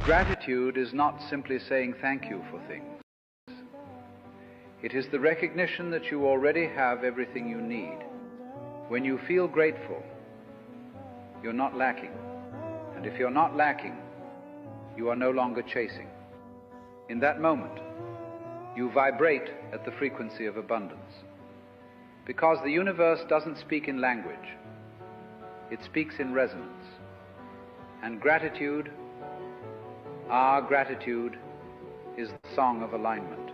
Gratitude is not simply saying thank you for things. It is the recognition that you already have everything you need. When you feel grateful, you're not lacking. And if you're not lacking, you are no longer chasing. In that moment, you vibrate at the frequency of abundance. Because the universe doesn't speak in language, it speaks in resonance. And gratitude, our gratitude, is the song of alignment.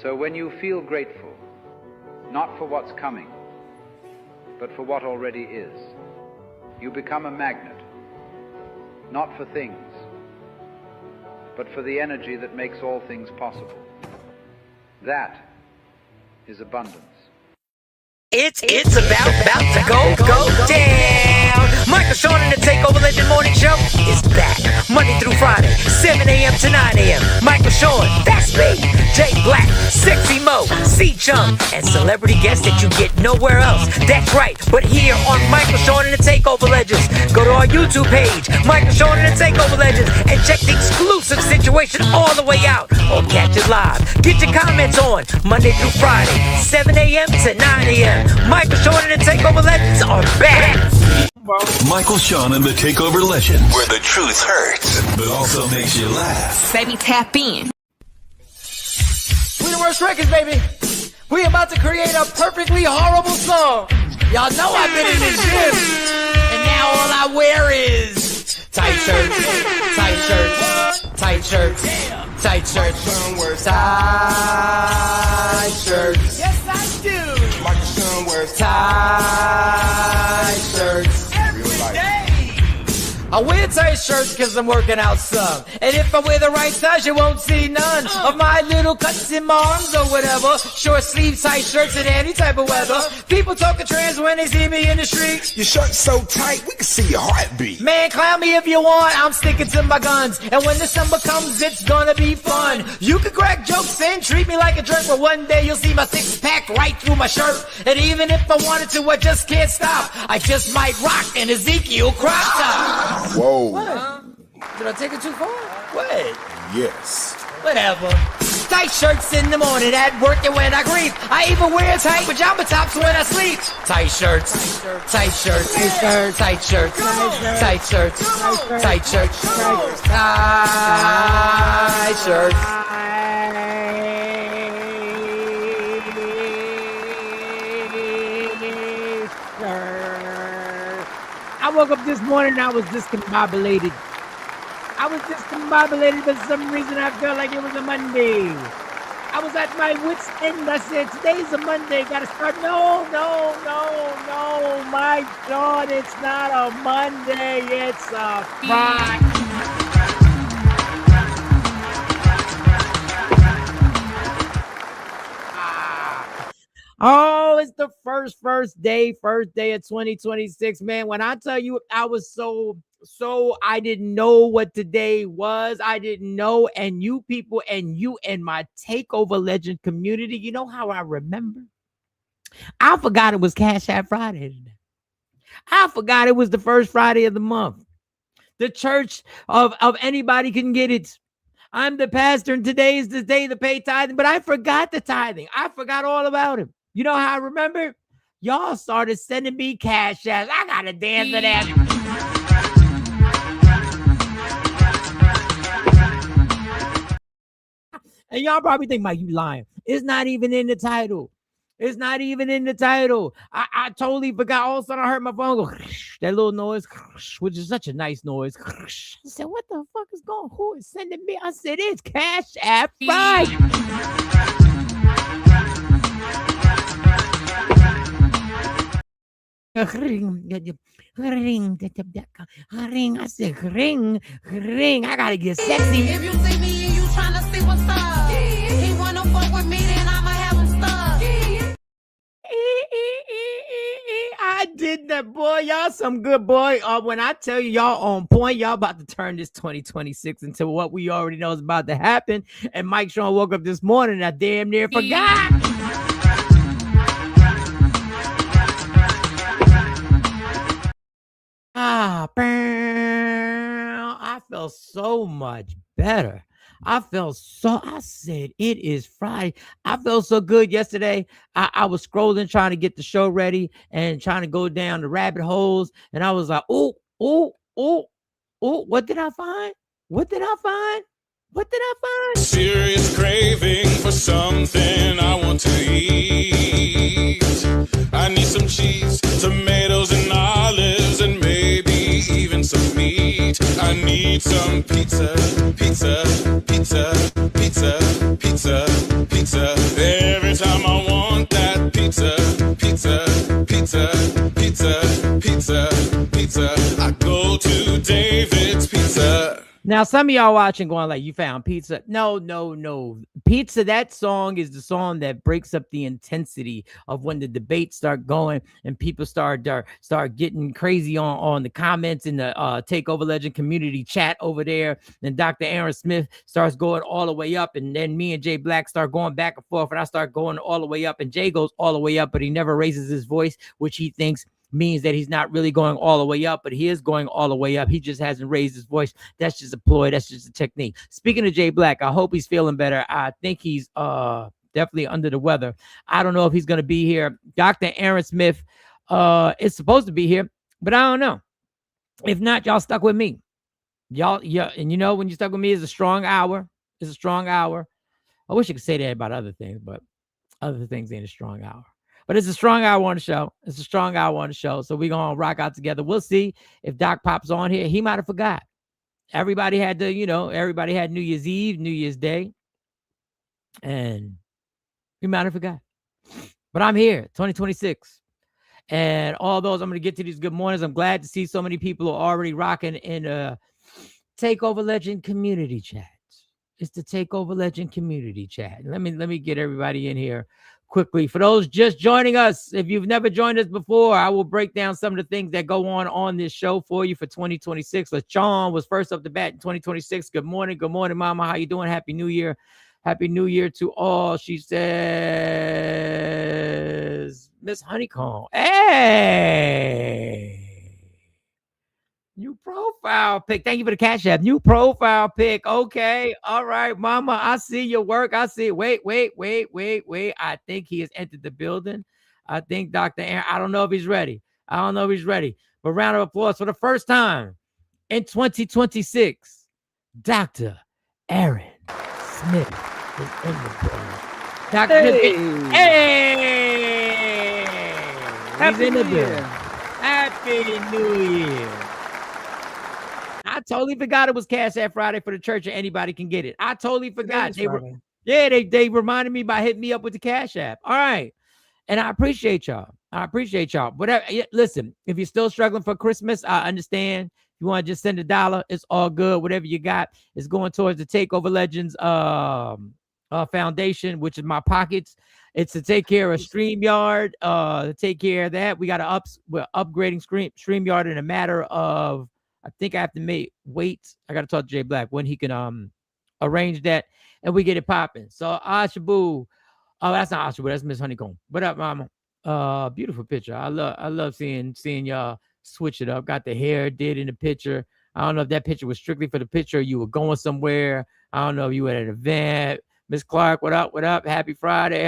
So when you feel grateful, not for what's coming, but for what already is, you become a magnet, not for things, but for the energy that makes all things possible. That is abundance. It's about to go down. Michael Sean and the Takeover Legend Morning Show is back Monday through Friday, 7 a.m. to 9 a.m. Michael Sean, that's me. Jay Black, Sexy Mo, C-Chung, and celebrity guests that you get nowhere else. That's right, but here on Michael Sean and the Takeover Legends. Go to our YouTube page, Michael Sean and the Takeover Legends, and check the exclusive situation all the way out, or catch it live. Get your comments on Monday through Friday, 7 a.m. to 9 a.m. Michael Sean and the Takeover Legends are back. Michael Sean and the Takeover Legends, where the truth hurts, but also makes you laugh. Baby, tap in. We the worst records, baby. We about to create a perfectly horrible song. Y'all know I've been in the gym, and now all I wear is tight shirts, tight shirts, tight shirts, tight shirts, tight shirts. Yes, I do. Michael Sean wears tight shirts. I wear tight shirts cause I'm working out some. And if I wear the right size, you won't see none of my little cuts in my arms or whatever. Short sleeve tight shirts in any type of weather. People talking trans when they see me in the street. Your shirt's so tight, we can see your heartbeat. Man, clown me if you want, I'm sticking to my guns. And when December comes, it's gonna be fun. You can crack jokes and treat me like a jerk, but one day you'll see my six-pack right through my shirt. And even if I wanted to, I just can't stop. I just might rock an Ezekiel crop top. Whoa. What? Did I take it too far? What? Yes. Whatever. Tight shirts in the morning at work and when I grieve. I even wear tight pajama tops when I sleep. Tight shirts. Tight shirts. Tight shirts. Tight shirts. Tight shirts. Tight shirts. I woke up this morning and I was discombobulated. For some reason. I felt like it was a Monday. I was at my wit's end. I said, today's a Monday. Gotta start. No. My God, it's not a Monday. It's a Friday. Oh, it's the first day of 2026, man. When I tell you I was so I didn't know what today was. I didn't know. And you people and you and my Takeover Legend community, you know how I remember? I forgot it was Cash App Friday today. I forgot it was the first Friday of the month. The church of anybody can get it. I'm the pastor, and today is the day to pay tithing, but I forgot the tithing. I forgot all about it. You know how I remember? Y'all started sending me cash apps. I gotta dance to that. And y'all probably think, Mike, you lying. It's not even in the title. It's not even in the title. I totally forgot. All of a sudden, I heard my phone go, that little noise, which is such a nice noise. I said, what the fuck is going on? Who is sending me? I said, it's Cash App Friday. Ring. I said, ring. I gotta get sexy. If you see me and you tryna see what's up, he wanna fuck with me, then I'ma have him stuck. I did that, boy. Y'all some good boy. When I tell you y'all on point, y'all about to turn this 2026 into what we already know is about to happen. And Mike Sean woke up this morning and I damn near forgot. I felt so much better. I said, it is Friday. I felt so good yesterday. I was scrolling, trying to get the show ready and trying to go down the rabbit holes. And I was like, oh, what did I find? What did I find? What did I find? Serious craving for something I want to eat. I need some cheese, tomatoes, and olives, and maybe even some meat. I need some pizza, pizza, pizza, pizza, pizza, pizza. Every time I want that pizza, pizza, pizza, pizza, pizza, pizza, I go to David's Pizza. Now, some of y'all watching going like, you found pizza. No. Pizza, that song is the song that breaks up the intensity of when the debates start going and people start getting crazy on the comments in the Takeover Legend community chat over there. And Dr. Aaron Smith starts going all the way up. And then me and Jay Black start going back and forth. And I start going all the way up. And Jay goes all the way up, but he never raises his voice, which he thinks means that he's not really going all the way up, but he is going all the way up. He just hasn't raised his voice. That's just a ploy. That's just a technique. Speaking of Jay Black, I hope he's feeling better. I think he's definitely under the weather. I don't know if he's going to be here. Dr. Aaron Smith is supposed to be here, but I don't know. If not, y'all stuck with me. Y'all, yeah, and you know, when you stuck with me, it's a strong hour. It's a strong hour. I wish I could say that about other things, but other things ain't a strong hour. But it's a strong hour on the show. It's a strong hour on the show. So we're going to rock out together. We'll see if Doc pops on here. He might have forgot. Everybody had New Year's Eve, New Year's Day. And he might have forgot. But I'm here, 2026. And all those, I'm going to get to these good mornings. I'm glad to see so many people are already rocking in Takeover Legend community chat. It's the Takeover Legend community chat. Let me get everybody in here quickly. For those just joining us, if you've never joined us before, I will break down some of the things that go on this show for you for 2026. LaShawn was first up the bat in 2026. Good morning, mama. How you doing? Happy New Year. Happy New Year to all. She says, Miss Honeycomb. Hey. New profile pic. Thank you for the Cash App. New profile pic. Okay. All right, mama. I see your work. I see. Wait. I think he has entered the building. I think Dr. Aaron, I don't know if he's ready. But round of applause for the first time in 2026. Dr. Aaron Smith is in the building. Dr. Hey. He's in the building. Happy New Year. I totally forgot it was Cash App Friday for the church and anybody can get it. I totally forgot. They reminded me by hitting me up with the Cash App. All right. And I appreciate y'all. Whatever. Listen, if you're still struggling for Christmas, I understand. If you want to just send $1, it's all good. Whatever you got is going towards the Takeover Legends Foundation, which is my pockets. It's to take care of StreamYard, to take care of that. We're upgrading StreamYard in a matter of, I think I have to wait. I got to talk to Jay Black when he can arrange that and we get it popping. So Ashabu, that's not Ashabu, that's Miss Honeycomb. What up, mama? Beautiful picture. I love seeing y'all switch it up. Got the hair did in the picture. I don't know if that picture was strictly for the picture or you were going somewhere. I don't know if you were at an event. Miss Clark, what up? Happy Friday.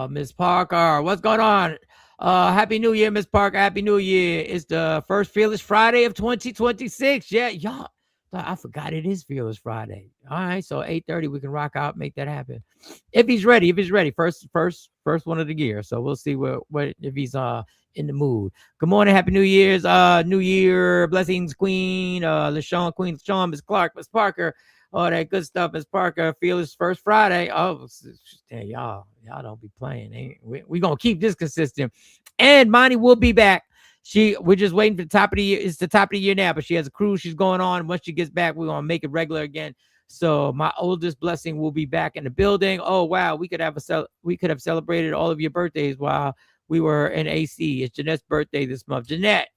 Miss Parker, what's going on? Happy New Year, Miss Parker. Happy New Year. It's the first Fearless Friday of 2026. Yeah, y'all. I forgot it is Fearless Friday. All right, so 8:30 we can rock out, make that happen. If he's ready. First one of the year. So we'll see what if he's in the mood. Good morning, Happy New Year's. New Year blessings, Queen LaShawn, Miss Clark, Miss Parker. All that good stuff, Miss Parker. Fearless first Friday. Oh, y'all don't be playing. We gonna keep this consistent. And Monty will be back. We're just waiting for the top of the year. It's the top of the year now, but she has a cruise she's going on. Once she gets back, we're gonna make it regular again. So my oldest blessing will be back in the building. Oh wow, we could have celebrated all of your birthdays while we were in AC. It's Jeanette's birthday this month. Jeanette,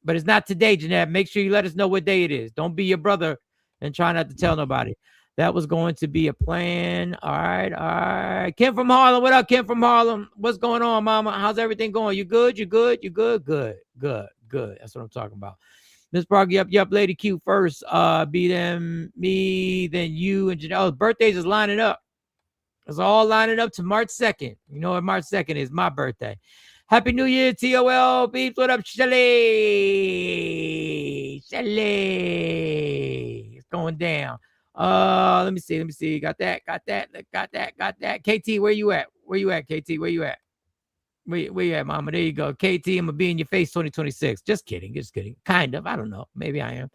but it's not today, Jeanette. Make sure you let us know what day it is. Don't be your brother and try not to tell nobody. That was going to be a plan. All right. Kim from Harlem. What up, Kim from Harlem? What's going on, mama? How's everything going? You good? Good. Good. That's what I'm talking about. Miss Park, yup, Lady Q first. Be them, me, then you, and Janelle. Birthdays is lining up. It's all lining up to March 2nd. You know what March 2nd is? My birthday. Happy New Year, TOL. Beeps, what up, Shirley? Shirley. It's going down. Let me see. Got that. KT, where you at? KT? Where you at? Where you at, mama? There you go. KT, I'm gonna be in your face 2026. Just kidding. Kind of. I don't know. Maybe I am.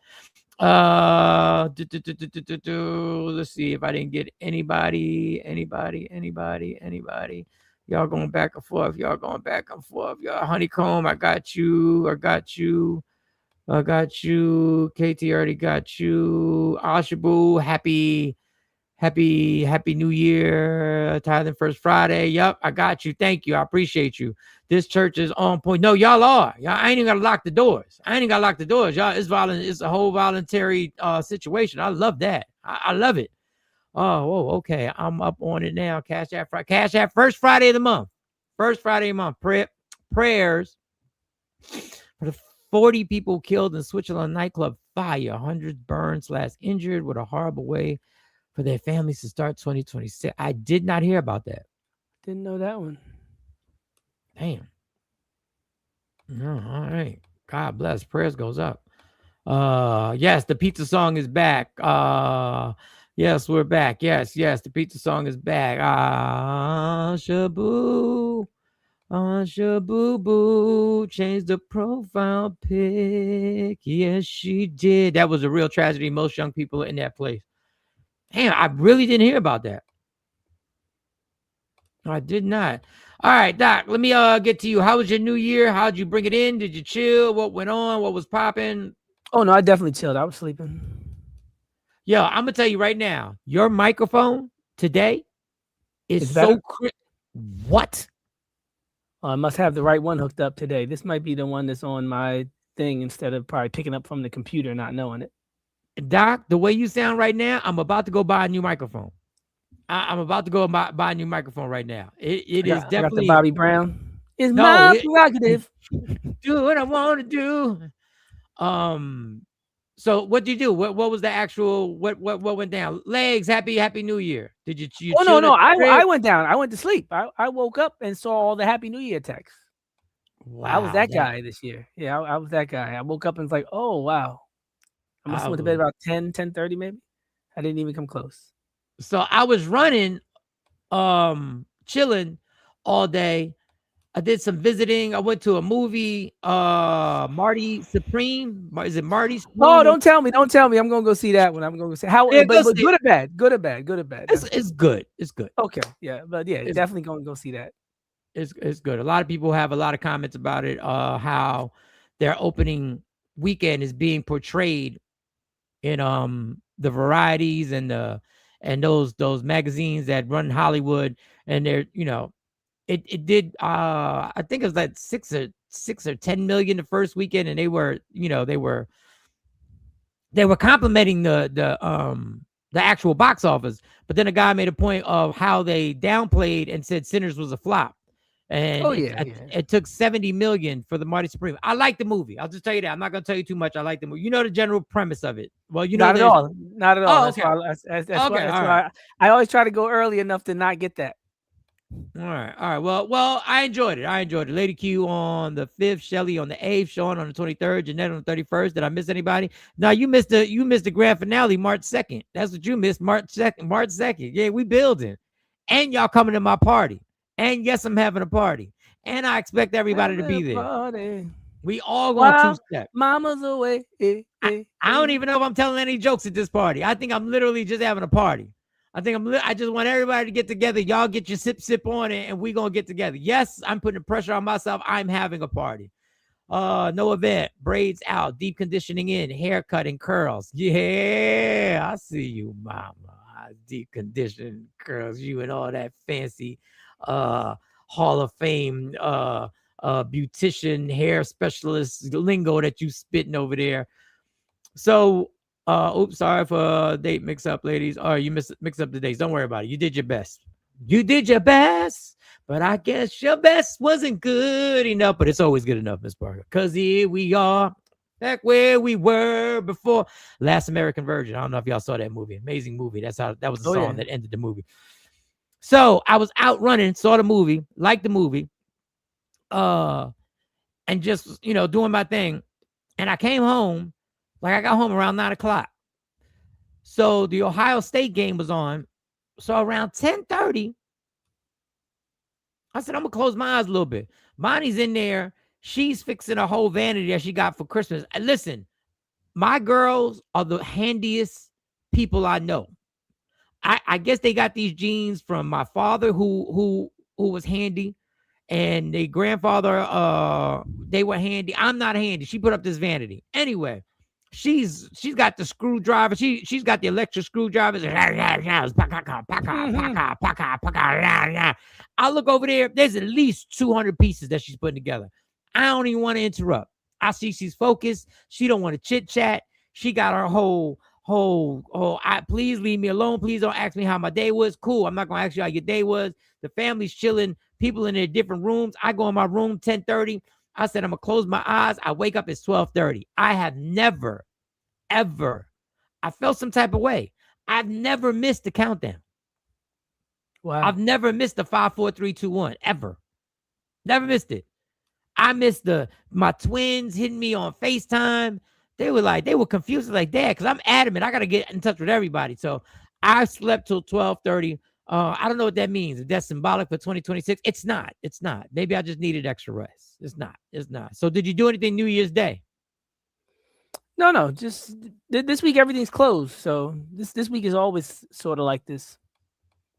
Let's see if I didn't get anybody. Y'all going back and forth. Y'all Honeycomb, I got you. KT already got you. Ashabu, happy New Year. Tithing First Friday. Yup, I got you. Thank you. I appreciate you. This church is on point. No, y'all are. I ain't even gotta lock the doors. Y'all, it's a whole voluntary situation. I love that. I love it. Oh, okay. I'm up on it now. Cash App first Friday of the month. Prayers for the 40 people killed in Switzerland nightclub fire. Hundreds burned / injured. What a horrible way for their families to start 2026. I did not hear about that. Didn't know that one. Damn. All right. God bless. Prayers goes up. Yes, the pizza song is back. Yes, we're back. Yes, the pizza song is back. Shabu. Shabu changed the profile pic. Yes, she did. That was a real tragedy. Most young people in that place. Damn, I really didn't hear about that. I did not. All right, Doc, let me get to you. How was your new year? How'd you bring it in? Did you chill? What went on? What was popping? Oh, no, I definitely chilled. I was sleeping. Yo, I'm going to tell you right now, your microphone today is so crisp. What? I must have the right one hooked up today. This might be the one that's on my thing instead of probably picking up from the computer, not knowing it. Doc, the way you sound right now, I'm about to go buy a new microphone. I'm about to go buy a new microphone right now. It is definitely. I got the Bobby Brown. It's my prerogative. Do what I want to do. So what did you do? What was the actual? What went down? Legs. Happy New Year. Did you? Oh no. I went down. I went to sleep. I woke up and saw all the Happy New Year texts. Wow, I was that guy this year. Yeah, I was that guy. I woke up and was like, oh wow. I must have went to bed about 10:30 maybe. I didn't even come close. So I was running, chilling all day. I did some visiting. I went to a movie, Marty Supreme. Is it Marty Supreme? Oh, don't tell me. I'm gonna go see that one. I'm gonna go see how. Yeah, but good or bad? Good or bad? It's good. Okay, yeah, but yeah, it's definitely gonna go see that. It's good. A lot of people have a lot of comments about it. How their opening weekend is being portrayed in the varieties and those magazines that run Hollywood, and they're it did I think it was like 6 or 10 million the first weekend, and they were complimenting the actual box office, but then a guy made a point of how they downplayed and said Sinners was a flop. And it took 70 million for the Marty Supreme. I like the movie. I'll just tell you that. I'm not going to tell you too much. I like the movie. You know the general premise of it. Well, not at all. Not at all. Oh, okay. That's why I always try to go early enough to not get that. All right. Well, I enjoyed it. Lady Q on the 5th, Shelley on the 8th, Sean on the 23rd, Jeanette on the 31st. Did I miss anybody? No, you missed the grand finale, March 2nd. That's what you missed, March 2nd. Yeah, we building. And y'all coming to my party. And yes, I'm having a party. And I expect everybody to be there. Party. We all going two-step. Mama's away. I don't even know if I'm telling any jokes at this party. I think I'm literally just having a party. I just want everybody to get together. Y'all get your sip on it, and we going to get together. Yes, I'm putting pressure on myself. I'm having a party. No event. Braids out. Deep conditioning in. Haircut and curls. Yeah, I see you, mama. Deep conditioning curls. You and all that fancy Hall of Fame beautician hair specialist lingo that you spitting over there. So sorry for date mix up, ladies. You mix up the dates. Don't worry about it. You did your best. You did your best, but I guess your best wasn't good enough. But it's always good enough, Miss Parker. Because here we are, back where we were before. Last American Virgin. I don't know if y'all saw that movie. Amazing movie. That was the song that ended the movie. So I was out running, saw the movie, liked the movie, and just, doing my thing. And I came home, I got home around 9 o'clock. So the Ohio State game was on. So around 10:30, I said, I'm going to close my eyes a little bit. Bonnie's in there. She's fixing a whole vanity that she got for Christmas. And listen, my girls are the handiest people I know. I guess they got these genes from my father who was handy, and their grandfather, they were handy. I'm not handy. She put up this vanity. Anyway, she's got the screwdriver. She's got the electric screwdrivers. I look over there. There's at least 200 pieces that she's putting together. I don't even want to interrupt. I see she's focused. She don't want to chit chat. She got her whole, please leave me alone. Please don't ask me how my day was. Cool. I'm not going to ask you how your day was. The family's chilling. People in their different rooms. I go in my room 10:30. I said, I'm going to close my eyes. I wake up at 12:30. I have never, ever, I felt some type of way. I've never missed the countdown. Wow. I've never missed the 5, 4, 3, 2, 1, ever. Never missed it. I missed my twins hitting me on FaceTime. They were confused, like, Dad, because I'm adamant. I got to get in touch with everybody. So I slept till 12:30. I don't know what that means. If that's symbolic for 2026. It's not. Maybe I just needed extra rest. It's not. So did you do anything New Year's Day? No. Just this week, everything's closed. So this week is always sort of like this.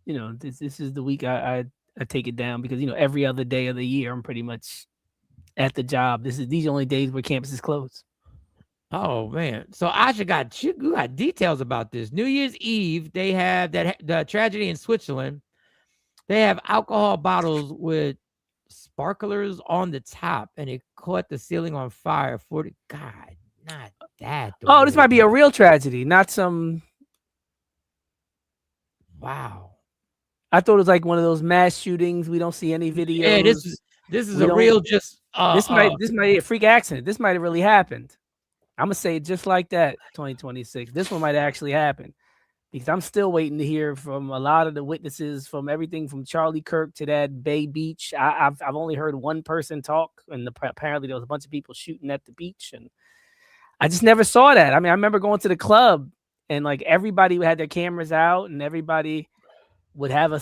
This is the week I take it down because, every other day of the year, I'm pretty much at the job. These are the only days where campus is closed. Oh man! So Asha got details about this. New Year's Eve, they have the tragedy in Switzerland. They have alcohol bottles with sparklers on the top, and it caught the ceiling on fire. God, not that. Oh, this might be a real tragedy, not some. Wow. I thought it was like one of those mass shootings. We don't see any videos. Yeah, this is a real just. This might be a freak accident. This might have really happened. I'm gonna say it just like that. 2026. This one might actually happen because I'm still waiting to hear from a lot of the witnesses, from everything from Charlie Kirk to that Bay Beach. I've only heard one person talk, and apparently there was a bunch of people shooting at the beach, and I just never saw that. I mean, I remember going to the club, and like everybody had their cameras out, and everybody would have a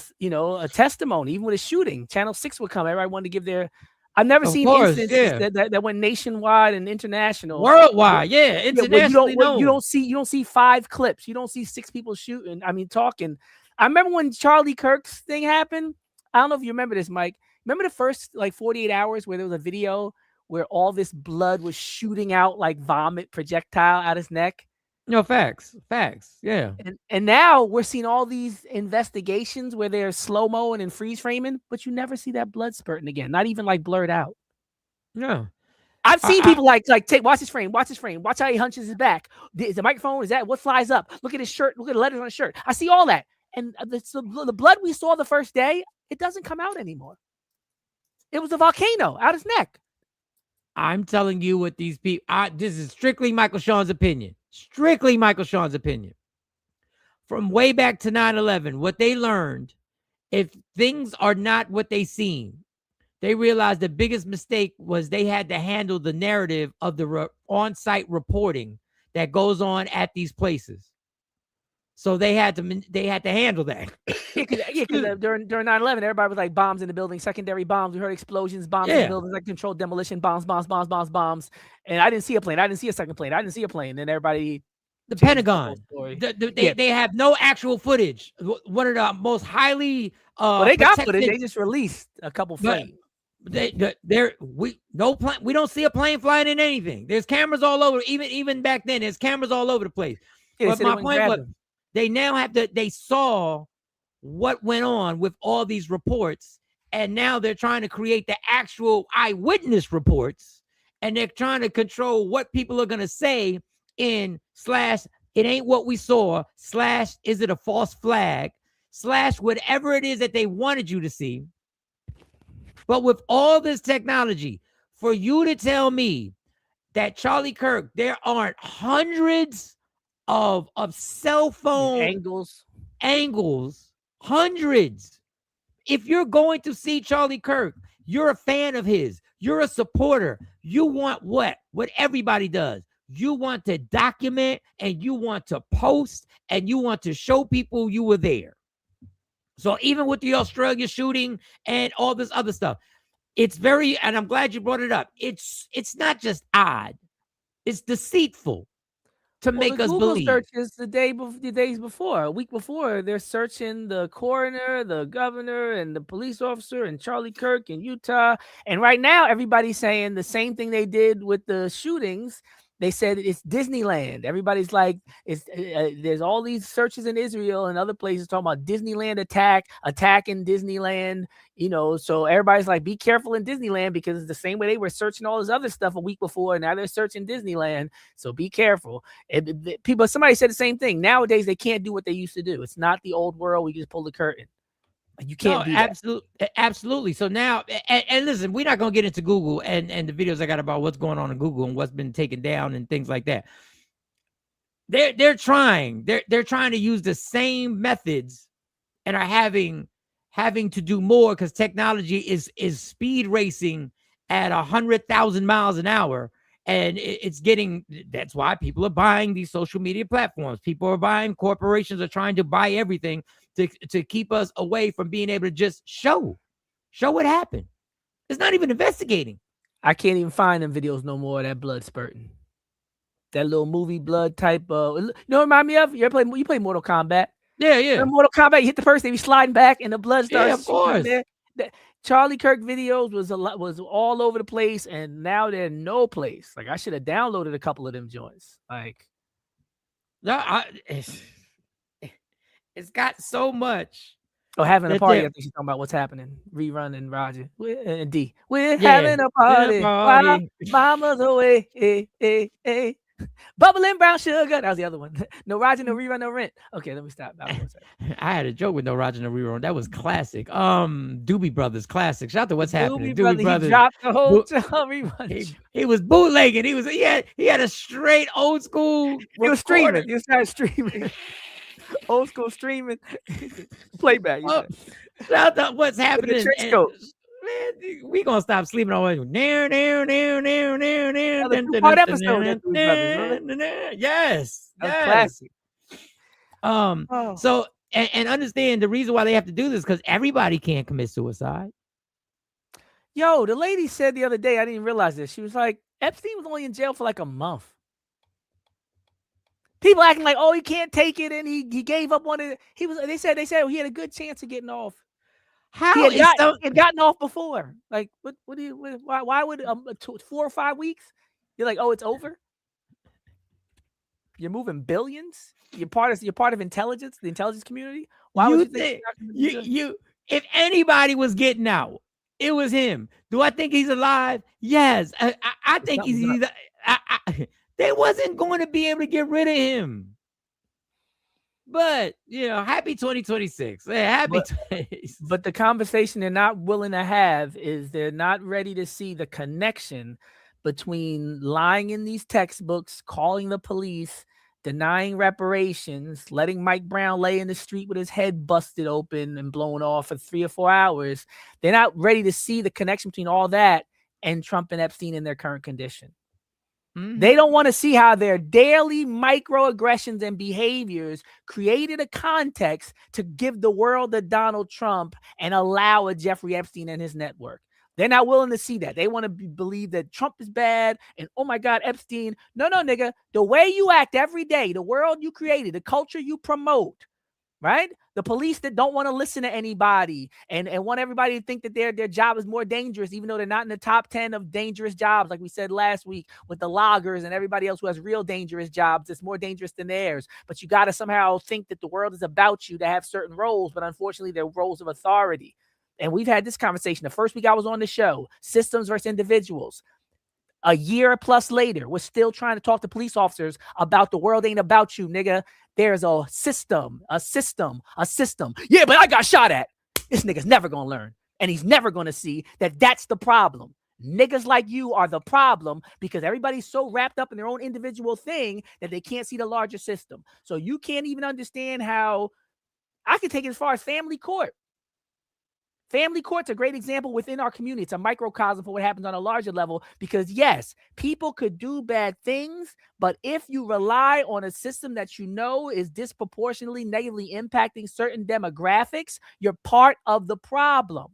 testimony, even with a shooting. Channel 6 would come. Everybody wanted to give their. I've never seen instances that went nationwide and international, worldwide, internationally. You don't see 5 clips. You don't see 6 people shooting. I mean, talking. I remember when Charlie Kirk's thing happened. I don't know if you remember this, Mike. Remember the first 48 hours where there was a video where all this blood was shooting out like vomit projectile out his neck? No, facts, yeah. And now we're seeing all these investigations where they're slow-mo and freeze framing, but you never see that blood spurting again. Not even like blurred out. No, I've seen people watch this frame, watch how he hunches his back. Is the microphone? Is that what flies up? Look at his shirt. Look at the letters on his shirt. I see all that, and the blood we saw the first day, it doesn't come out anymore. It was a volcano out his neck. I'm telling you what these people. This is strictly Michael Sean's opinion. From way back to 9/11, what they learned, if things are not what they seem, they realized the biggest mistake was they had to handle the narrative of the on-site reporting that goes on at these places. So they had to handle that. Because during 9/11, everybody was like bombs in the building, secondary bombs. We heard explosions, bombs in the buildings, like controlled demolition, bombs. And I didn't see a plane. I didn't see a second plane. I didn't see a plane. And everybody, the Pentagon, they have no actual footage. One of the most highly they got footage. They just released a couple frames. We don't see a plane flying in anything. There's cameras all over. Even back then, there's cameras all over the place. But my point was, they now they saw what went on with all these reports, and now they're trying to create the actual eyewitness reports, and they're trying to control what people are going to say in / it ain't what we saw / is it a false flag / whatever it is that they wanted you to see. But with all this technology, for you to tell me that Charlie Kirk, there aren't hundreds of cell phone angles, hundreds. If you're going to see Charlie Kirk, you're a fan of his, you're a supporter, you want what everybody does. You want to document and you want to post and you want to show people you were there. So even with the Australia shooting and all this other stuff, it's very, and I'm glad you brought it up. It's not just odd, it's deceitful to make us Google believe. Searches the days before, a week before, they're searching the coroner, the governor, and the police officer, and Charlie Kirk in Utah. And right now, everybody's saying the same thing they did with the shootings. They said it's Disneyland. Everybody's like, there's all these searches in Israel and other places talking about Disneyland attack in Disneyland. So everybody's like, be careful in Disneyland because it's the same way they were searching all this other stuff a week before. And now they're searching Disneyland. So be careful. Somebody said the same thing. Nowadays, they can't do what they used to do. It's not the old world. We just pull the curtain. You can't do that. Absolutely. So now, and listen, we're not going to get into Google and the videos I got about what's going on in Google and what's been taken down and things like that. They're trying to use the same methods and are having to do more because technology is speed racing at 100,000 miles an hour. And that's why people are buying these social media platforms. People are buying, corporations are trying to buy everything to keep us away from being able to just show what happened. It's not even investigating. I can't even find them videos no more of that blood spurting. That little movie blood type. Remind me of? You play Mortal Kombat? Yeah. In Mortal Kombat, you hit the person, they be sliding back, and the blood starts. Yeah, of course. There. Charlie Kirk videos was all over the place, and now they're no place. Like I should have downloaded a couple of them joints. Like, no, it's got so much. Oh, having a party. I think she's talking about what's happening. Rerun and Roger and D. We're having a party. While mama's away. Hey. Bubbling brown sugar. That was the other one. No Roger, no rerun, no rent. Okay, let me stop. I had a joke with no Roger, no rerun. That was classic. Doobie Brothers classic. Shout out to what's happening. Doobie Brothers. He dropped the whole rerun. He was bootlegging. He had a straight old school. He was streaming. He started streaming. Old school streaming. Playback. Shout out to what's happening. Man, we gonna stop sleeping on it. Yes. Classic. So and understand the reason why they have to do this because everybody can't commit suicide. Yo, the lady said the other day, I didn't realize this. She was like, Epstein was only in jail for like a month. People acting like, oh, he can't take it, and he gave up on it. They said he had a good chance of getting off. How he had gotten off before? Like, why would 4 or 5 weeks? You're like, oh, it's over. You're moving billions. You're part of intelligence, the intelligence community. Why would you think you? If anybody was getting out, it was him. Do I think he's alive? Yes, I think he's. They wasn't going to be able to get rid of him. But, happy 2026. But the conversation they're not willing to have is they're not ready to see the connection between lying in these textbooks, calling the police, denying reparations, letting Mike Brown lay in the street with his head busted open and blown off for 3 or 4 hours. They're not ready to see the connection between all that and Trump and Epstein in their current condition. Mm-hmm. They don't want to see how their daily microaggressions and behaviors created a context to give the world a Donald Trump and allow a Jeffrey Epstein and his network. They're not willing to see that. They want to believe that Trump is bad and, oh my God, Epstein. No, nigga. The way you act every day, the world you created, the culture you promote, right? The police that don't want to listen to anybody and want everybody to think that their job is more dangerous, even though they're not in the top 10 of dangerous jobs, like we said last week with the loggers and everybody else who has real dangerous jobs. It's more dangerous than theirs. But you got to somehow think that the world is about you to have certain roles, but unfortunately, they're roles of authority. And we've had this conversation the first week I was on the show, systems versus individuals. a year plus later, we're still trying to talk to police officers about the world ain't about you, nigga. There's a system. Yeah, but I got shot at. This nigga's never going to learn. And he's never going to see that that's the problem. Niggas like you are the problem because everybody's so wrapped up in their own individual thing that they can't see the larger system. So you can't even understand how I can take it as far as family court. Family court's a great example within our community. It's a microcosm for what happens on a larger level because, yes, people could do bad things, but if you rely on a system that you know is disproportionately negatively impacting certain demographics, you're part of the problem.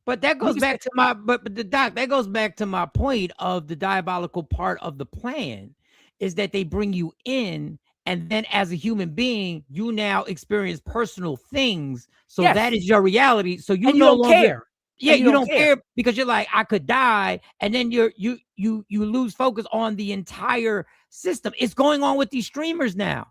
But that goes back to that goes back to my point of the diabolical part of the plan is that they bring you in. And then as a human being, you now experience personal things. So that is your reality. So you no longer care. Yeah, you don't care because you're like, I could die. And then you lose focus on the entire system. It's going on with these streamers now.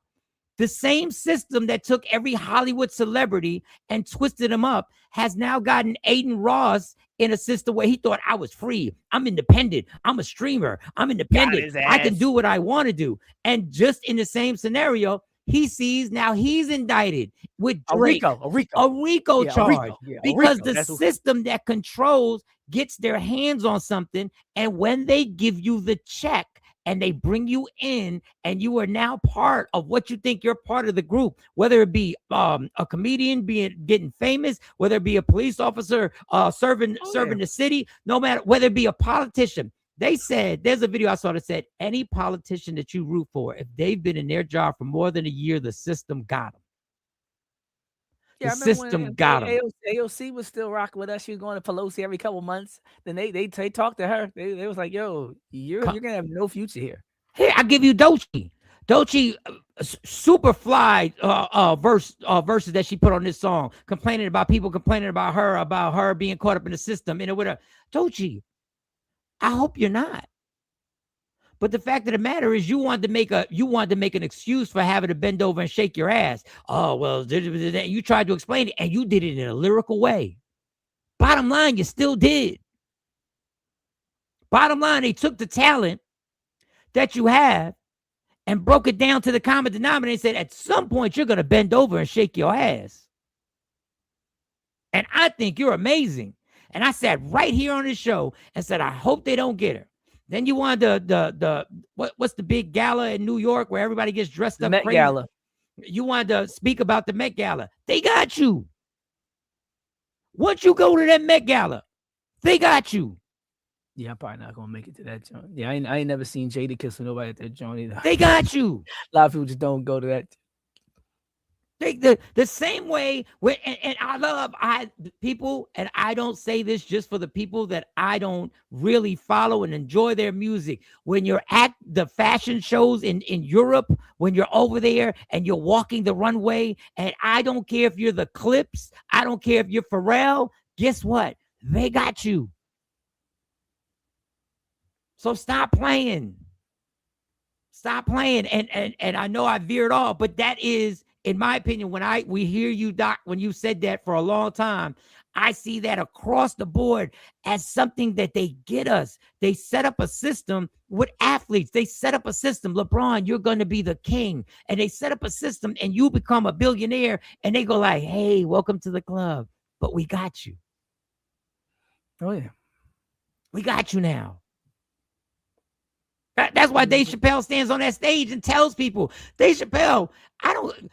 The same system that took every Hollywood celebrity and twisted them up has now gotten Aiden Ross in a system where he thought I was free. I'm independent. I'm a streamer. I'm independent. I can do what I want to do. And just in the same scenario, he sees now he's indicted with a RICO charge because the system that controls gets their hands on something. And when they give you the check, and they bring you in and you are now part of what you think you're part of the group, whether it be a comedian getting famous, whether it be a police officer serving the city, no matter whether it be a politician. They said, there's a video I saw that said, any politician that you root for, if they've been in their job for more than a year, the system got them. Yeah, the system got them. AOC was still rocking with us. She was going to Pelosi every couple months. Then they talked to her. They was like, "Yo, you're gonna have no future here." Hey, I give you Doechii super fly verses that she put on this song, complaining about people complaining about her being caught up in the system. And with a Doechii, I hope you're not. But the fact of the matter is, you wanted to make an excuse for having to bend over and shake your ass. Oh, well, you tried to explain it, and you did it in a lyrical way. Bottom line, you still did. Bottom line, they took the talent that you have and broke it down to the common denominator and said, at some point, you're going to bend over and shake your ass. And I think you're amazing. And I sat right here on this show and said, I hope they don't get her. Then you wanted what's the big gala in New York where everybody gets dressed up Met crazy? Gala. You wanted to speak about the Met Gala. They got you. Once you go to that Met Gala, they got you. Yeah, I'm probably not gonna make it to that joint. Yeah, I ain't never seen Jada kiss with nobody at that joint either. They got you. A lot of people just don't go to that. The same way and I love people, and I don't say this just for the people that I don't really follow and enjoy their music. When you're at the fashion shows in Europe, when you're over there and you're walking the runway, and I don't care if you're the Clips, I don't care if you're Pharrell, guess what? They got you. So stop playing. Stop playing. And I know I veered off, but that is, in my opinion, we hear you, Doc, when you said that for a long time, I see that across the board as something that they get us. They set up a system with athletes. They set up a system. LeBron, you're going to be the king. And they set up a system and you become a billionaire and they go like, hey, welcome to the club. But we got you. Oh, yeah. We got you now. That's why Dave Chappelle stands on that stage and tells people, Dave Chappelle,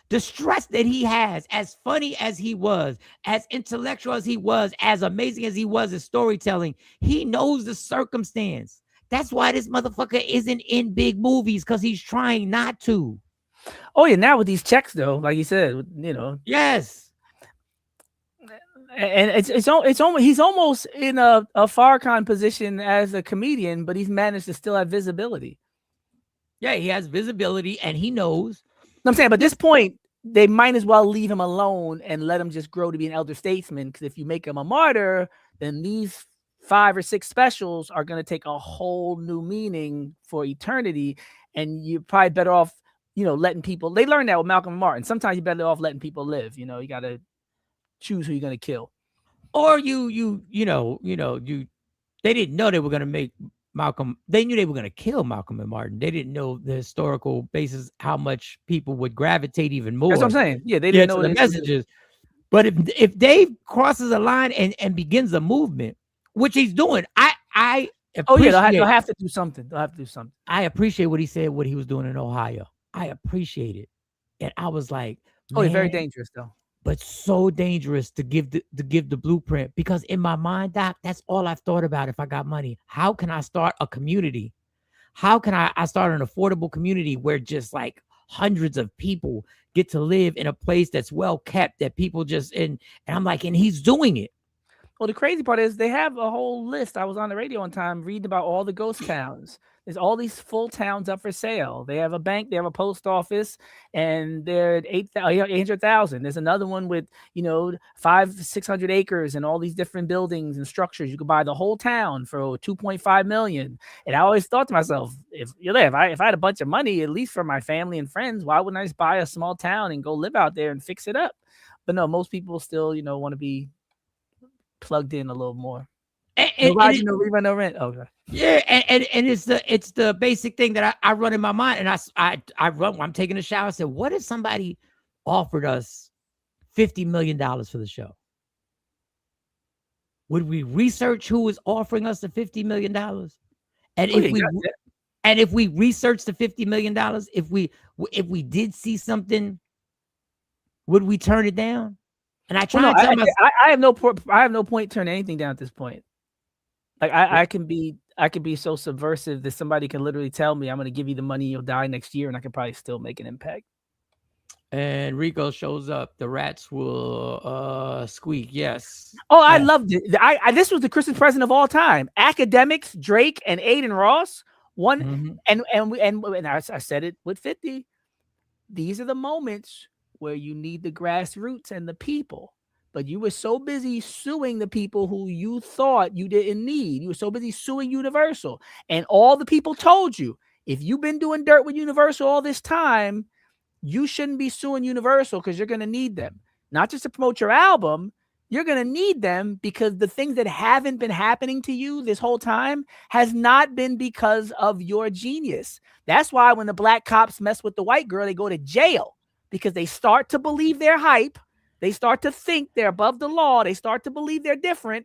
the stress that he has, as funny as he was, as intellectual as he was, as amazing as he was in storytelling, he knows the circumstance. That's why this motherfucker isn't in big movies, because he's trying not to. Oh, yeah. Now with these checks, though, like you said, Yes. And it's almost he's almost in a Farrakhan position as a comedian, but he's managed to still have visibility. Yeah, he has visibility, and he knows. I'm saying, but at this point, they might as well leave him alone and let him just grow to be an elder statesman. Because if you make him a martyr, then these 5 or 6 specials are going to take a whole new meaning for eternity, and you're probably better off, letting people. They learned that with Malcolm and Martin. Sometimes you're better off letting people live. You got to choose who you're going to kill. Or they didn't know they were going to make Malcolm. They knew they were going to kill Malcolm and Martin. They didn't know the historical basis, how much people would gravitate even more. That's what I'm saying. Yeah, they didn't know the messages. But if Dave crosses a line and begins a movement, which he's doing, I appreciate, they'll have to do something. They'll have to do something. I appreciate what he said, what he was doing in Ohio. I appreciate it, and I was like, oh, it's very dangerous though. But so dangerous to give the blueprint, because in my mind, Doc, that's all I've thought about. If I got money, how can I start a community? How can I start an affordable community where just like hundreds of people get to live in a place that's well kept, that people just and I'm like, and he's doing it. Well, the crazy part is they have a whole list. I was on the radio one time reading about all the ghost towns. There's all these full towns up for sale. They have a bank, they have a post office, and they're at 800,000. There's another one with 500-600 acres and all these different buildings and structures. You could buy the whole town for 2.5 million. And I always thought to myself, if I had a bunch of money, at least for my family and friends, why wouldn't I just buy a small town and go live out there and fix it up? But no, most people still want to be plugged in a little more. No rerun, no rent. Okay. Yeah, and it's the basic thing that I run in my mind, and I run. I'm taking a shower. I said, what if somebody offered us $50 million for the show? Would we research who is offering us the $50 million? And if we research the $50 million, if we did see something, would we turn it down? And I try to tell myself, I have no point turning anything down at this point. Like I can be so subversive that somebody can literally tell me, I'm going to give you the money, you'll die next year, and I can probably still make an impact. And Rico shows up. The rats will squeak. Yes. Oh, I loved it. This was the Christmas present of all time. Academics, Drake and Aiden Ross. And I said it with 50. These are the moments where you need the grassroots and the people. But you were so busy suing the people who you thought you didn't need. You were so busy suing Universal. And all the people told you, if you've been doing dirt with Universal all this time, you shouldn't be suing Universal because you're going to need them. Not just to promote your album, you're going to need them because the things that haven't been happening to you this whole time has not been because of your genius. That's why when the black cops mess with the white girl, they go to jail because they start to believe their hype. They start to think they're above the law. They start to believe they're different.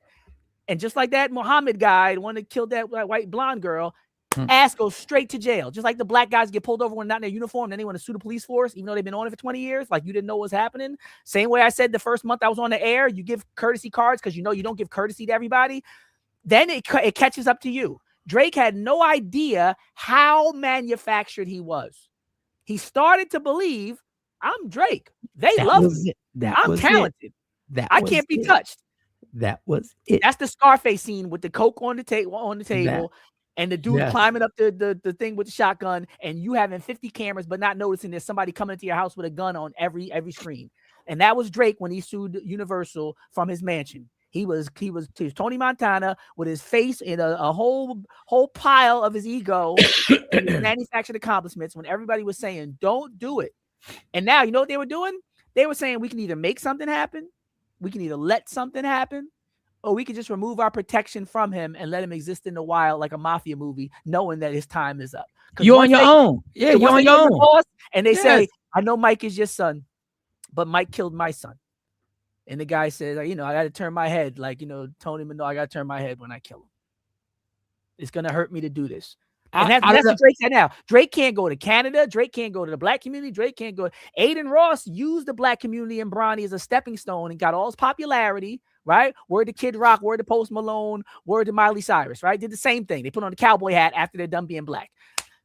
And just like that Muhammad guy, the one that killed that white blonde girl, ass goes straight to jail. Just like the black guys get pulled over when not in their uniform, then they want to sue the police force, even though they've been on it for 20 years. Like you didn't know what was happening. Same way I said the first month I was on the air, you give courtesy cards because you don't give courtesy to everybody. Then it catches up to you. Drake had no idea how manufactured he was. He started to believe, I'm Drake. They love me. I'm talented. I can't be touched. That was it. That's the Scarface scene with the coke on the table, and the dude climbing up the thing with the shotgun, and you having 50 cameras, but not noticing there's somebody coming into your house with a gun on every screen. And that was Drake when he sued Universal from his mansion. He was Tony Montana with his face in a whole pile of his ego and his manufactured accomplishments when everybody was saying, don't do it. And now, you know what they were doing? They were saying we can either make something happen, we can either let something happen, or we can just remove our protection from him and let him exist in the wild like a mafia movie, knowing that his time is up. You're on your own. Yeah, you're on your own. And they say, I know Mike is your son, but Mike killed my son. And the guy says, I got to turn my head. Like, Tony Minogue, I got to turn my head when I kill him. It's going to hurt me to do this. And that's what Drake said now. Drake can't go to Canada. Drake can't go to the black community. Drake can't go. Aiden Ross used the black community and Bronny as a stepping stone and got all his popularity, right? Word to Kid Rock, word to Post Malone, word to Miley Cyrus, right? Did the same thing. They put on the cowboy hat after they're done being black.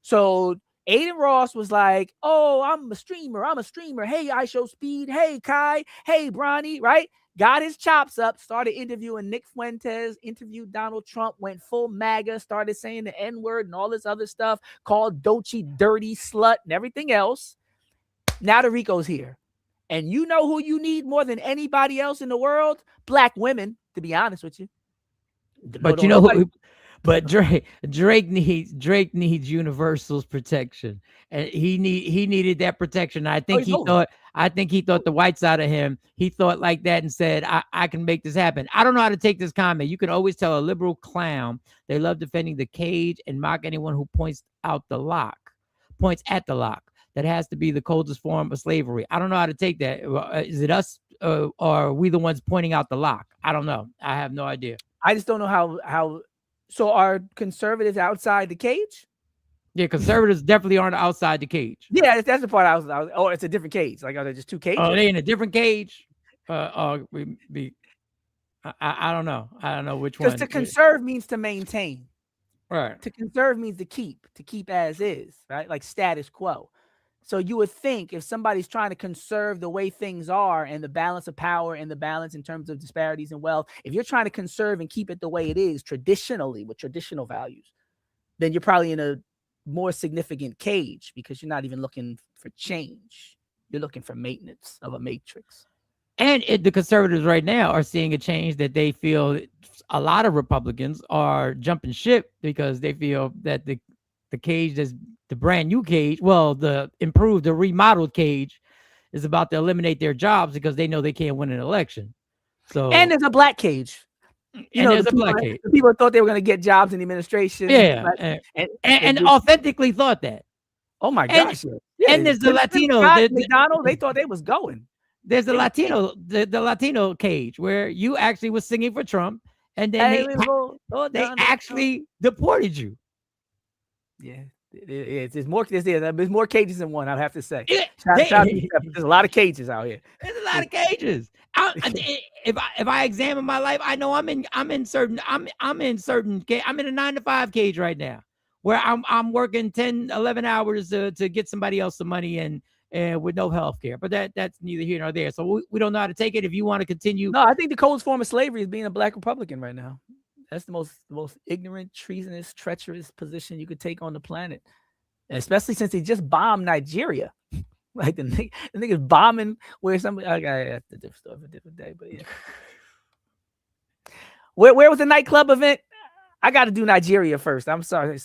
So Aiden Ross was like, oh, I'm a streamer. Hey, I Show Speed. Hey, Kai. Hey, Bronny, right? Got his chops up, started interviewing Nick Fuentes, interviewed Donald Trump, went full MAGA, started saying the N-word and all this other stuff, called Doechii dirty slut and everything else. Now the Rico's here. And you know who you need more than anybody else in the world? Black women, to be honest with you. But Drake needs Universal's protection, and he needed that protection. I think he thought the white side of him. He thought like that and said, I can make this happen. I don't know how to take this comment. You can always tell a liberal clown they love defending the cage and mock anyone who points at the lock. That has to be the coldest form of slavery. I don't know how to take that. Is it us or are we the ones pointing out the lock? I don't know. I have no idea. I just don't know how. So are conservatives outside the cage? Yeah, conservatives definitely aren't outside the cage. Yeah, that's the part I was. Oh, it's a different cage. Like, are there just two cages? Oh, they in a different cage. I don't know. I don't know which one. Because to conserve means to maintain. Right. To conserve means to keep as is, right? Like status quo. So you would think if somebody's trying to conserve the way things are and the balance of power and the balance in terms of disparities in wealth, if you're trying to conserve and keep it the way it is traditionally with traditional values, then you're probably in a more significant cage because you're not even looking for change. You're looking for maintenance of a matrix. And the conservatives right now are seeing a change that they feel a lot of Republicans are jumping ship because they feel that the cage that's the brand new cage, well, the remodeled cage is about to eliminate their jobs because they know they can't win an election. So and there's a black cage. There's a black cage. People thought they were going to get jobs in the administration. Yeah, and authentically thought that. Oh my gosh! And there's the Latino. McDonald's, they thought they was going. There's the Latino cage where you actually was singing for Trump, and then they actually deported you. Yeah, there's more cages than one. I have to say. There's a lot of cages out here. There's a lot of cages. If I examine my life, I know I'm in a 9-to-5 cage right now, where I'm working 10, 11 hours to get somebody else some money and with no health care. But that's neither here nor there. So we don't know how to take it. If you want to continue. No, I think the coldest form of slavery is being a black Republican right now. That's the most ignorant, treasonous, treacherous position you could take on the planet, and especially since they just bombed Nigeria. Like the niggas bombing where somebody. Okay, that's a different story for a different day. But yeah, where was the nightclub event? I got to do Nigeria first. I'm sorry,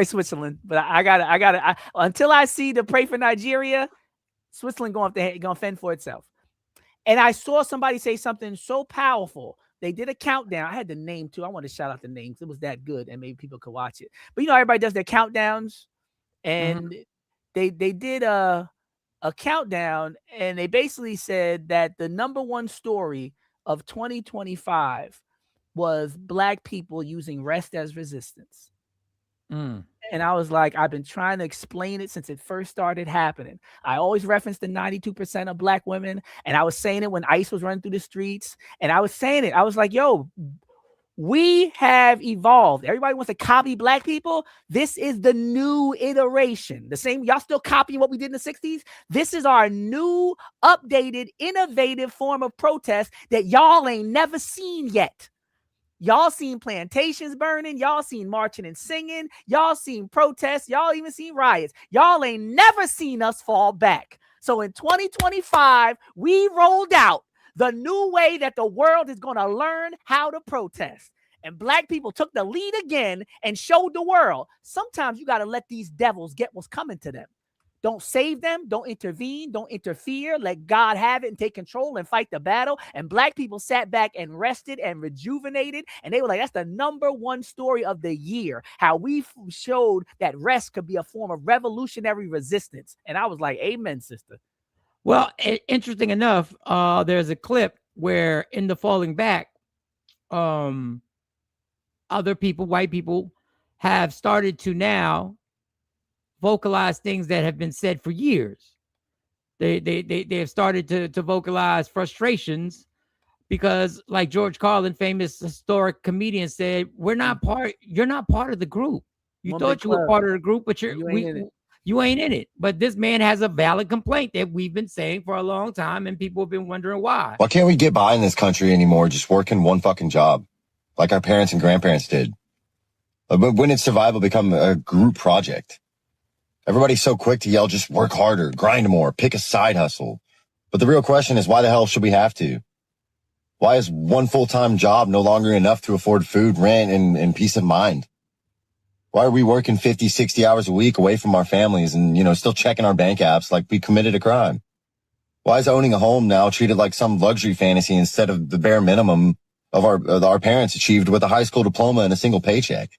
Switzerland, but I gotta. Until I see the pray for Nigeria, Switzerland gonna fend for itself. And I saw somebody say something so powerful. They did a countdown. I had the name too. I want to shout out the names. It was that good, and maybe people could watch it. But everybody does their countdowns, and they did a countdown, and they basically said that the number one story of 2025 was Black people using rest as resistance. And I was like, I've been trying to explain it since it first started happening. I always referenced the 92% of Black women, and I was saying it when ICE was running through the streets, and I was saying it. I was like, yo, we have evolved. Everybody wants to copy Black people. This is the new iteration. The same, y'all still copying what we did in the 60s? This is our new, updated, innovative form of protest that y'all ain't never seen yet. Y'all seen plantations burning. Y'all seen marching and singing. Y'all seen protests. Y'all even seen riots. Y'all ain't never seen us fall back. So in 2025, we rolled out the new way that the world is going to learn how to protest. And Black people took the lead again and showed the world. Sometimes you got to let these devils get what's coming to them. Don't save them. Don't intervene. Don't interfere. Let God have it and take control and fight the battle. And Black people sat back and rested and rejuvenated. And they were like, that's the number one story of the year. How we showed that rest could be a form of revolutionary resistance. And I was like, amen, sister. Well, interesting enough, there's a clip where in the falling back, other people, white people, have started to now vocalize things that have been said for years. They have started to vocalize frustrations because, like George Carlin, famous historic comedian, said, you're not part of the group. You thought you were part of the group, but you ain't in it. But this man has a valid complaint that we've been saying for a long time, and people have been wondering why. Why can't we get by in this country anymore just working one fucking job like our parents and grandparents did? But when did survival become a group project? Everybody's so quick to yell, just work harder, grind more, pick a side hustle. But the real question is, why the hell should we have to? Why is one full-time job no longer enough to afford food, rent, and peace of mind? Why are we working 50, 60 hours a week away from our families and, still checking our bank apps like we committed a crime? Why is owning a home now treated like some luxury fantasy instead of the bare minimum of our parents achieved with a high school diploma and a single paycheck?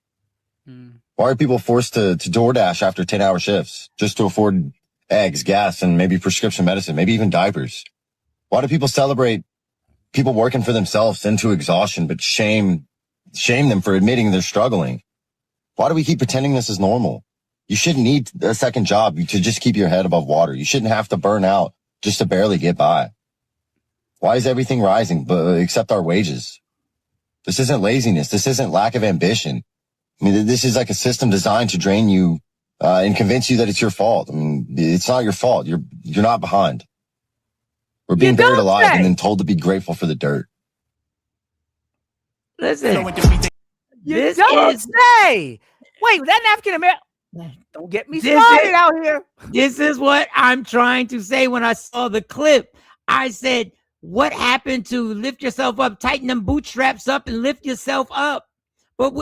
Why are people forced to DoorDash after 10-hour shifts just to afford eggs, gas, and maybe prescription medicine, maybe even diapers? Why do people celebrate people working for themselves into exhaustion, but shame them for admitting they're struggling? Why do we keep pretending this is normal? You shouldn't need a second job to just keep your head above water. You shouldn't have to burn out just to barely get by. Why is everything rising except our wages? This isn't laziness. This isn't lack of ambition. I mean, this is like a system designed to drain you and convince you that it's your fault. I mean, it's not your fault. You're not behind. We're being buried alive and then told to be grateful for the dirt. Listen, you don't say. Wait, was that an African American? Don't get me started out here. This is what I'm trying to say. When I saw the clip, I said, what happened to lift yourself up, tighten them bootstraps up and lift yourself up? But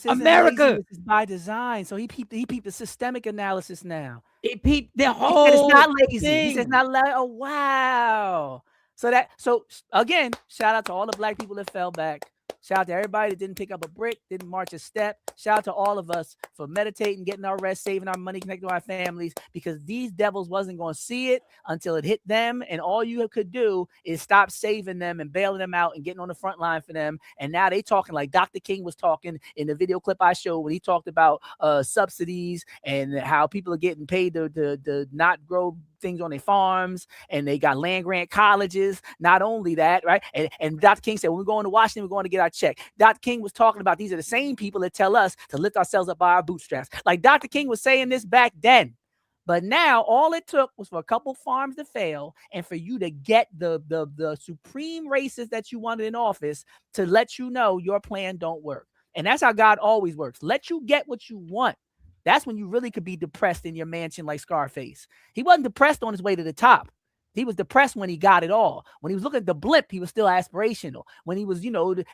America, this is by design. So he peeped the systemic analysis now. He peeped the whole It's not lazy. thing. He says not like, oh wow. So again, shout out to all the black people that fell back. Shout out to everybody that didn't pick up a brick, didn't march a step. Shout out to all of us for meditating, getting our rest, saving our money, connecting to our families, because these devils wasn't going to see it until it hit them. And all you could do is stop saving them and bailing them out and getting on the front line for them. And now they talking like Dr. King was talking in the video clip I showed when he talked about subsidies and how people are getting paid to not grow things on their farms, and they got land grant colleges. Not only that, right? And Dr. King said, when we're going to Washington, we're going to get our check. Dr. King was talking about these are the same people that tell us to lift ourselves up by our bootstraps. Like Dr. King was saying this back then. But now all it took was for a couple farms to fail and for you to get the supreme racists that you wanted in office to let you know your plan don't work. And that's how God always works. Let you get what you want. That's when you really could be depressed in your mansion like Scarface. He wasn't depressed on his way to the top. He was depressed when he got it all. When he was looking at the blimp, he was still aspirational. When he was,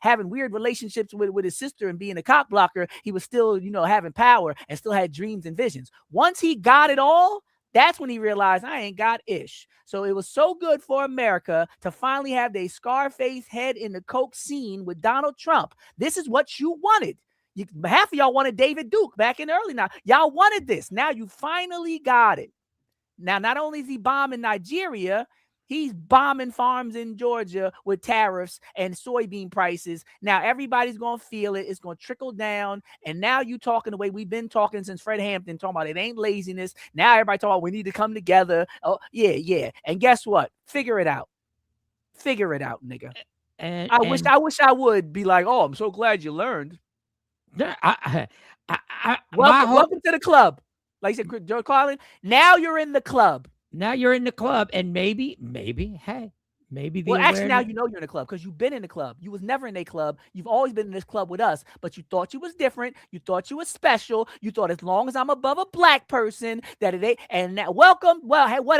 having weird relationships with his sister and being a cock blocker, he was still, having power and still had dreams and visions. Once he got it all, that's when he realized I ain't got ish. So it was so good for America to finally have their Scarface head in the coke scene with Donald Trump. This is what you wanted. Half of y'all wanted David Duke back in the early now. Y'all wanted this. Now you finally got it. Now, not only is he bombing Nigeria, he's bombing farms in Georgia with tariffs and soybean prices. Now everybody's going to feel it. It's going to trickle down. And now you talking the way we've been talking since Fred Hampton, talking about it ain't laziness. Now everybody talking about we need to come together. Oh, yeah. And guess what? Figure it out. Figure it out, nigga. And I wish I would be like, oh, I'm so glad you learned. Welcome to the club. Like you said, Joe Carlin, now you're in the club. Now you're in the club, and maybe, hey, maybe. Actually, now you know you're in the club because you've been in the club. You was never in a club. You've always been in this club with us, but you thought you was different. You thought you was special. You thought as long as I'm above a black person, that it ain't. And now, welcome. Well, hey, what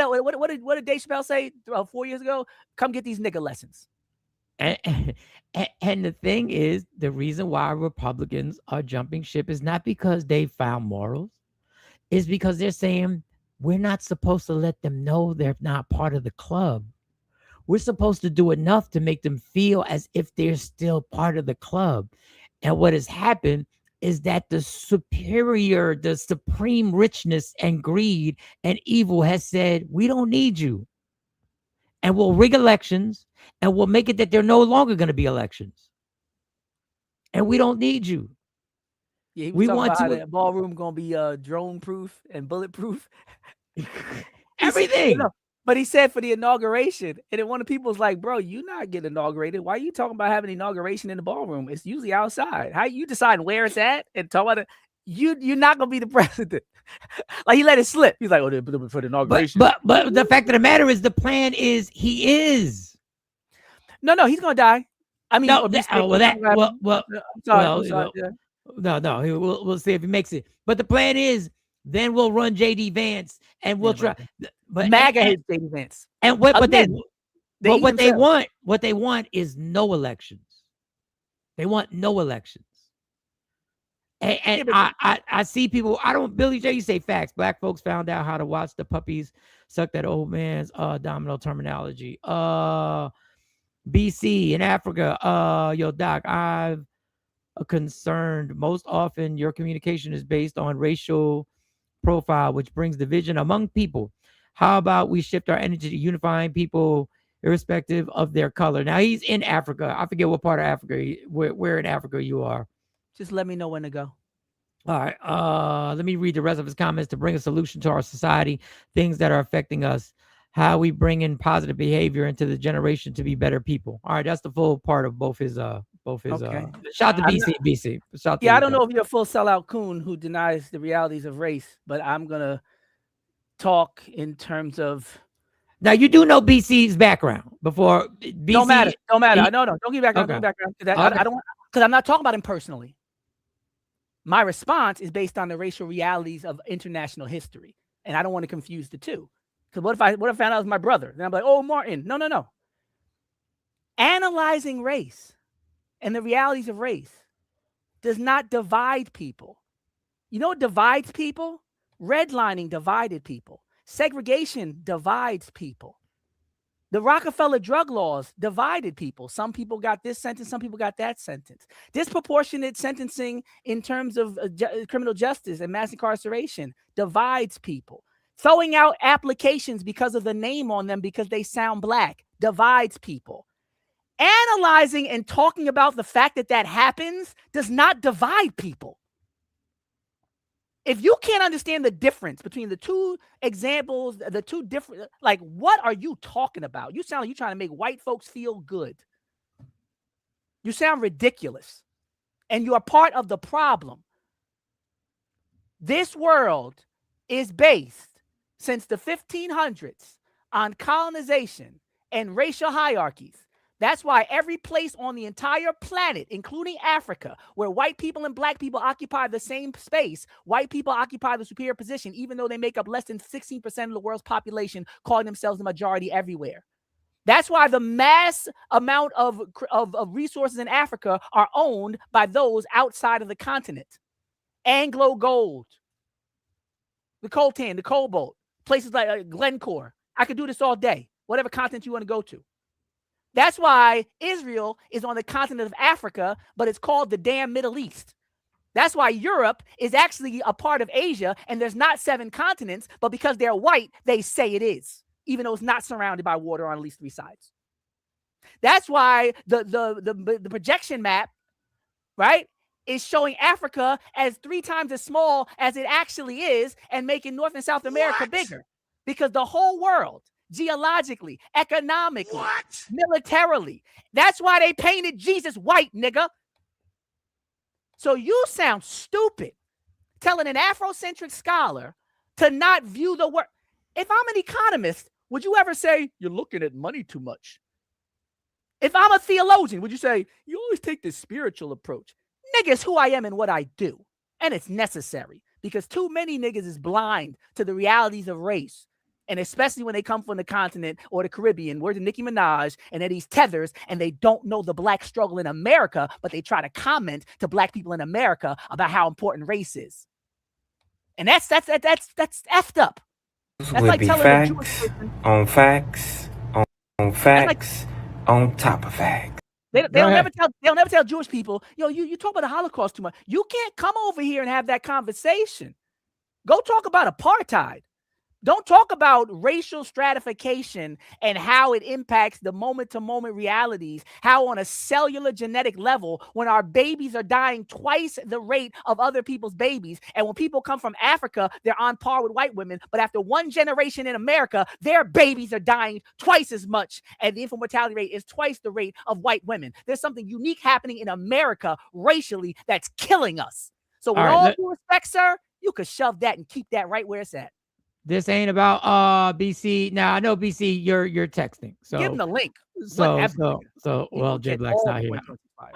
did Dave Chappelle say 4 years ago? Come get these nigga lessons. And the thing is, the reason why Republicans are jumping ship is not because they found morals. Is because they're saying we're not supposed to let them know they're not part of the club. We're supposed to do enough to make them feel as if they're still part of the club. And what has happened is that the supreme richness and greed and evil has said, we don't need you. And we'll rig elections and we'll make it that they're no longer going to be elections. And we don't need you. Yeah, we want the ballroom gonna be drone proof and bulletproof. Everything. But he said for the inauguration, and then one of the people was like, "Bro, you not getting inaugurated. Why are you talking about having an inauguration in the ballroom? It's usually outside. How you deciding where it's at and talk about it? You're not gonna be the president." Like he let it slip. He's like, "Oh, for the inauguration." But the fact of the matter is, the plan is he is. No, he's gonna die. I mean, No, we'll see if he makes it. But the plan is, then we'll run JD Vance and we'll try. But MAGA hates JD Vance. And what they want is no elections. They want no elections. And I see people. Billy J, you say facts. Black folks found out how to watch the puppies suck that old man's domino terminology. BC in Africa. Yo, Doc, I've concerned. Most often, your communication is based on racial profile, which brings division among people. How about we shift our energy to unifying people irrespective of their color? Now, he's in Africa. I forget what part of Africa, where in Africa you are. Just let me know when to go. All right. Let me read the rest of his comments. To bring a solution to our society, things that are affecting us, how we bring in positive behavior into the generation to be better people. All right, that's the full part of both his okay. Shout to BC. Shout to I don't know if you're a full sellout coon who denies the realities of race, but I'm gonna talk in terms of. Now you do know BC's background before. BC, don't matter. No, don't give me background. Okay. Don't give me background. I don't, because I'm not talking about him personally. My response is based on the racial realities of international history, and I don't want to confuse the two. Because what if I found out it was my brother? Then I'm like, oh, Martin. No. Analyzing race and the realities of race does not divide people. You know what divides people? Redlining divided people. Segregation divides people. The Rockefeller drug laws divided people. Some people got this sentence, some people got that sentence. Disproportionate sentencing in terms of criminal justice and mass incarceration divides people. Throwing out applications because of the name on them because they sound black divides people. Analyzing and talking about the fact that that happens does not divide people. If you can't understand the difference between the two examples, the two different, like, what are you talking about? You sound like you're trying to make white folks feel good. You sound ridiculous. And you are part of the problem. This world is based since the 1500s on colonization and racial hierarchies. That's why every place on the entire planet, including Africa, where white people and black people occupy the same space, white people occupy the superior position, even though they make up less than 16% of the world's population, calling themselves the majority everywhere. That's why the mass amount of resources in Africa are owned by those outside of the continent. Anglo gold, the coltan, the cobalt, places like Glencore. I could do this all day, whatever continent you want to go to. That's why Israel is on the continent of Africa, but it's called the damn Middle East. That's why Europe is actually a part of Asia, and there's not 7 continents, but because they're white, they say it is, even though it's not surrounded by water on at least 3 sides. That's why the projection map, right, is showing Africa as 3 times as small as it actually is and making North and South America bigger. Because the whole world, geologically, economically, militarily. That's why they painted Jesus white, nigga. So you sound stupid telling an Afrocentric scholar to not view the world. If I'm an economist, would you ever say, you're looking at money too much? If I'm a theologian, would you say, you always take this spiritual approach? Nigga, it's who I am and what I do. And it's necessary because too many niggas is blind to the realities of race. And especially when they come from the continent or the Caribbean, where the Nicki Minaj and they're these tethers and they don't know the black struggle in America, but they try to comment to black people in America about how important race is. And that's effed up. That's like telling a Jewish person on facts, on facts, on top of facts. They'll never tell Jewish people, yo, you talk about the Holocaust too much. You can't come over here and have that conversation. Go talk about apartheid. Don't talk about racial stratification and how it impacts the moment-to-moment realities, how on a cellular genetic level, when our babies are dying twice the rate of other people's babies, and when people come from Africa, they're on par with white women, but after 1 generation in America, their babies are dying twice as much, and the infant mortality rate is twice the rate of white women. There's something unique happening in America racially that's killing us. So with all due respect, sir, you could shove that and keep that right where it's at. This ain't about BC. Now I know BC, you're texting. So give him the link. Well, Jay Black's not here.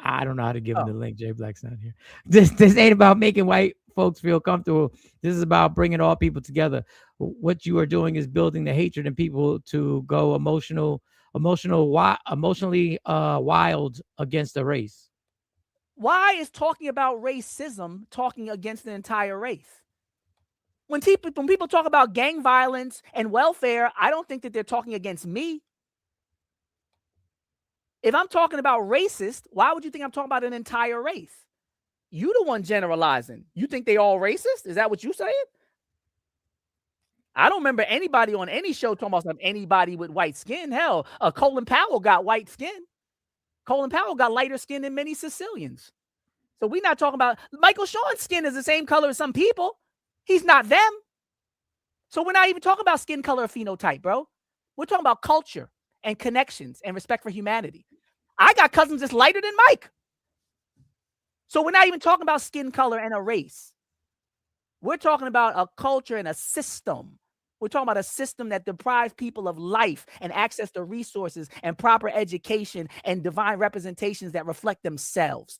I don't know how to give him the link. Jay Black's not here. This ain't about making white folks feel comfortable. This is about bringing all people together. What you are doing is building the hatred in people to go emotionally wild against the race. Why is talking about racism talking against the entire race? When people talk about gang violence and welfare, I don't think that they're talking against me. If I'm talking about racist, why would you think I'm talking about an entire race? You the one generalizing. You think they all racist? Is that what you saying? I don't remember anybody on any show talking about anybody with white skin. Hell, Colin Powell got white skin. Colin Powell got lighter skin than many Sicilians. So we're not talking about Michael Sean's skin is the same color as some people. He's not them. So we're not even talking about skin color or phenotype, bro. We're talking about culture and connections and respect for humanity. I got cousins that's lighter than Mike. So we're not even talking about skin color and a race. We're talking about a culture and a system. We're talking about a system that deprives people of life and access to resources and proper education and divine representations that reflect themselves.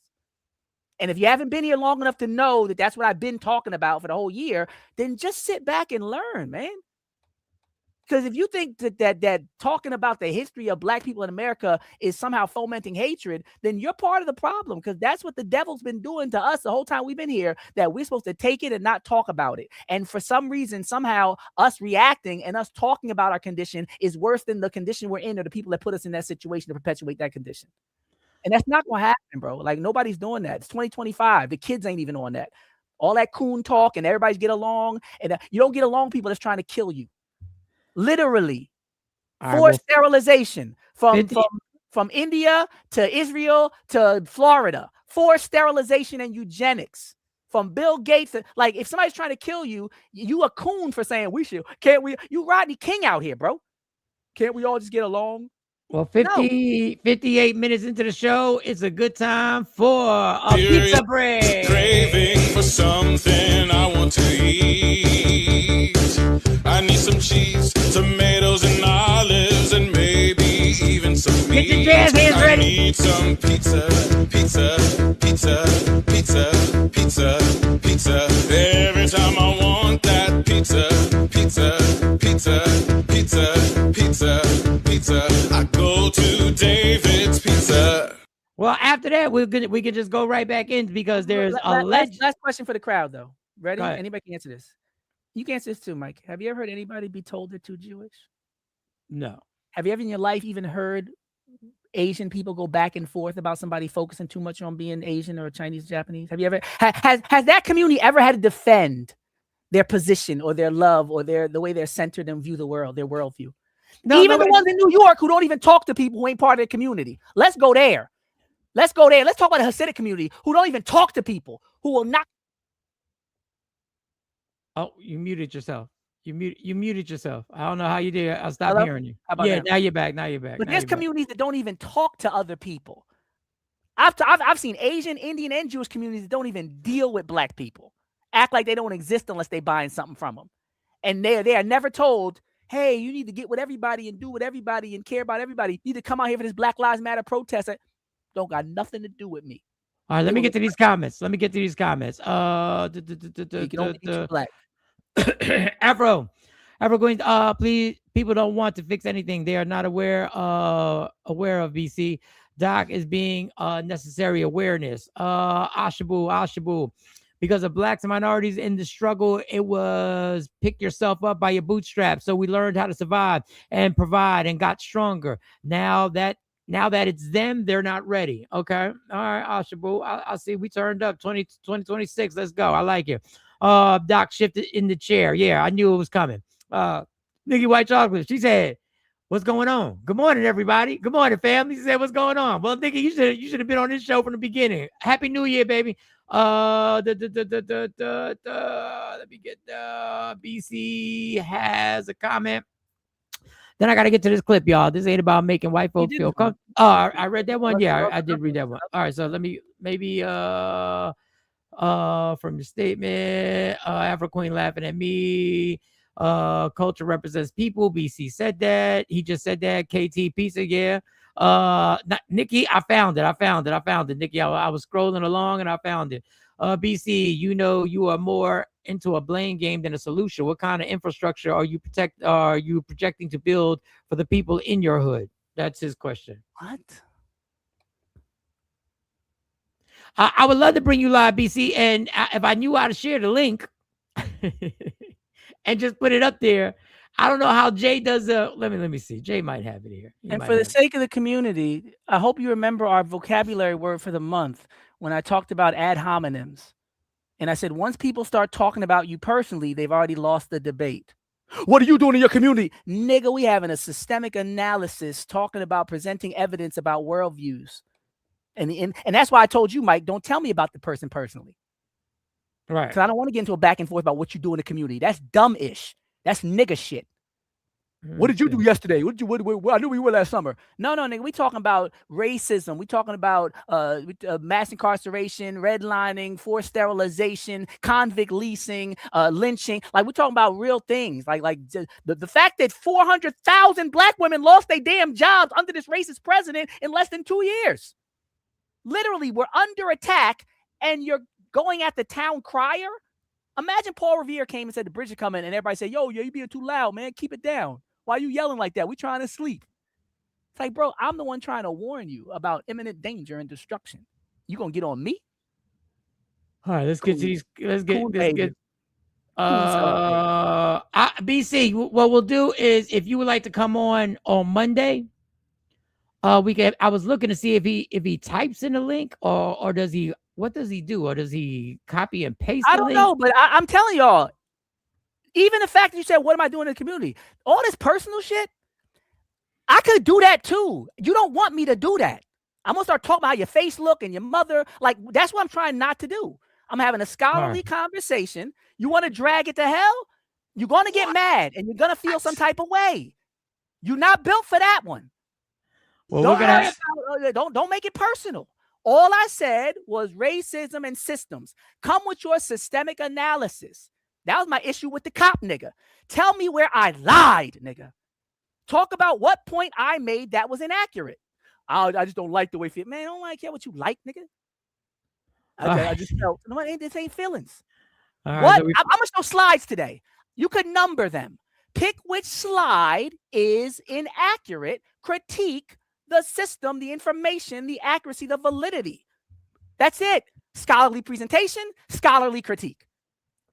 And if you haven't been here long enough to know that that's what I've been talking about for the whole year, then just sit back and learn, man. Because if you think that talking about the history of Black people in America is somehow fomenting hatred, then you're part of the problem, because that's what the devil's been doing to us the whole time we've been here, that we're supposed to take it and not talk about it. And for some reason, somehow us reacting and us talking about our condition is worse than the condition we're in or the people that put us in that situation to perpetuate that condition. And that's not going to happen, bro. Like, nobody's doing that. It's 2025. The kids ain't even on that. All that coon talk and everybody's get along. And you don't get along with people that's trying to kill you. Literally. Forced sterilization from India to Israel to Florida. Forced sterilization and eugenics. From Bill Gates. Like, if somebody's trying to kill you, you a coon for saying can't we? You Rodney King out here, bro. Can't we all just get along? Well, 58 minutes into the show, it's a good time for a pizza break. Craving for something I want to eat. I need some cheese, tomatoes, and olives, and maybe even some meat. Get your jazz hands ready. I need some pizza. Every time I want that pizza. I go to David's Pizza. Well, after that, we can just go right back in, because there's a last question for the crowd, though. Ready? Anybody can answer this. You can answer this too, Mike. Have you ever heard anybody be told they're too Jewish? No. Have you ever in your life even heard Asian people go back and forth about somebody focusing too much on being Asian or Chinese, Japanese? Have you ever has that community ever had to defend their position or their love or the way they're centered and view the world, their worldview? No, even the ones in New York who don't even talk to people who ain't part of the community. Let's go there. Let's talk about the Hasidic community who don't even talk to people, who will not. Oh, you muted yourself. You muted yourself. I don't know how you did. I'll stop hearing you. How about yeah, that? now you're back. But there's communities that don't even talk to other people. I've seen Asian, Indian, and Jewish communities that don't even deal with Black people. Act like they don't exist unless they buying something from them. And they are never told, hey, you need to get with everybody and do with everybody and care about everybody. You need to come out here for this Black Lives Matter protest. That don't got nothing to do with me. All right, let me get to these comments. You can only be Black. Afro going, please, people don't want to fix anything. They are not aware of BC. Doc is being necessary awareness. Ashabu. Because of Blacks and minorities in the struggle, it was pick yourself up by your bootstraps. So we learned how to survive and provide and got stronger. Now that it's them, they're not ready. Okay. All right, Ashabu. I see we turned up 2026. Let's go. I like it. Doc shifted in the chair. Yeah, I knew it was coming. Nikki White Chocolate, she said, what's going on? Good morning, everybody. Good morning, family. She said, what's going on? Well, Nikki, you should have been on this show from the beginning. Happy New Year, baby. Let me get BC has a comment. Then I got to get to this clip, y'all. This ain't about making white folks feel comfortable. I read that one. Yeah, I did read that one. All right, so let me maybe from the statement, Afro Queen laughing at me. Culture represents people. BC said that. He just said that. KT Pizza, yeah. Nikki, I found it. Nikki, I was scrolling along and I found it. BC, you are more into a blame game than a solution. What kind of infrastructure are you projecting to build for the people in your hood? That's his question. What? I would love to bring you live, BC. And if I knew how to share the link and just put it up there, I don't know how Jay does. Let me see. Jay might have it here. And for the sake of the community, I hope you remember our vocabulary word for the month when I talked about ad hominems. And I said, once people start talking about you personally, they've already lost the debate. What are you doing in your community? Nigga, we having a systemic analysis talking about presenting evidence about worldviews. And that's why I told you, Mike, don't tell me about the person personally. Right. Because I don't want to get into a back and forth about what you do in the community. That's dumb-ish. That's nigga shit. What did you do yesterday? What I knew we were last summer. No, nigga. We talking about racism. We talking about mass incarceration, redlining, forced sterilization, convict leasing, lynching. Like we're talking about real things. Like the fact that 400,000 black women lost their damn jobs under this racist president in less than 2 years. Literally, we're under attack, and you're going at the town crier. Imagine Paul Revere came and said the bridge is coming, and everybody said, yo, you being too loud, man. Keep it down. Why are you yelling like that? We trying to sleep. It's like, bro, I'm the one trying to warn you about imminent danger and destruction. You gonna get on me? All right, let's get to these. Let's get. BC, what we'll do is, if you would like to come on Monday, we can. I was looking to see if he types in the link or does he. What does he do? Or does he copy and paste? I don't know, but I'm telling y'all. Even the fact that you said, what am I doing in the community? All this personal shit, I could do that too. You don't want me to do that. I'm going to start talking about how your face look and your mother. Like, that's what I'm trying not to do. I'm having a scholarly conversation. You want to drag it to hell? You're going to get mad and you're going to feel some type of way. You're not built for that one. Well, don't make it personal. All I said was racism and systems. Come with your systemic analysis. That was my issue with the cop, nigga. Tell me where I lied, nigga. Talk about what point I made that was inaccurate. I just don't like the way you feel. Man, I don't care what you like, nigga. I just felt, this ain't feelings. Right, what? I'm going to show slides today. You could number them. Pick which slide is inaccurate. Critique the system, the information, the accuracy, the validity. That's it. Scholarly presentation, scholarly critique.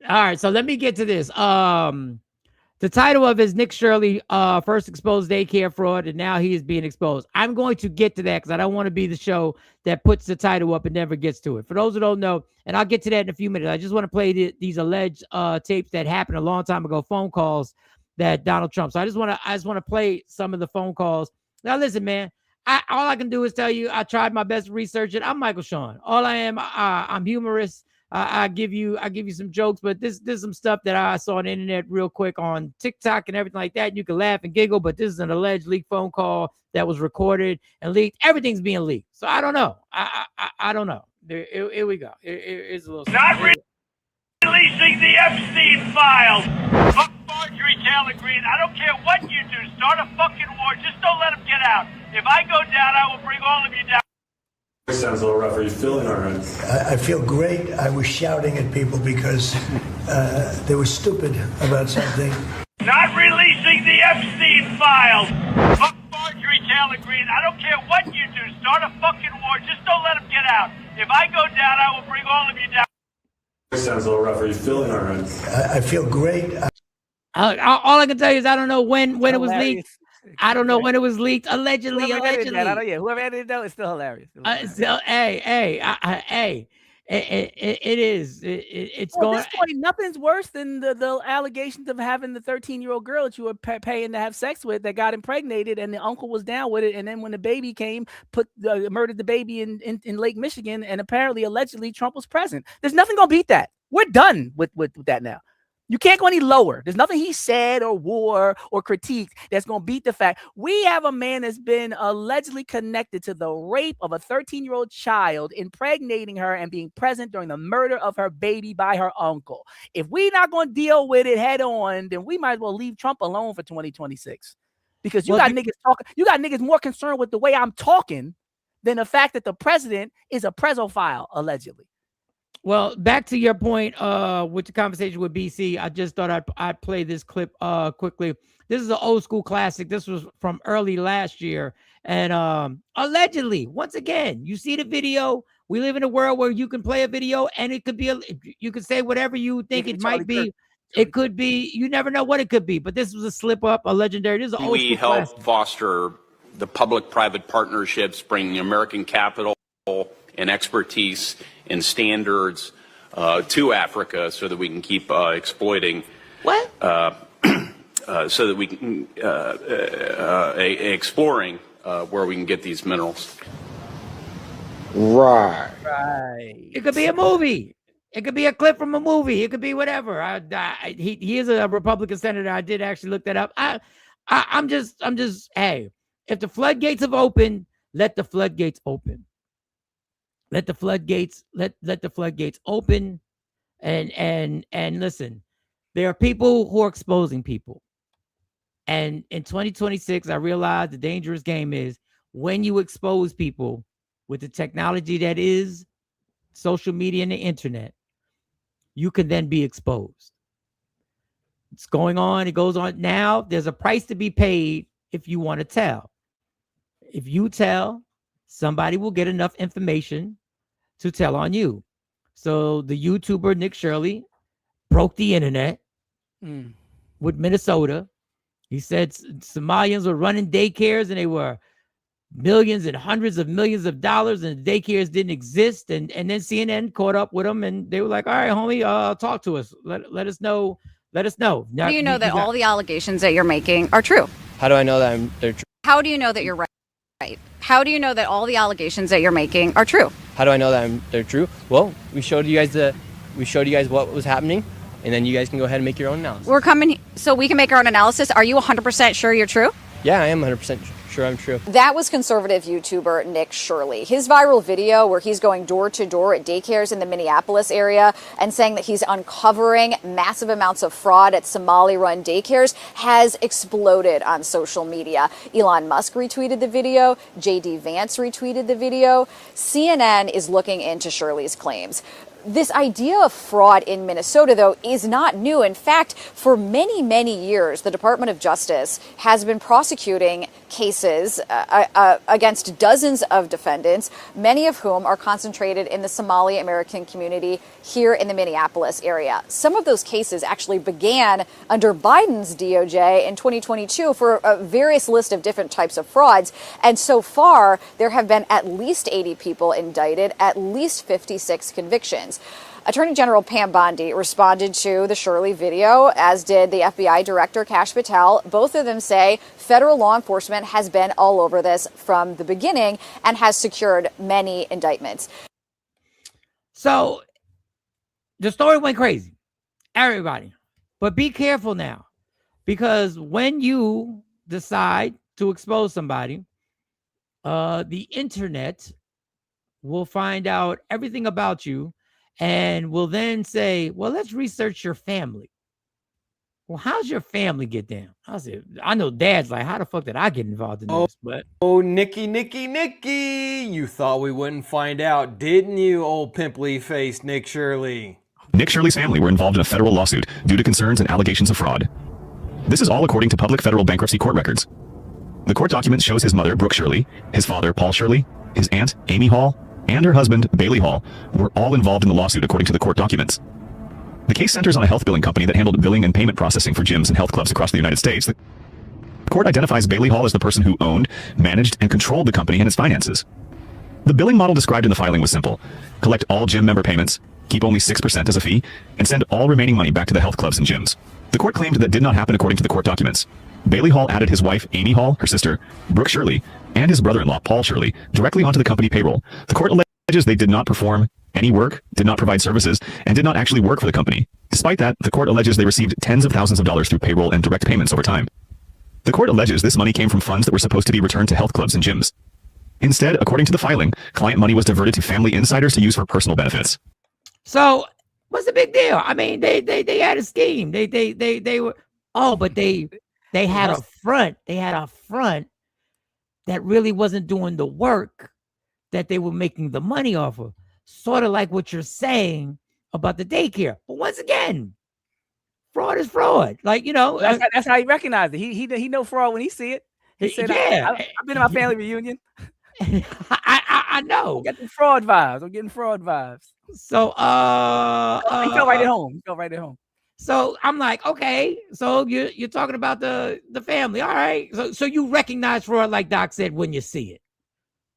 All right, so let me get to this. The title of it is Nick Shirley first exposed daycare fraud, and now he is being exposed. I'm going to get to that because I don't want to be the show that puts the title up and never gets to it. For those who don't know, and I'll get to that in a few minutes, I just want to play these alleged tapes that happened a long time ago, phone calls that Donald Trump. So I just want to play some of the phone calls. Now listen, man. All I can do is tell you I tried my best to research it. I'm Michael Sean. All I am, I'm humorous. I give you some jokes, but this is some stuff that I saw on the internet real quick on TikTok and everything like that. And you can laugh and giggle, but this is an alleged leaked phone call that was recorded and leaked. Everything's being leaked, so I don't know. I don't know. Here we go. It's a little. Not releasing the Epstein files. Fuck Marjorie Taylor Greene. I don't care what you do. Start a fucking war. Just don't let them get out. If I go down, I will bring all of you down. Sounds a little rough. Are you feeling all right? I feel great. I was shouting at people because they were stupid about something. Not releasing the Epstein files. Fuck Marjorie Taylor Greene. I don't care what you do. Start a fucking war. Just don't let them get out. If I go down, I will bring all of you down. Sounds a little rough. Are you feeling all right? I feel great. All I can tell you is I don't know when it was leaked. I don't know when it was leaked. Allegedly. Whoever edited that, it's still hilarious. It is. It's going. At this point, nothing's worse than the allegations of having the 13-year-old girl that you were paying to have sex with that got impregnated, and the uncle was down with it. And then when the baby came, murdered the baby in Lake Michigan, and apparently, allegedly, Trump was present. There's nothing gonna beat that. We're done with that now. You can't go any lower. There's nothing he said or wore or critiqued that's going to beat the fact. We have a man that's been allegedly connected to the rape of a 13-year-old child, impregnating her and being present during the murder of her baby by her uncle. If we're not going to deal with it head on, then we might as well leave Trump alone for 2026. Because you got niggas more concerned with the way I'm talking than the fact that the president is a presophile, allegedly. Well, back to your point with the conversation with BC, I just thought I'd play this clip quickly. This is an old school classic. This was from early last year. And allegedly, once again, you see the video. We live in a world where you can play a video and it could be, you can say whatever you think it might be. It could be, you never know what it could be, but this was a slip up, a legendary. This is an old school help classic. Foster the public-private partnerships, bringing American capital and expertise and standards to Africa so that we can keep exploiting. What? So that we can exploring where we can get these minerals. Right. It could be a movie. It could be a clip from a movie. It could be whatever. He is a Republican senator. I did actually look that up. I'm just. Hey, if the floodgates have opened, let the floodgates open. Let the floodgates. Let the floodgates open. And listen, there are people who are exposing people. And in 2026, I realized the dangerous game is when you expose people with the technology that is social media and the internet, you can then be exposed. It's going on. It goes on. Now there's a price to be paid if you want to tell. If you tell, somebody will get enough information to tell on you. So the YouTuber Nick Shirley broke the internet with Minnesota. He said Somalians were running daycares and they were millions and hundreds of millions of dollars and the daycares didn't exist. And then CNN caught up with them and they were like, all right, homie, talk to us. Let us know. Let us know. How do you know that all the allegations that you're making are true? How do I know that they're true? How do you know that you're right? How do you know that all the allegations that you're making are true? How do I know that they're true? Well, we showed you guys what was happening, and then you guys can go ahead and make your own analysis. We're coming so we can make our own analysis. Are you 100% sure you're true? Yeah, I am 100% sure I'm true. That was conservative YouTuber Nick Shirley. His viral video where he's going door to door at daycares in the Minneapolis area and saying that he's uncovering massive amounts of fraud at Somali-run daycares has exploded on social media. Elon Musk retweeted the video. J.D. Vance retweeted the video. CNN is looking into Shirley's claims. This idea of fraud in Minnesota, though, is not new. In fact, for many, many years, the Department of Justice has been prosecuting cases against dozens of defendants, many of whom are concentrated in the Somali American community here in the Minneapolis area. Some of those cases actually began under Biden's DOJ in 2022 for a various list of different types of frauds. And so far, there have been at least 80 people indicted, at least 56 convictions. Attorney General Pam Bondi responded to the Shirley video, as did the FBI Director Kash Patel. Both of them say federal law enforcement has been all over this from the beginning and has secured many indictments. So the story went crazy, everybody. But be careful now, because when you decide to expose somebody, the internet will find out everything about you and will then say, well, let's research your family. Well, how's your family get down? I know dad's like, how the fuck did I get involved in this? But Nicky. You thought we wouldn't find out, didn't you, old pimply-faced Nick Shirley? Nick Shirley's family were involved in a federal lawsuit due to concerns and allegations of fraud. This is all according to public federal bankruptcy court records. The court documents shows his mother, Brooke Shirley, his father, Paul Shirley, his aunt, Amy Hall, and her husband, Bailey Hall, were all involved in the lawsuit according to the court documents. The case centers on a health billing company that handled billing and payment processing for gyms and health clubs across the United States. The court identifies Bailey Hall as the person who owned, managed, and controlled the company and its finances. The billing model described in the filing was simple: collect all gym member payments, keep only 6% as a fee, and send all remaining money back to the health clubs and gyms. The court claimed that did not happen according to the court documents. Bailey Hall added his wife, Amy Hall, her sister, Brooke Shirley, and his brother-in-law, Paul Shirley, directly onto the company payroll. The court alleges they did not perform any work, did not provide services, and did not actually work for the company. Despite that, the court alleges they received tens of thousands of dollars through payroll and direct payments over time. The court alleges this money came from funds that were supposed to be returned to health clubs and gyms. Instead, according to the filing, client money was diverted to family insiders to use for personal benefits. So what's the big deal? I mean, they had a scheme. They were, but they had a front. They had a front that really wasn't doing the work that they were making the money off of. sort of like what you're saying about the daycare. But once again, fraud is fraud. Like, that's how he recognized it. He know fraud when he see it. He said, yeah. I've been to my family reunion. I know. I'm getting fraud vibes. So he felt right at home. So I'm like, okay, so you're talking about the family. All right. So you recognize fraud, like Doc said, when you see it.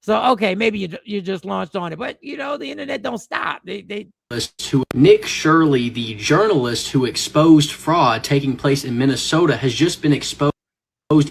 So okay, maybe you just launched on it, but the internet don't stop. They Nick Shirley, the journalist who exposed fraud taking place in Minnesota, has just been exposed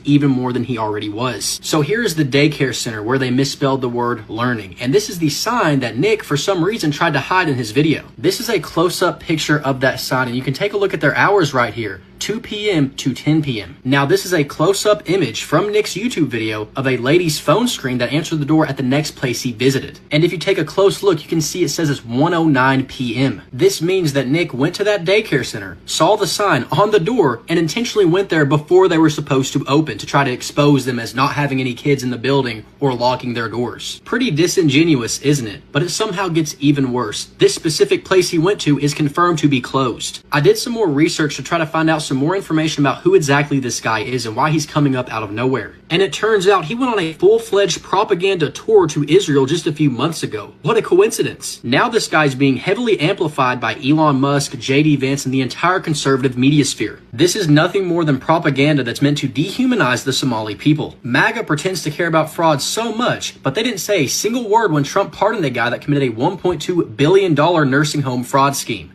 even more than he already was. So here is the daycare center where they misspelled the word learning. And this is the sign that Nick, for some reason, tried to hide in his video. This is a close-up picture of that sign, and you can take a look at their hours right here. 2 p.m. to 10 p.m. Now, this is a close-up image from Nick's YouTube video of a lady's phone screen that answered the door at the next place he visited. And if you take a close look, you can see it says it's 1:09 p.m. This means that Nick went to that daycare center, saw the sign on the door, and intentionally went there before they were supposed to open to try to expose them as not having any kids in the building or locking their doors. Pretty disingenuous, isn't it? But it somehow gets even worse. This specific place he went to is confirmed to be closed. I did some more research to try to find out some more information about who exactly this guy is and why he's coming up out of nowhere. And it turns out he went on a full-fledged propaganda tour to Israel just a few months ago. What a coincidence. Now this guy's being heavily amplified by Elon Musk, JD Vance, and the entire conservative media sphere. This is nothing more than propaganda that's meant to dehumanize the Somali people. MAGA pretends to care about fraud so much, but they didn't say a single word when Trump pardoned a guy that committed a $1.2 billion nursing home fraud scheme.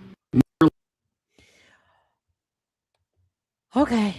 Okay.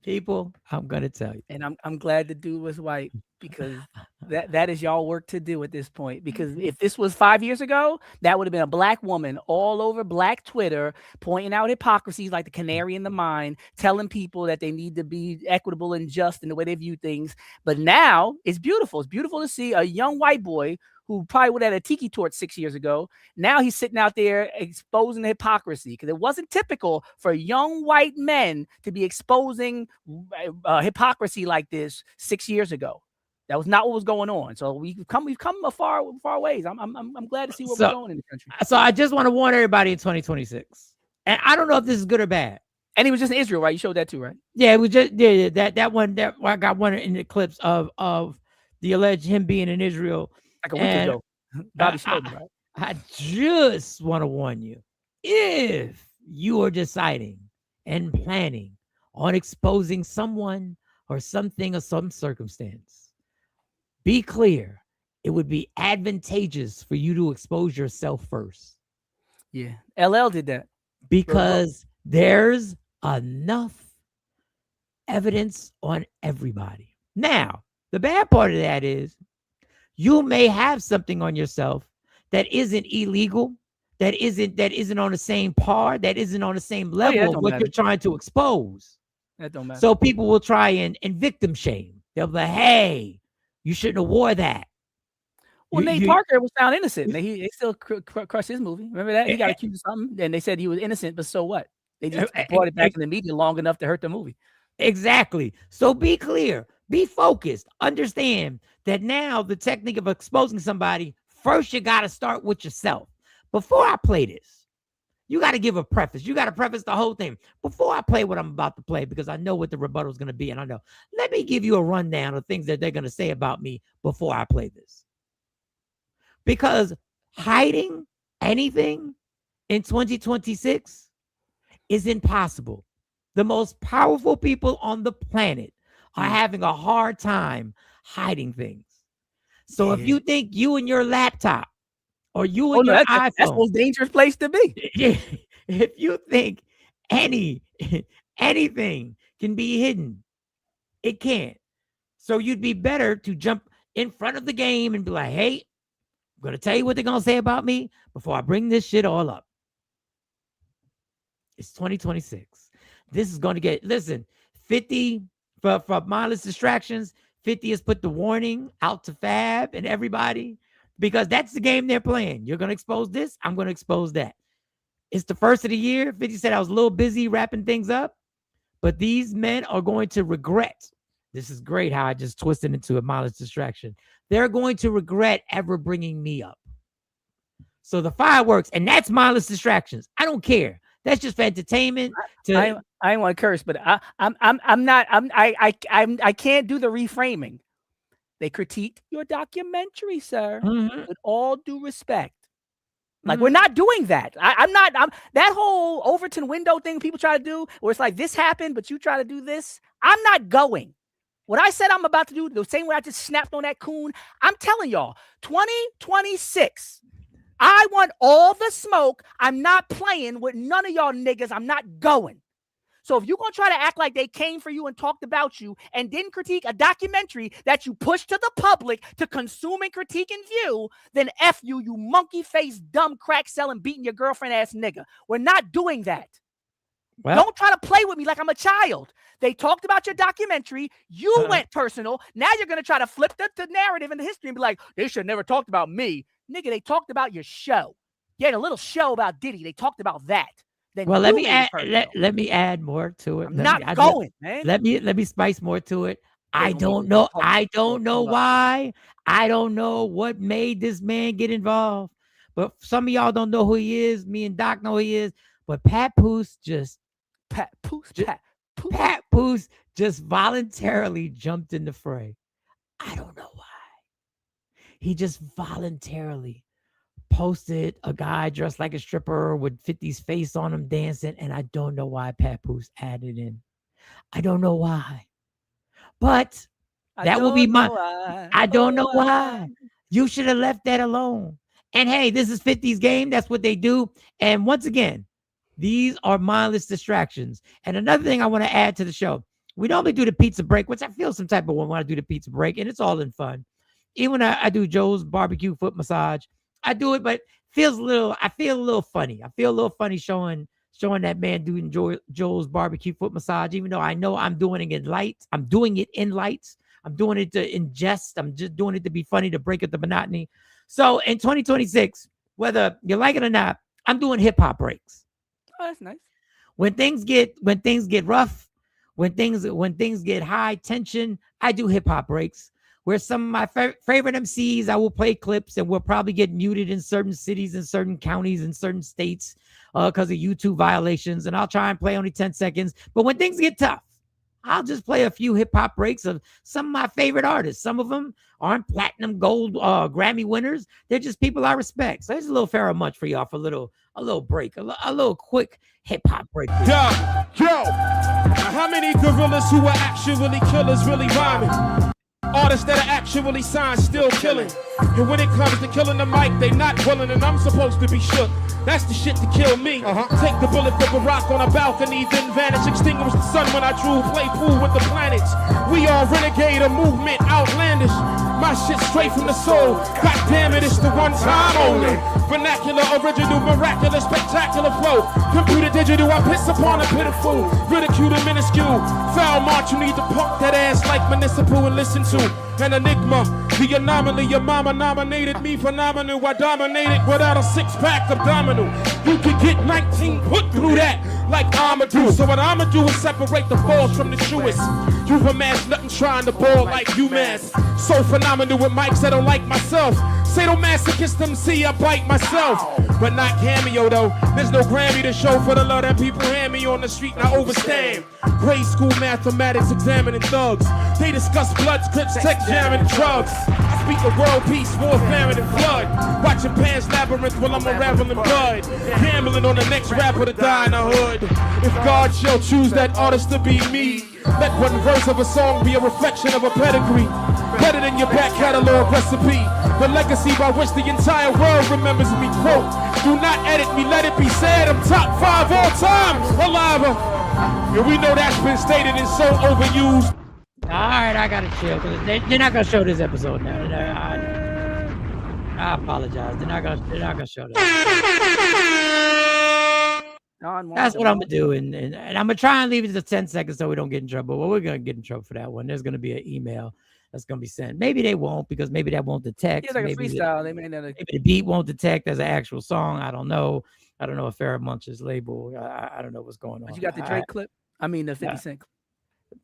People, I'm gonna tell you. And I'm glad the dude was white, because that is y'all work to do at this point. Because if this was 5 years ago, that would have been a black woman all over black Twitter pointing out hypocrisies like the canary in the mine, telling people that they need to be equitable and just in the way they view things. But now it's beautiful. It's beautiful to see a young white boy who probably would have had a tiki torch 6 years ago. Now he's sitting out there exposing the hypocrisy, because it wasn't typical for young white men to be exposing hypocrisy like this 6 years ago. That was not what was going on. So we've come a far ways. I'm glad to see where we're going in the country. So I just want to warn everybody in 2026, and I don't know if this is good or bad. And he was just in Israel, right? You showed that too, right? Yeah, it was just that one. That I got one in the clips of the alleged him being in Israel. Like a week ago. Bobby Snowden, right? I just want to warn you, if you are deciding and planning on exposing someone or something or some circumstance, be clear, it would be advantageous for you to expose yourself first. Yeah. LL did that. Because there's enough evidence on everybody. Now, the bad part of that is, you may have something on yourself that isn't illegal, that isn't on the same par, that isn't on the same level of what you're trying to expose. That don't matter. So people will try and victim shame. They'll be like, hey, you shouldn't have wore that. Well, Nate Parker was found innocent. They still crushed his movie. Remember that? He got accused of something, and they said he was innocent, but so what? They just brought it back in the media long enough to hurt the movie. Exactly. So be clear, be focused, understand that now the technique of exposing somebody, first you got to start with yourself. Before I play this, you got to give a preface. You got to preface the whole thing before I play what I'm about to play, because I know what the rebuttal is going to be. And I know, let me give you a rundown of things that they're going to say about me before I play this. Because hiding anything in 2026 is impossible. The most powerful people on the planet are having a hard time hiding things. So if you think you and your laptop or you and your iPhone, that's the most dangerous place to be. If you think anything can be hidden, it can't. So you'd be better to jump in front of the game and be like, hey, I'm going to tell you what they're going to say about me before I bring this shit all up. It's 2026. This is going to get, listen, 50 for mindless distractions. 50 has put the warning out to Fab and everybody, because that's the game they're playing. You're going to expose this. I'm going to expose that. It's the first of the year. 50 said I was a little busy wrapping things up, but these men are going to regret This is great how I just twisted into a mindless distraction. They're going to regret ever bringing me up. So the fireworks, and that's mindless distractions. I don't care. That's just for entertainment. I ain't want to curse, but I can't do the reframing. They critiqued your documentary, sir. With all due respect. Like, we're not doing that. I'm that whole Overton window thing people try to do, where it's like, this happened, but you try to do this. I'm not going. What I said I'm about to do, the same way I just snapped on that coon, I'm telling y'all, 2026, I want all the smoke. I'm not playing with none of y'all niggas. I'm not going. So if you're going to try to act like they came for you and talked about you and didn't critique a documentary that you pushed to the public to consume and critique and view, then F you, you monkey-faced, dumb, crack-selling, beating your girlfriend ass nigga. We're not doing that. Well, don't try to play with me like I'm a child. They talked about your documentary. You went personal. Now you're going to try to flip the narrative in the history and be like, they should have never talked about me. Nigga, they talked about your show. You had a little show about Diddy. They talked about that. Then well, let me add more to it. I'm not going, man. Let me spice more to it. I don't know why. I don't know what made this man get involved. But some of y'all don't know who he is. Me and Doc know who he is. But Papoose just voluntarily jumped in the fray. I don't know why. He just voluntarily posted a guy dressed like a stripper with 50's face on him dancing, and I don't know why Papoose added in. I don't know why. But that will be I don't know why. You should have left that alone. And hey, this is 50's game. That's what they do. And once again, these are mindless distractions. And another thing I want to add to the show, we normally do the pizza break, which I feel some type of one when I do the pizza break, and it's all in fun. Even when I do Joe's barbecue foot massage, I do it, but I feel a little funny. I feel a little funny showing that man doing Joe's barbecue foot massage, even though I know I'm doing it in lights. I'm doing it in lights. I'm doing it to ingest. I'm just doing it to be funny, to break up the monotony. So in 2026, whether you like it or not, I'm doing hip hop breaks. Oh, that's nice. When things get rough, when things get high tension, I do hip hop breaks. Where some of my favorite MCs, I will play clips and we'll probably get muted in certain cities, in certain counties, in certain states because of YouTube violations. And I'll try and play only 10 seconds. But when things get tough, I'll just play a few hip hop breaks of some of my favorite artists. Some of them aren't platinum, gold, Grammy winners. They're just people I respect. So there's a little Pharaoh Munch for y'all for a little break, a little quick hip hop break. Yo, now how many gorillas who are actually killers really rhyming? Artists that are actually signed still killing. And when it comes to killing the mic, they not willing, and I'm supposed to be shook. That's the shit to kill me. Take the bullet, flip a rock on a balcony, then vanish, extinguish the sun when I drew, play pool with the planets. We are renegade, a movement, outlandish. My shit straight from the soul. God damn it, it's the one time only. Vernacular, original, miraculous, spectacular flow. Computer digital, I piss upon a pitiful. Ridicule and minuscule. Foul march, you need to pump that ass like municipal and listen to an enigma. The anomaly, your mama nominated me phenomenal. I dominated without a six-pack abdominal. You could get 19 put through that like I'ma do. So what I'ma do is separate the false from the truest. You've amassed nothing trying to ball like UMass. So phenomenal with mics that don't like myself. Sadomasochist MC, I bite myself. But not cameo though. There's no Grammy to show for the love that people hand me on the street and I overstand. Grade school mathematics examining thugs. They discuss bloods, clips, tech jamming drugs. I speak of world peace, war, famine, and flood. Watching Pan's Labyrinth while I'm unraveling blood. Gambling on the next rapper to die in the hood. If God shall choose that artist to be me, let one verse of a song be a reflection of a pedigree. Better than your back catalog recipe. The legacy by which the entire world remembers me. Quote, do not edit me, let it be said I'm top 5 all time alive. And we know that's been stated and so overused. All right, I gotta chill because they're not gonna show this episode now. I apologize. They're not gonna show that. That's what I'm gonna do, and I'm gonna try and leave it to 10 seconds so we don't get in trouble. Well, we're gonna get in trouble for that one. There's gonna be an email that's gonna be sent. Maybe they won't because maybe that won't detect. It's like a freestyle. They may not. Maybe the beat won't detect as an actual song. I don't know. I don't know if Pharaoh Munch's label. I don't know what's going on. But you got the Drake clip. I mean the 50 Cent.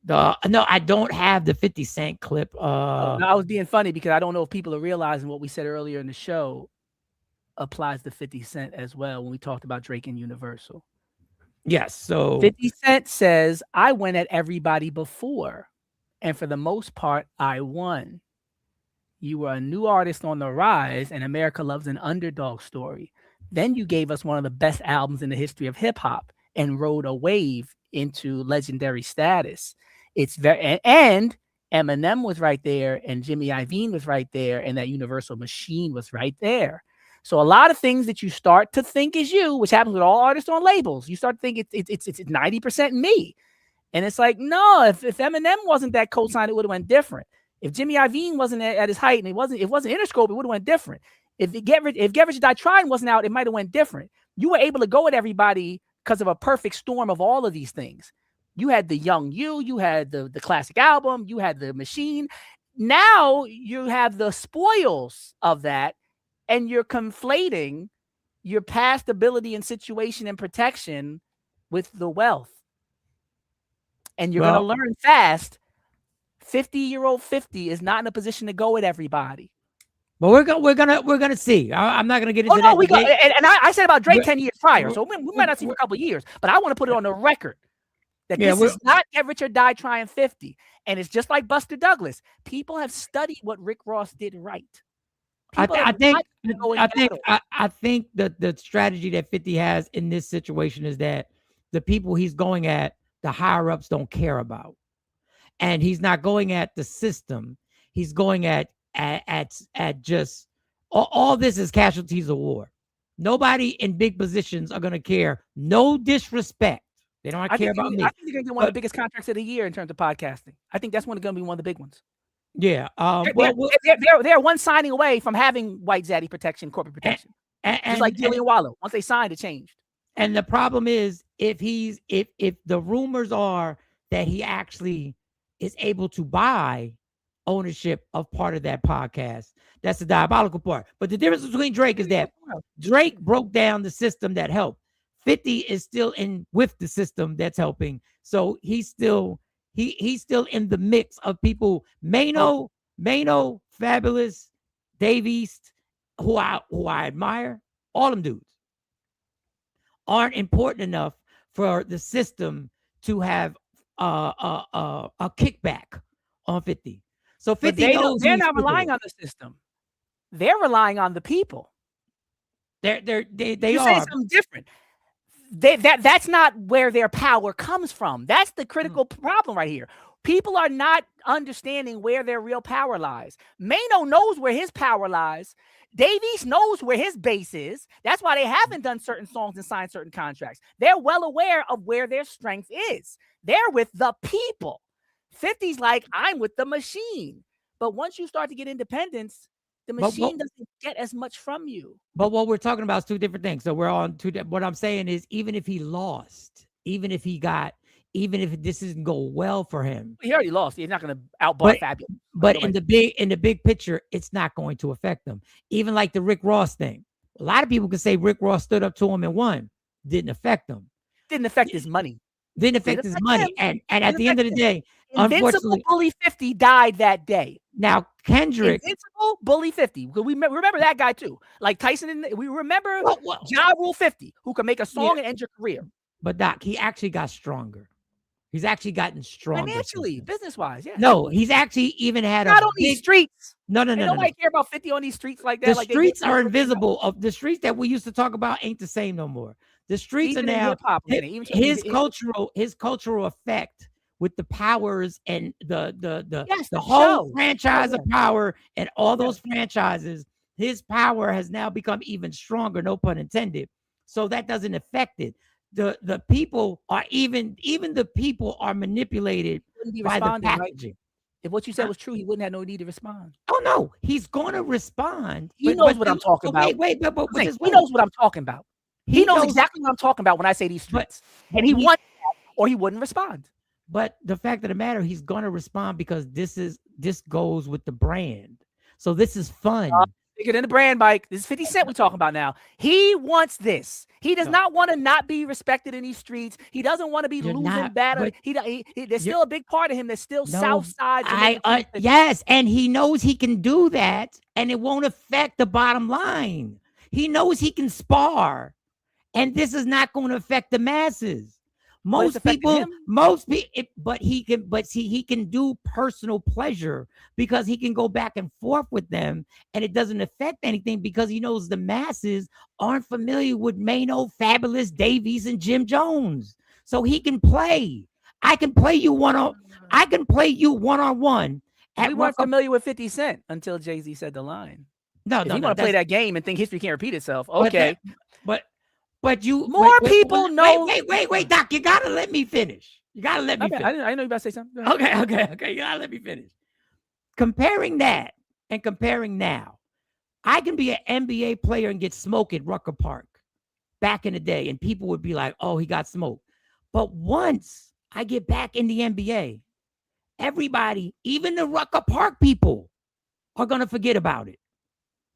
No, I don't have the 50 Cent clip. No, I was being funny because I don't know if people are realizing what we said earlier in the show applies to 50 Cent as well when we talked about Drake and Universal. Yes. So 50 Cent says, I went at everybody before, and for the most part, I won. You were a new artist on the rise, and America loves an underdog story. Then you gave us one of the best albums in the history of hip hop and rode a wave into legendary status. It's very, and Eminem was right there, and Jimmy Iovine was right there, and that Universal machine was right there. So a lot of things that you start to think is you, which happens with all artists on labels, you start to think it's 90% me. And it's like, no, if Eminem wasn't that co-sign, it would have went different. If Jimmy Iovine wasn't at his height and it wasn't Interscope, it would have went different. If Get Rich or Die Trying wasn't out, it might have went different. You were able to go at everybody because of a perfect storm of all of these things. You had the young you had the classic album, you had the machine. Now you have the spoils of that, and you're conflating your past ability and situation and protection with the wealth. And you're going to learn fast. 50-year-old 50 is not in a position to go at everybody. But we're gonna see. I'm not gonna get into that. I said about Drake 10 years prior, so we might not see for a couple of years. But I want to put it on the record that this is not Get Rich or Die Trying 50, and it's just like Buster Douglas. People have studied what Rick Ross did right. I think that the strategy that 50 has in this situation is that the people he's going at, the higher ups don't care about, and he's not going at the system. He's going at just all this is casualties of war. Nobody in big positions are going to care. No disrespect. They don't care about me. I think they're going to get one of the biggest contracts of the year in terms of podcasting. I think that's going to be one of the big ones. Yeah. They're one signing away from having white zaddy protection, corporate protection. Just like Dillian Wallow. Once they signed, it changed. And the problem is if the rumors are that he actually is able to buy ownership of part of that podcast, that's the diabolical part. But the difference between Drake is that Drake broke down the system that helped. 50 is still in with the system that's helping. So he's still in the mix of people. Mano, Fabulous, Dave East, who I admire, all them dudes aren't important enough for the system to have a kickback on 50. So 50 they're not relying on the system. They're relying on the people. They you are say something different. That's not where their power comes from. That's the critical problem right here. People are not understanding where their real power lies. Mano knows where his power lies. Davies knows where his base is. That's why they haven't done certain songs and signed certain contracts. They're well aware of where their strength is. They're with the people. 50's like, I'm with the machine. But once you start to get independence, the machine doesn't get as much from you. But what we're talking about is two different things. So we're on two. What I'm saying is, even if he lost, even if this doesn't go well for him, he already lost. He's not going to outball Fabulous. But in the big picture, it's not going to affect them. Even like the Rick Ross thing. A lot of people could say Rick Ross stood up to him and won. Didn't affect him. Didn't affect his money. Didn't affect his money. And at the end of the day, Invincible unfortunately, Bully 50 died that day. Now Kendrick, Invincible Bully 50. We remember that guy too. Like Tyson, we remember Ja Rule 50, who can make a song and end your career. But Doc, he actually got stronger. He's actually gotten stronger financially, business-wise. Yeah. No, he's actually even had not on these streets. No. Nobody care about 50 on these streets like that. The streets are invisible. Of the streets that we used to talk about ain't the same no more. The streets are now his cultural effect with the powers and the whole franchise of power and all those franchises. His power has now become even stronger. No pun intended. So that doesn't affect it. The people are even the people are manipulated by the packaging. Right? If what you said was true, he wouldn't have no need to respond. Oh no, he's going to respond. He knows what I'm talking about. Wait, but he knows what I'm talking about. He knows exactly what I'm talking about when I say these streets. And he wants that, or he wouldn't respond. But the fact of the matter, he's going to respond because this goes with the brand. So this is fun. bigger than the brand, Mike. This is 50 Cent we're talking about now. He wants this. He does not want to not be respected in these streets. He doesn't want to be losing battle. There's still a big part of him that's still South Side. Yes, and he knows he can do that, and it won't affect the bottom line. He knows he can spar, and this is not going to affect the masses. Most people, but he can do personal pleasure because he can go back and forth with them, and it doesn't affect anything because he knows the masses aren't familiar with Mano, Fabulous, Davies, and Jim Jones. So he can play. I can play you one on one. We weren't familiar with 50 Cent until Jay-Z said the line. No, you want to play that game and think history can't repeat itself. Okay. But you people know. Wait, Doc, you gotta let me finish. You gotta let me finish. I know you about to say something. Okay. You gotta let me finish. Comparing that and comparing now, I can be an NBA player and get smoked at Rucker Park back in the day, and people would be like, "Oh, he got smoked." But once I get back in the NBA, everybody, even the Rucker Park people, are gonna forget about it.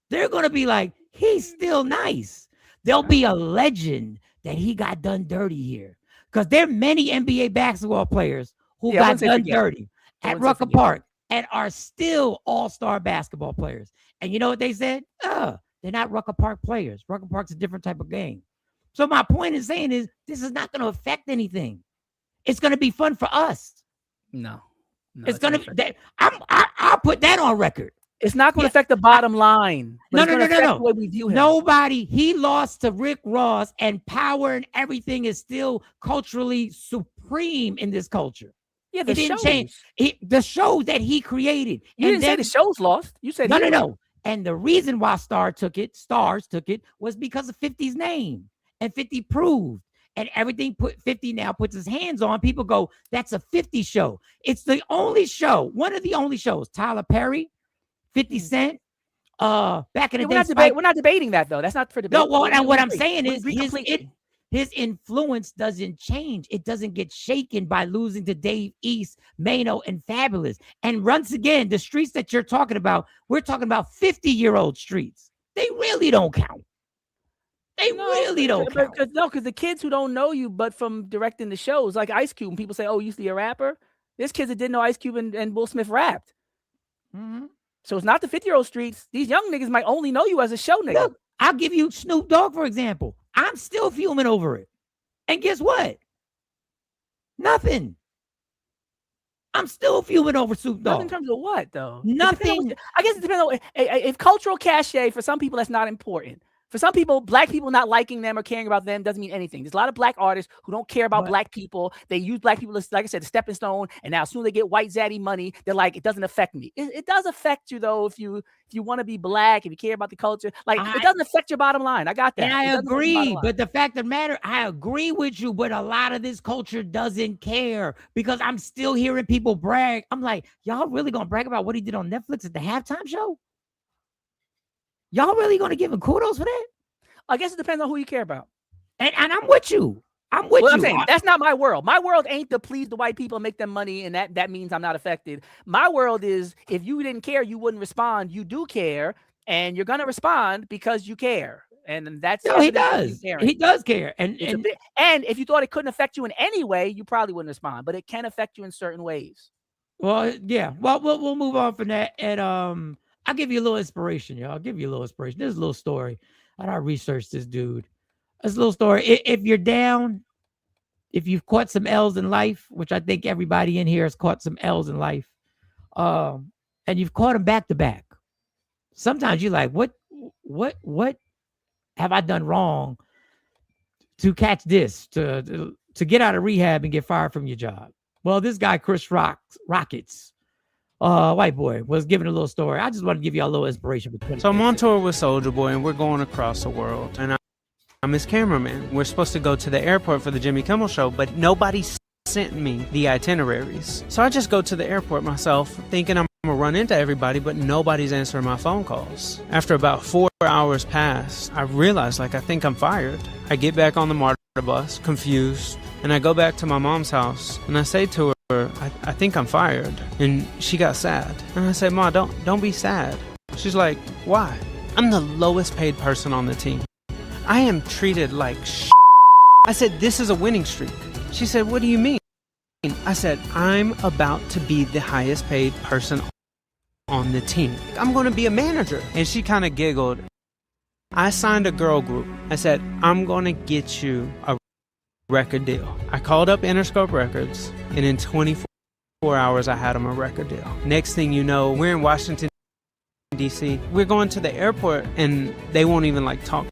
They're gonna be like, "He's still nice." There'll be a legend that he got done dirty here. Because there are many NBA basketball players who got done dirty at Rucker Park and are still all-star basketball players. And you know what they said? They're not Rucker Park players. Rucker Park's a different type of game. So my point in saying is this is not going to affect anything. It's going to be fun for us. No it's going to be. I'll put that on record. It's not going to affect the bottom line. No. The way we view him. Nobody. He lost to Rick Ross, and power and everything is still culturally supreme in this culture. Yeah, it didn't change. The shows that he created. You didn't say the show's lost. You said no. And the reason why Stars took it was because of 50's name, and 50 proved. And everything 50 now puts his hands on. People go, that's a 50 show. It's the only show, one of the only shows. Tyler Perry, 50 Cent, back in the day. We're not debating that though. That's not for debate. No, what I'm saying is his influence doesn't change. It doesn't get shaken by losing to Dave East, Mano, and Fabulous. And once again, the streets that you're talking about, we're talking about 50-year-old streets. They really don't count. They really don't count. Because the kids who don't know you, but from directing the shows, like Ice Cube, and people say, "Oh, you used to be a rapper." There's kids that didn't know Ice Cube and Will Smith rapped. Mm-hmm. So it's not the 50-year-old streets. These young niggas might only know you as a show nigga. Look, I'll give you Snoop Dogg, for example. I'm still fuming over it. And guess what? Nothing. I'm still fuming over Snoop Dogg. Nothing in terms of what, though? Nothing. I guess it depends on if cultural cachet, for some people, that's not important. For some people, black people not liking them or caring about them doesn't mean anything. There's a lot of black artists who don't care about black people. They use black people as, like I said, a stepping stone. And now as soon as they get white zaddy money, they're like, it doesn't affect me. It does affect you, though, if you want to be black, if you care about the culture. Like, it doesn't affect your bottom line. I got that. And I agree. But the fact of the matter, I agree with you, but a lot of this culture doesn't care because I'm still hearing people brag. I'm like, y'all really going to brag about what he did on Netflix at the halftime show? Y'all really going to give him kudos for that? I guess it depends on who you care about. And I'm with you. I'm saying, that's not my world. My world ain't to please the white people and make them money, and that means I'm not affected. My world is if you didn't care, you wouldn't respond. You do care, and you're gonna respond because you care. And that's he does. He does care. And if you thought it couldn't affect you in any way, you probably wouldn't respond. But it can affect you in certain ways. Well, yeah. Well, we'll move on from that. And I'll give you a little inspiration, y'all. I'll give you a little inspiration. There's a little story. I researched this dude. It's a little story. If you're down, if you've caught some L's in life, which I think everybody in here has caught some L's in life, and you've caught them back to back. Sometimes you're like, what have I done wrong to catch this, to get out of rehab and get fired from your job? Well, this guy, Chris Rockets, white boy, was giving a little story. I just want to give you a little inspiration. So I'm on tour with Soulja Boy, and we're going across the world. And I'm his cameraman. We're supposed to go to the airport for the Jimmy Kimmel show, but nobody sent me the itineraries. So I just go to the airport myself, thinking I'm gonna run into everybody, but nobody's answering my phone calls. After about 4 hours pass, I realize, I think I'm fired. I get back on the MARTA bus, confused, and I go back to my mom's house, and I say to her, I think I'm fired. And she got sad. And I said, Ma, don't be sad. She's like, why? I'm the lowest paid person on the team. I am treated like shit. I said, this is a winning streak. She said, what do you mean? I said, I'm about to be the highest paid person on the team. I'm going to be a manager. And she kind of giggled. I signed a girl group. I said, I'm going to get you a record deal. I called up Interscope Records, and in 24 hours, I had them a record deal. Next thing you know, we're in Washington, D.C. We're going to the airport, and they won't even like talk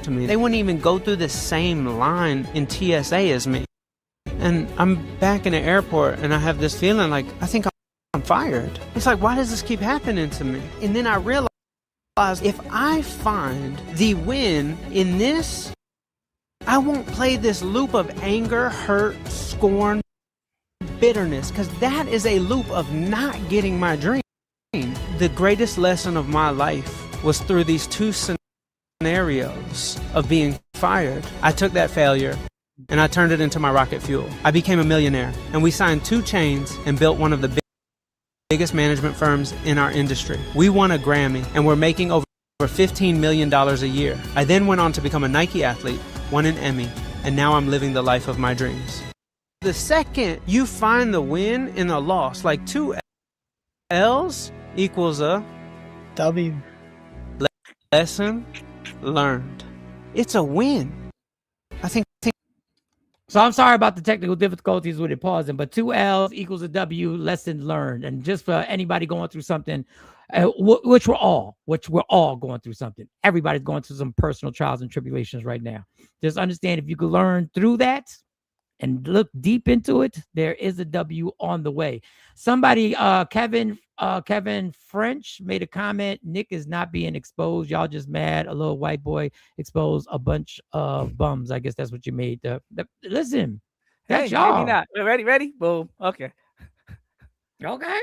to me. They wouldn't even go through the same line in TSA as me. And I'm back in the airport, and I have this feeling like, I think I'm fired. It's like, why does this keep happening to me? And then I realized, if I find the win in this, I won't play this loop of anger, hurt, scorn, bitterness, because that is a loop of not getting my dream. The greatest lesson of my life was through these two scenarios of being fired. I took that failure and I turned it into my rocket fuel. I became a millionaire, and we signed 2 chains and built one of the biggest management firms in our industry. We won a Grammy, and we're making over $15 million a year. I then went on to become a Nike athlete, won an Emmy, and now I'm living the life of my dreams. The second you find the win in a loss, like 2 L's equals a W. Lesson learned. It's a win. I think. So I'm sorry about the technical difficulties with it pausing, but 2 L's equals a W, lesson learned. And just for anybody going through something, which we're all going through something. Everybody's going through some personal trials and tribulations right now. Just understand, if you can learn through that and look deep into it, there is a W on the way. Somebody, Kevin French made a comment. Nick is not being exposed. Y'all just mad. A little white boy exposed a bunch of bums. I guess that's what you made. Listen, that's y'all. Maybe not. Ready? Boom. Okay. Okay.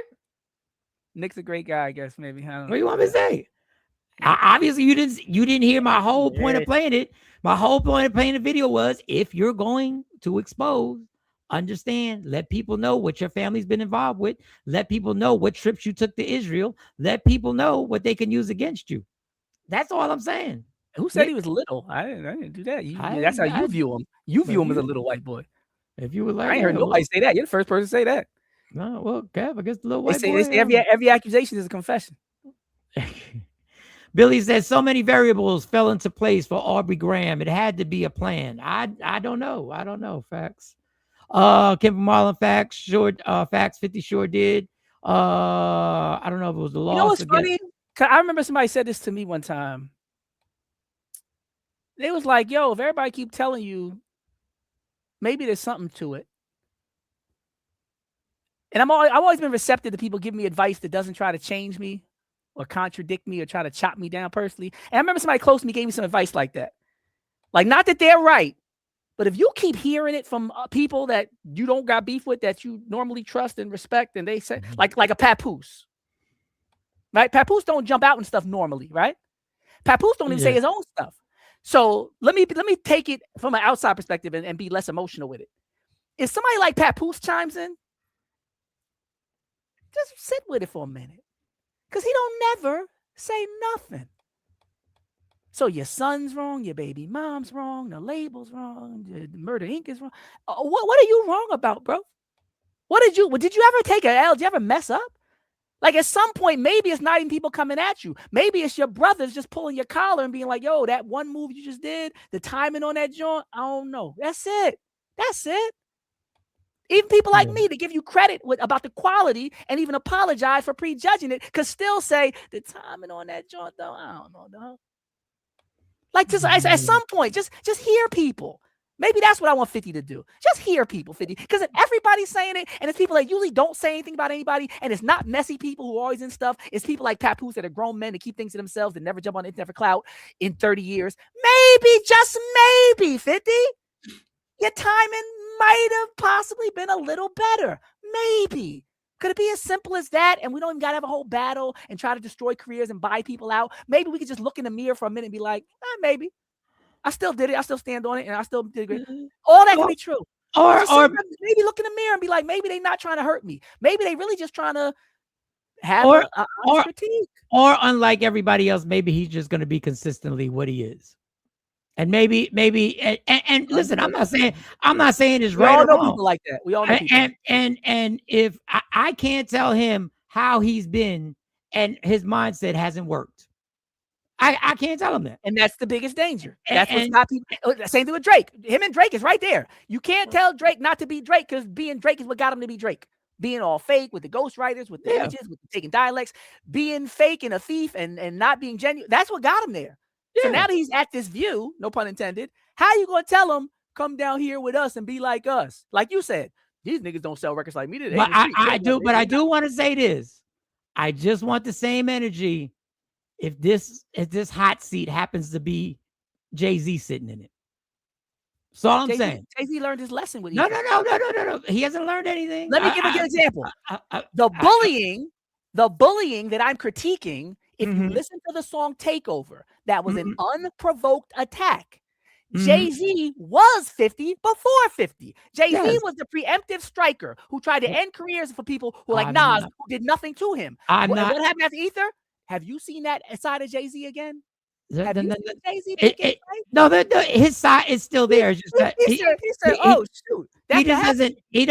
Nick's a great guy, I guess. Maybe. I don't know. What do you want me to say? Obviously, you didn't hear my whole point of playing it. My whole point of playing the video was, if you're going to expose, understand, let people know what your family's been involved with. Let people know what trips you took to Israel. Let people know what they can use against you. That's all I'm saying. Who said he was little? I didn't do that. That's how you view him. You view him as a little white boy. If you would like, I ain't heard nobody say that. You're the first person to say that. No, well, Kev, I guess the little white boy. They say every accusation is a confession. Billy says so many variables fell into place for Aubrey Graham. It had to be a plan. I don't know. Facts. Kim from Marlon, facts. Facts 50 sure did. I don't know if it was the loss. You know what's funny? I remember somebody said this to me one time. They was like, yo, if everybody keep telling you, maybe there's something to it. And I've always been receptive to people giving me advice that doesn't try to change me or contradict me or try to chop me down personally. And I remember somebody close to me gave me some advice like that. Like, not that they're right, but if you keep hearing it from people that you don't got beef with, that you normally trust and respect, and they say, like a Papoose, right? Papoose don't jump out and stuff normally, right? Papoose don't even say his own stuff. So let me take it from an outside perspective and be less emotional with it. If somebody like Papoose chimes in, just sit with it for a minute, because he don't never say nothing. So your son's wrong, your baby mom's wrong, the label's wrong, the Murder Inc. is wrong. What are you wrong about, bro? Did you ever take an L? Did you ever mess up? Like, at some point, maybe it's not even people coming at you. Maybe it's your brothers just pulling your collar and being like, yo, that one move you just did, the timing on that joint, I don't know. That's it. Even people like me that give you credit about the quality and even apologize for prejudging it, could still say the timing on that joint, though, I don't know, dog. Like, just at some point, just hear people. Maybe that's what I want 50 to do. Just hear people, 50. Because if everybody's saying it, and it's people that usually don't say anything about anybody, and it's not messy people who are always in stuff, it's people like Papoose that are grown men that keep things to themselves, that never jump on the internet for clout in 30 years. Maybe, just maybe, 50, your timing might have possibly been a little better. Maybe. Could it be as simple as that? And we don't even got to have a whole battle and try to destroy careers and buy people out. Maybe we could just look in the mirror for a minute and be like, maybe. I still did it. I still stand on it, and I still did great. All that could be true. Or maybe look in the mirror and be like, maybe they're not trying to hurt me. Maybe they really just trying to have or a or critique. or unlike everybody else, maybe he's just going to be consistently what he is. And maybe and listen, I'm not saying it's We right all or know wrong. people like that. We all know people. And if I can't tell him how he's been and his mindset hasn't worked, I can't tell him that. And that's the biggest danger. That's what's got people. Same thing with Drake. Him and Drake is right there. You can't tell Drake not to be Drake because being Drake is what got him to be Drake. Being all fake with the ghostwriters, with the images, with taking dialects, being fake and a thief and not being genuine. That's what got him there. So now that he's at this view, no pun intended, how you gonna tell him come down here with us and be like us? Like you said, these niggas don't sell records like me today. But I do want to say this. I just want the same energy if this hot seat happens to be Jay-Z sitting in it. That's all I'm saying. Jay-Z learned his lesson with No. He hasn't learned anything. Let me give an example. The bullying that I'm critiquing, if you listen to the song Takeover, that was an unprovoked attack. Jay-Z was 50 before 50. Jay-Z was the preemptive striker who tried to end careers for people who like Nas, who did nothing to him. What happened after Ether? Have you seen that side of Jay-Z again? Have you seen Jay-Z? No, his side is still there. It's just that he said, "Oh shoot." He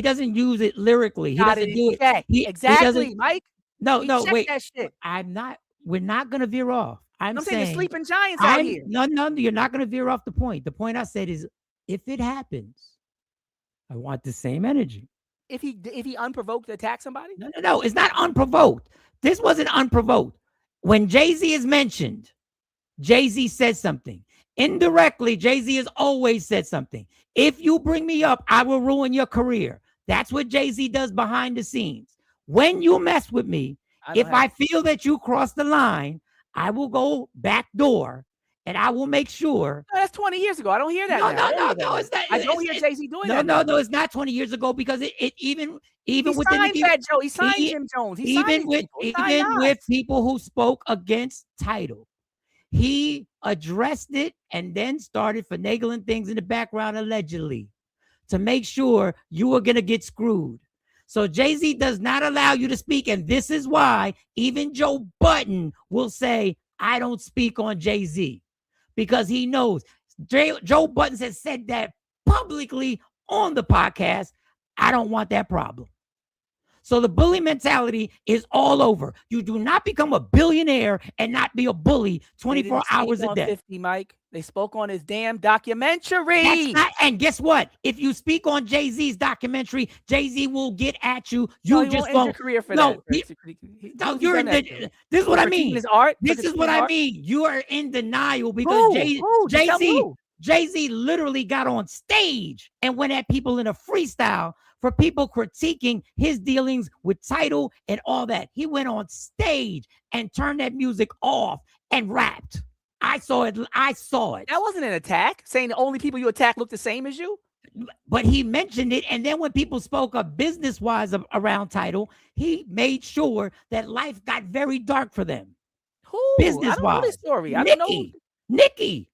doesn't use it lyrically. He doesn't do it. Exactly, Mike. No, wait. That shit. We're not gonna veer off. I'm saying the sleeping giants out here. No, you're not gonna veer off the point. The point I said is, if it happens, I want the same energy. If he unprovoked attack somebody? No, it's not unprovoked. This wasn't unprovoked. When Jay-Z is mentioned, Jay-Z said something. Indirectly, Jay-Z has always said something. If you bring me up, I will ruin your career. That's what Jay-Z does behind the scenes. When you mess with me, if I feel that you cross the line, I will go back door and I will make sure. No, that's 20 years ago. I don't hear that. No, it's not. I don't hear Jay-Z doing that. No, it's not 20 years ago because it even with Fat Joe, he signed Jim Jones. Even with people who spoke against Tidal, he addressed it and then started finagling things in the background allegedly to make sure you were gonna get screwed. So Jay-Z does not allow you to speak, and this is why even Joe Budden will say, "I don't speak on Jay-Z," because he knows. Joe Budden has said that publicly on the podcast. I don't want that problem. So the bully mentality is all over. You do not become a billionaire and not be a bully 24 hours a day. 50, Mike. They spoke on his damn documentary. And guess what? If you speak on Jay-Z's documentary, Jay-Z will get at you. You just won't end your career for that. This is what I mean. His art. This is what I mean. You are in denial because Jay-Z literally got on stage and went at people in a freestyle for people critiquing his dealings with Tidal and all that. He went on stage and turned that music off and rapped. I saw it. That wasn't an attack, saying the only people you attack look the same as you. But he mentioned it, and then when people spoke up business-wise around Tidal, he made sure that life got very dark for them. Who? Business-wise. I don't know this story. I don't know. Nikki.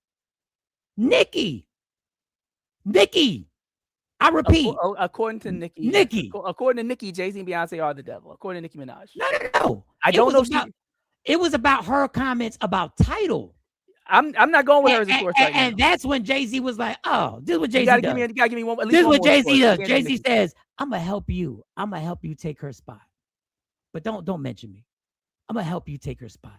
I repeat. According to Nicki. According to Nicki, Jay-Z and Beyonce are the devil. According to Nicki Minaj. No. I don't know. It was about her comments about Tidal. I'm not going with her as a source right now. And that's when Jay-Z was like, "Oh, this is what Jay-Z does." You gotta give me one. This is what Jay-Z does. Jay-Z says, "I'm gonna help you. I'm gonna help you take her spot, but don't mention me. I'm gonna help you take her spot.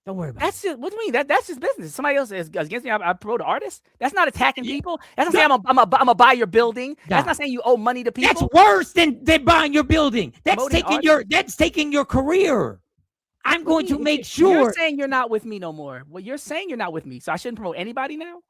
Don't worry about that's it. What do you mean? That's just business. Somebody else is against me. I promote an artist. That's not attacking people. That's not saying I'm gonna buy your building. That's not saying you owe money to people. That's worse than buying your building. That's taking your career. I'm going to make sure. You're saying you're not with me no more. Well, you're saying you're not with me, so I shouldn't promote anybody now.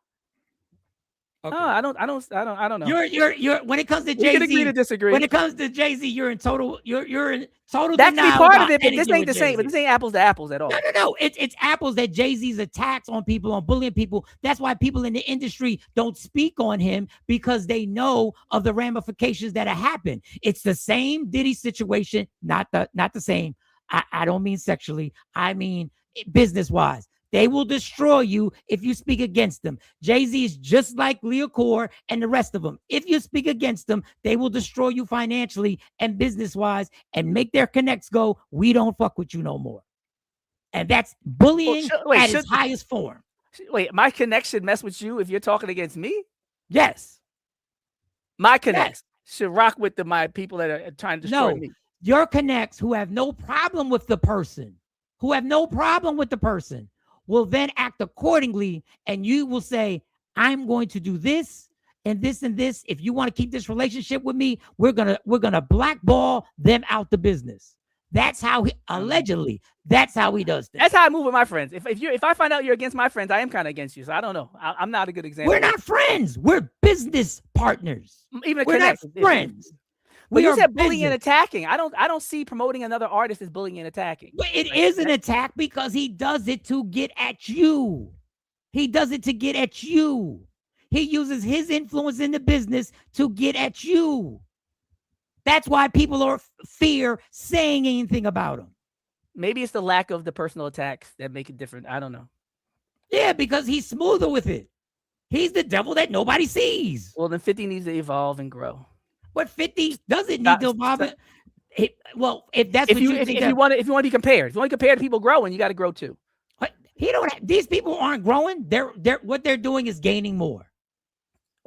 Okay. No, I don't know. You're when it comes to Jay-Z, we can agree to disagree. When it comes to Jay-Z, you're in total that can be part of it, but this ain't the same. But this ain't apples to apples at all. No. It's apples that Jay-Z's attacks on people, on bullying people. That's why people in the industry don't speak on him, because they know of the ramifications that have happened. It's the same Diddy situation, not the same. I don't mean sexually. I mean business-wise. They will destroy you if you speak against them. Jay-Z is just like Leo Core and the rest of them. If you speak against them, they will destroy you financially and business-wise and make their connects go, we don't fuck with you no more. And that's bullying at its highest form. Wait, my connection mess with you if you're talking against me? Yes. My connects should rock with my people that are trying to destroy me. Your connects who have no problem with the person, will then act accordingly, and you will say, I'm going to do this and this and this. If you want to keep this relationship with me, we're gonna blackball them out the business. That's how he allegedly. That's how he does things. That's how I move with my friends. If I find out you're against my friends, I am kind of against you. So I don't know. I'm not a good example. We're not friends. We're business partners. We're not friends. But you said bullying and attacking. I don't see promoting another artist as bullying and attacking. But it is an attack because he does it to get at you. He does it to get at you. He uses his influence in the business to get at you. That's why people are fear saying anything about him. Maybe it's the lack of the personal attacks that make it different. I don't know. Yeah, because he's smoother with it. He's the devil that nobody sees. Well, then 50 needs to evolve and grow. But 50 doesn't need to evolve. Well, if that's if what you think, if you want to be compared, if you want to compare to people growing, you got to grow too. But these people aren't growing. They're what they're doing is gaining more.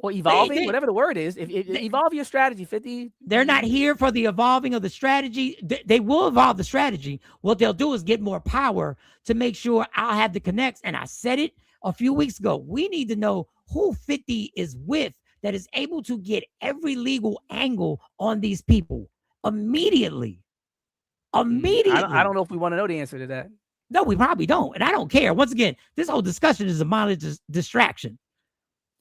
Or evolving, whatever the word is. If evolve your strategy, 50. They're not here for the evolving of the strategy. They will evolve the strategy. What they'll do is get more power to make sure I'll have the connects. And I said it a few weeks ago. We need to know who 50 is with that is able to get every legal angle on these people immediately. Immediately. I don't know if we want to know the answer to that. No, we probably don't. And I don't care. Once again, this whole discussion is a mindless distraction.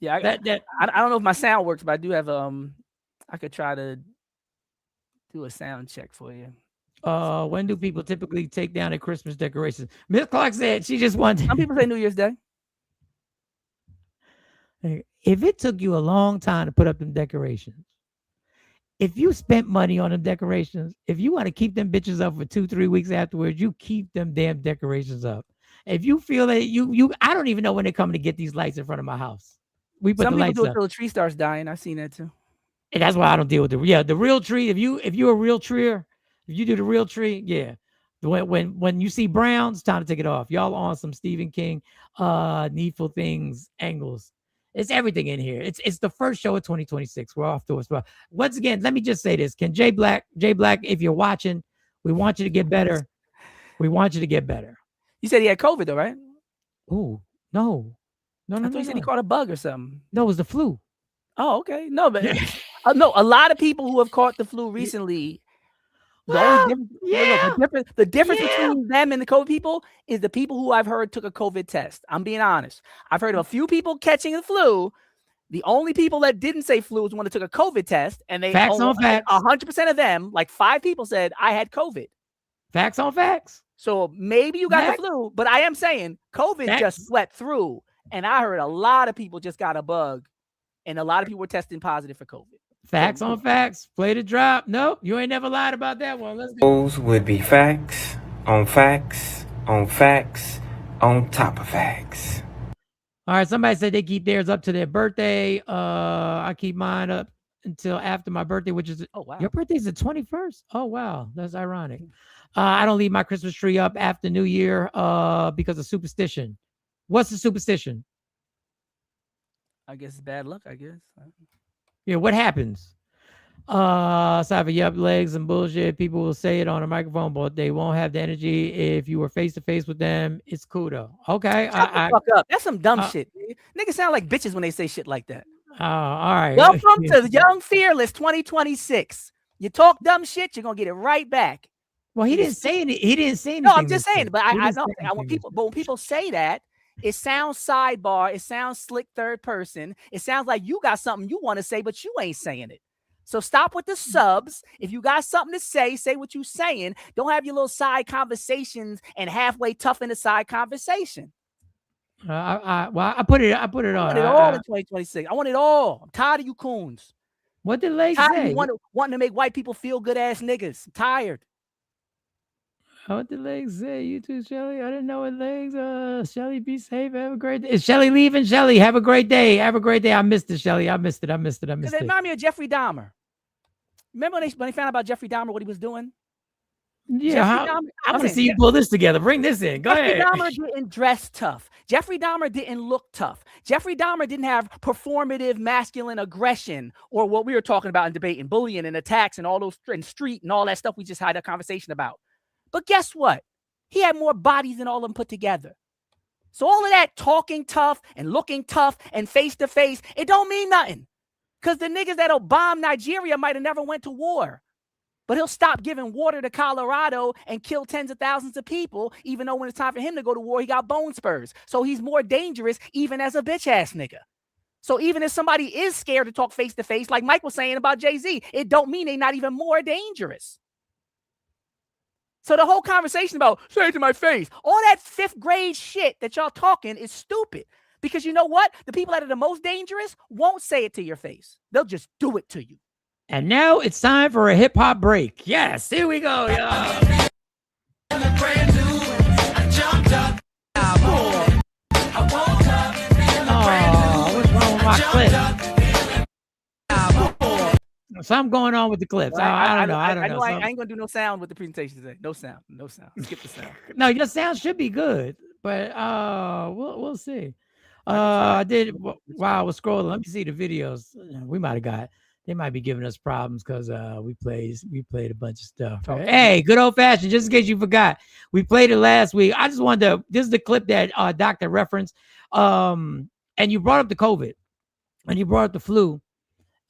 Yeah, I don't know if my sound works, but I do have I could try to do a sound check for you. When do people typically take down their Christmas decorations? Miss Clark said she just wanted. Some people say New Year's Day. If it took you a long time to put up them decorations, if you spent money on them decorations, if you want to keep them bitches up for 2-3 weeks afterwards, you keep them damn decorations up. If you feel that I don't even know when they're coming to get these lights in front of my house. We put Some the people lights do it up. till the tree starts dying. I've seen that too. And that's why I don't deal with the real tree. If you're a real treer, if you do the real tree, yeah. When you see browns, it's time to take it off. Y'all on some Stephen King, Needful Things angles. It's everything in here. It's the first show of 2026. We're off to a spot. Once again, let me just say this. Can Jay Black, if you're watching, we want you to get better. We want you to get better. You said he had COVID though, right? Oh, no. I thought you said he caught a bug or something. No, it was the flu. Oh, okay. No, but no, a lot of people who have caught the flu recently. The difference between them and the COVID people is the people who I've heard took a COVID test. I'm being honest. I've heard of a few people catching the flu. The only people that didn't say flu was when they took a COVID test, and they facts on facts. 100% of them, like 5 people, said I had COVID. Facts on facts. So maybe you got the flu, but I am saying COVID just swept through, and I heard a lot of people just got a bug, and a lot of people were testing positive for COVID. Facts on facts. Play the drop. Nope, you ain't never lied about that one. Let's go. Those would be facts on facts on facts on top of facts. All right, somebody said they keep theirs up to their birthday. I keep mine up until after my birthday, which is your birthday's the 21st. Oh wow, that's ironic. I don't leave my Christmas tree up after New Year because of superstition. What's the superstition? I guess it's bad luck, I guess. Yeah, what happens? Aside for yup legs and bullshit, people will say it on a microphone, but they won't have the energy. If you were face to face with them, it's cool though. Okay. Shut the fuck up. That's some dumb shit. Niggas sound like bitches when they say shit like that. All right. Welcome to the Young Fearless 2026. You talk dumb shit, you're gonna get it right back. Well, he didn't say anything. He didn't say anything. No, I'm just saying, but I know when people say that, it sounds sidebar, it sounds slick third person. It sounds like you got something you want to say, but you ain't saying it. So stop with the subs. If you got something to say what you saying. Don't have your little side conversations and halfway tough in the side conversation. I put it on. I want it all in 2026. I want it all. I'm tired of you coons. What did Lay say? Wanting to make white people feel good ass niggas. I'm tired. What the legs say? You too, Shirley. I didn't know what legs. Shirley, be safe. Have a great day. Is Shirley leaving? Shirley, have a great day. Have a great day. I missed it, Shirley. I missed it. Because it reminded me of Jeffrey Dahmer. Remember when they found out about Jeffrey Dahmer, what he was doing? Yeah, I want to see you pull this together. Bring this in. Go ahead. Jeffrey Dahmer didn't dress tough. Jeffrey Dahmer didn't look tough. Jeffrey Dahmer didn't have performative masculine aggression or what we were talking about in debate and bullying and attacks and all those and street and all that stuff we just had a conversation about. But guess what? He had more bodies than all of them put together. So all of that talking tough and looking tough and face to face, it don't mean nothing. Because the niggas that'll bomb Nigeria might have never went to war. But he'll stop giving water to Colorado and kill tens of thousands of people, even though when it's time for him to go to war, he got bone spurs. So he's more dangerous even as a bitch-ass nigga. So even if somebody is scared to talk face-to-face, like Mike was saying about Jay-Z, it don't mean they're not even more dangerous. So the whole conversation about, say it to my face, all that fifth grade shit that y'all talking is stupid. Because you know what? The people that are the most dangerous won't say it to your face. They'll just do it to you. And now it's time for a hip hop break. Yes, here we go, y'all. Oh, what's wrong with my clip? Something going on with the clips. I don't know. I ain't gonna do no sound with the presentation today. No sound. Skip the sound. No, your sound should be good, but we'll see. I did while I was scrolling. Let me see the videos. We might have got. They might be giving us problems because we played a bunch of stuff. Hey, good old fashioned. Just in case you forgot, we played it last week. I just wanted to. This is the clip that Doctor referenced. And you brought up the COVID, and you brought up the flu,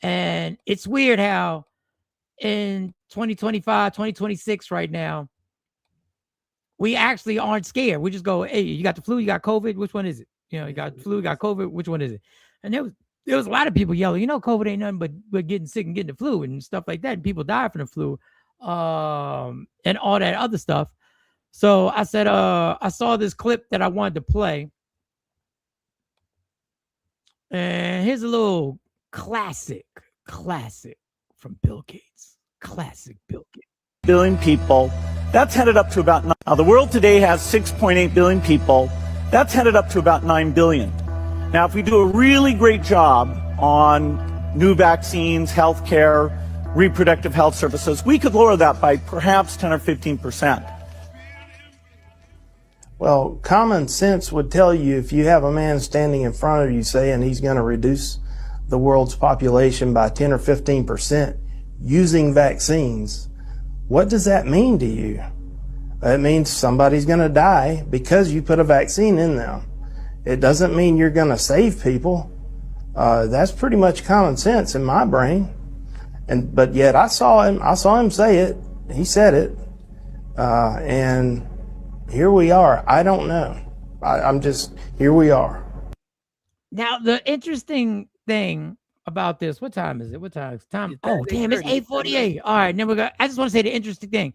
and it's weird how in 2025, 2026 right now, we actually aren't scared. We just go, hey, you got the flu, you got COVID. Which one is it? You know, you got the flu, you got COVID. Which one is it? And there was a lot of people yelling, COVID ain't nothing but getting sick and getting the flu and stuff like that. And people die from the flu and all that other stuff. So I said, I saw this clip that I wanted to play. And here's a little classic from Bill Gates. Classic Bill Gates. Billion people. That's headed up to about, now the world today has 6.8 billion people. That's headed up to about 9 billion. Now, if we do a really great job on new vaccines, healthcare, reproductive health services, we could lower that by perhaps 10 or 15%. Well, common sense would tell you if you have a man standing in front of you saying he's going to reduce the world's population by 10 or 15% using vaccines, what does that mean to you? It means somebody's going to die because you put a vaccine in them. It doesn't mean you're going to save people. That's pretty much common sense in my brain. But yet I saw him say it. He said it. And here we are. I don't know. Here we are. Now, the interesting thing about this, what time is it? What time is time? Oh, damn, it's 8:48. All right, then I just want to say the interesting thing.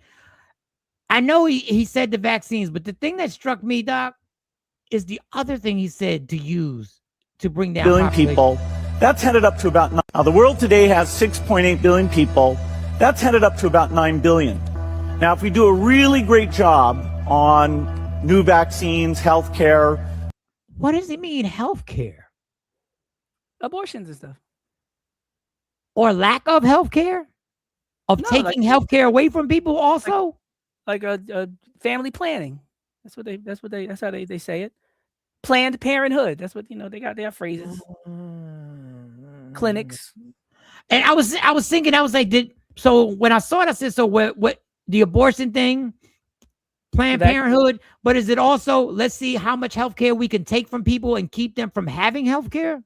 I know he said the vaccines, but the thing that struck me, Doc, is the other thing he said to use to bring down billion population. People. That's headed up to about, now the world today has 6.8 billion people. That's headed up to about 9 billion. Now, if we do a really great job on new vaccines, healthcare. What does he mean, healthcare? Abortions and stuff. Or lack of healthcare? Taking healthcare away from people also? Like a family planning. That's how they say it. Planned Parenthood. That's what they got their phrases. Clinics. And I was thinking, I was like, so when I saw it, I said, so what the abortion thing, Planned Parenthood, but is it also, let's see how much healthcare we can take from people and keep them from having healthcare?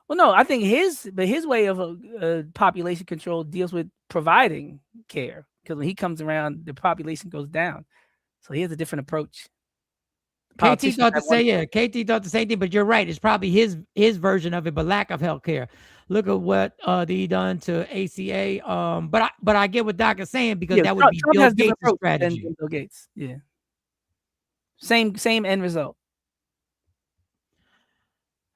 Well, no, I think his way of population control deals with providing care, because when he comes around, the population goes down. So he has a different approach. KT thought to say, KT thought the same thing, but you're right. It's probably his version of it, but lack of healthcare. Look at what he done to ACA. But I get what Doc is saying, because that would be Bill Gates' strategy. Than Bill Gates, yeah. Same end result.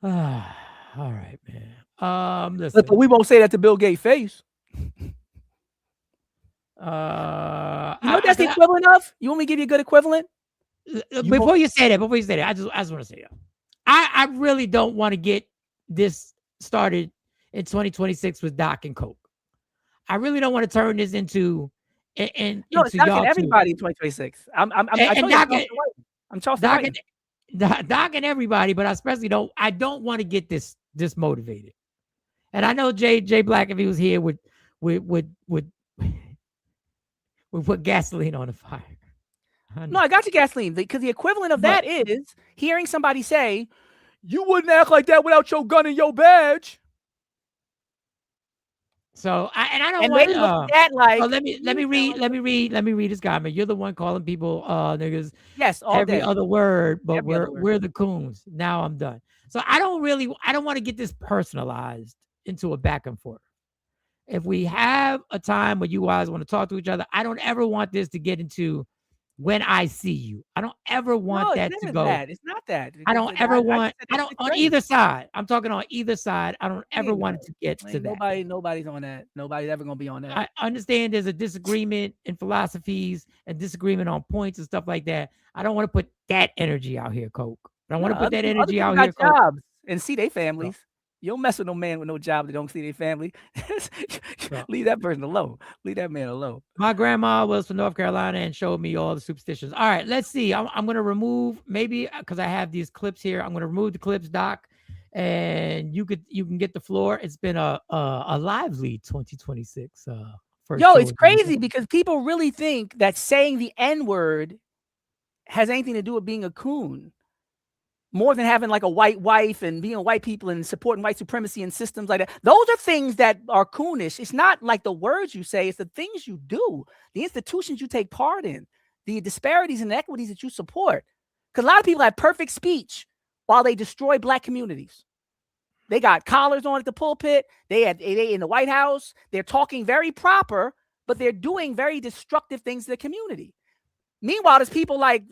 All right, man. Listen. But we won't say that to Bill Gates' face. You know what that's the equivalent of? You want me to give you a good equivalent? Before you say that, I just want to say that. I really don't want to get this started in 2026 with Doc and Coke. I really don't want to turn this into no, it's Doc and everybody in 2026. I'm Charles White. Doc and everybody, but I especially don't want to get this motivated. And I know Jay Black, if he was here, would put gasoline on the fire. No, I got you gasoline, because the equivalent of that is hearing somebody say, "You wouldn't act like that without your gun and your badge." So I don't and want they look at that like. Oh, let me read this comment. You're the one calling people niggas. Yes, all every day. other word, but Every other word. we're the coons. Now I'm done. So I don't want to get this personalized into a back and forth. If we have a time where you guys want to talk to each other, I don't ever want this to get into when I see you. I don't ever want that to go. It's not that. I don't ever want. I don't on either side. I'm talking on either side. I don't ever want it to get to that. Nobody's on that. Nobody's ever gonna be on that. I understand there's a disagreement in philosophies and disagreement on points and stuff like that. I don't want to put that energy out here, Coke. I don't want to put that energy out here, Coke. Jobs and see their families. You don't mess with no man with no job that don't see their family. Leave that person alone. Leave that man alone. My grandma was from North Carolina and showed me all the superstitions. All right, let's see. I'm going to remove, maybe because I have these clips here, I'm going to remove the clips, Doc, and you can get the floor. It's been a lively 2026. Yo, it's crazy because people really think that saying the N-word has anything to do with being a coon. More than having like a white wife and being white people and supporting white supremacy and systems like that. Those are things that are coonish. It's not like the words you say, it's the things you do, the institutions you take part in, the disparities and inequities that you support. Because a lot of people have perfect speech while they destroy Black communities. They got collars on at the pulpit. They in the White House. They're talking very proper, but they're doing very destructive things to the community. Meanwhile, there's people like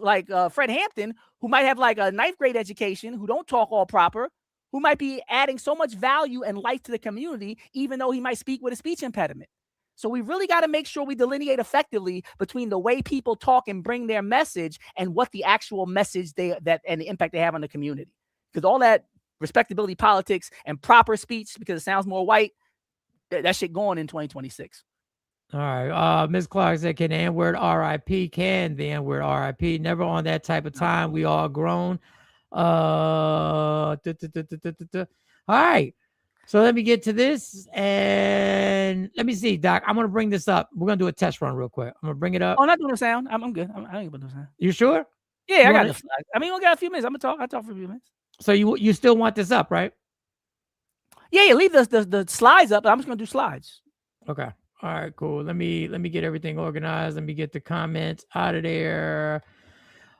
Fred Hampton, who might have like a 9th grade education, who don't talk all proper, who might be adding so much value and life to the community, even though he might speak with a speech impediment. So we really got to make sure we delineate effectively between the way people talk and bring their message and what the actual message and the impact they have on the community. Because all that respectability politics and proper speech, because it sounds more white, that shit going in 2026. All right. Ms. Clark said, can the N-word RIP? Can the N-word RIP? Never on that type of time. We all grown. All right. So let me get to this. And let me see, Doc. I'm going to bring this up. We're going to do a test run real quick. I'm going to bring it up. Oh, not doing the sound. I'm good. I ain't going to do the sound. You sure? Yeah, I got the slides. I mean, we got a few minutes. I'm going to talk. I'll talk for a few minutes. So you still want this up, right? Yeah, leave the slides up. I'm just going to do slides. Okay. All right, cool. Let me get everything organized. Let me get the comments out of there.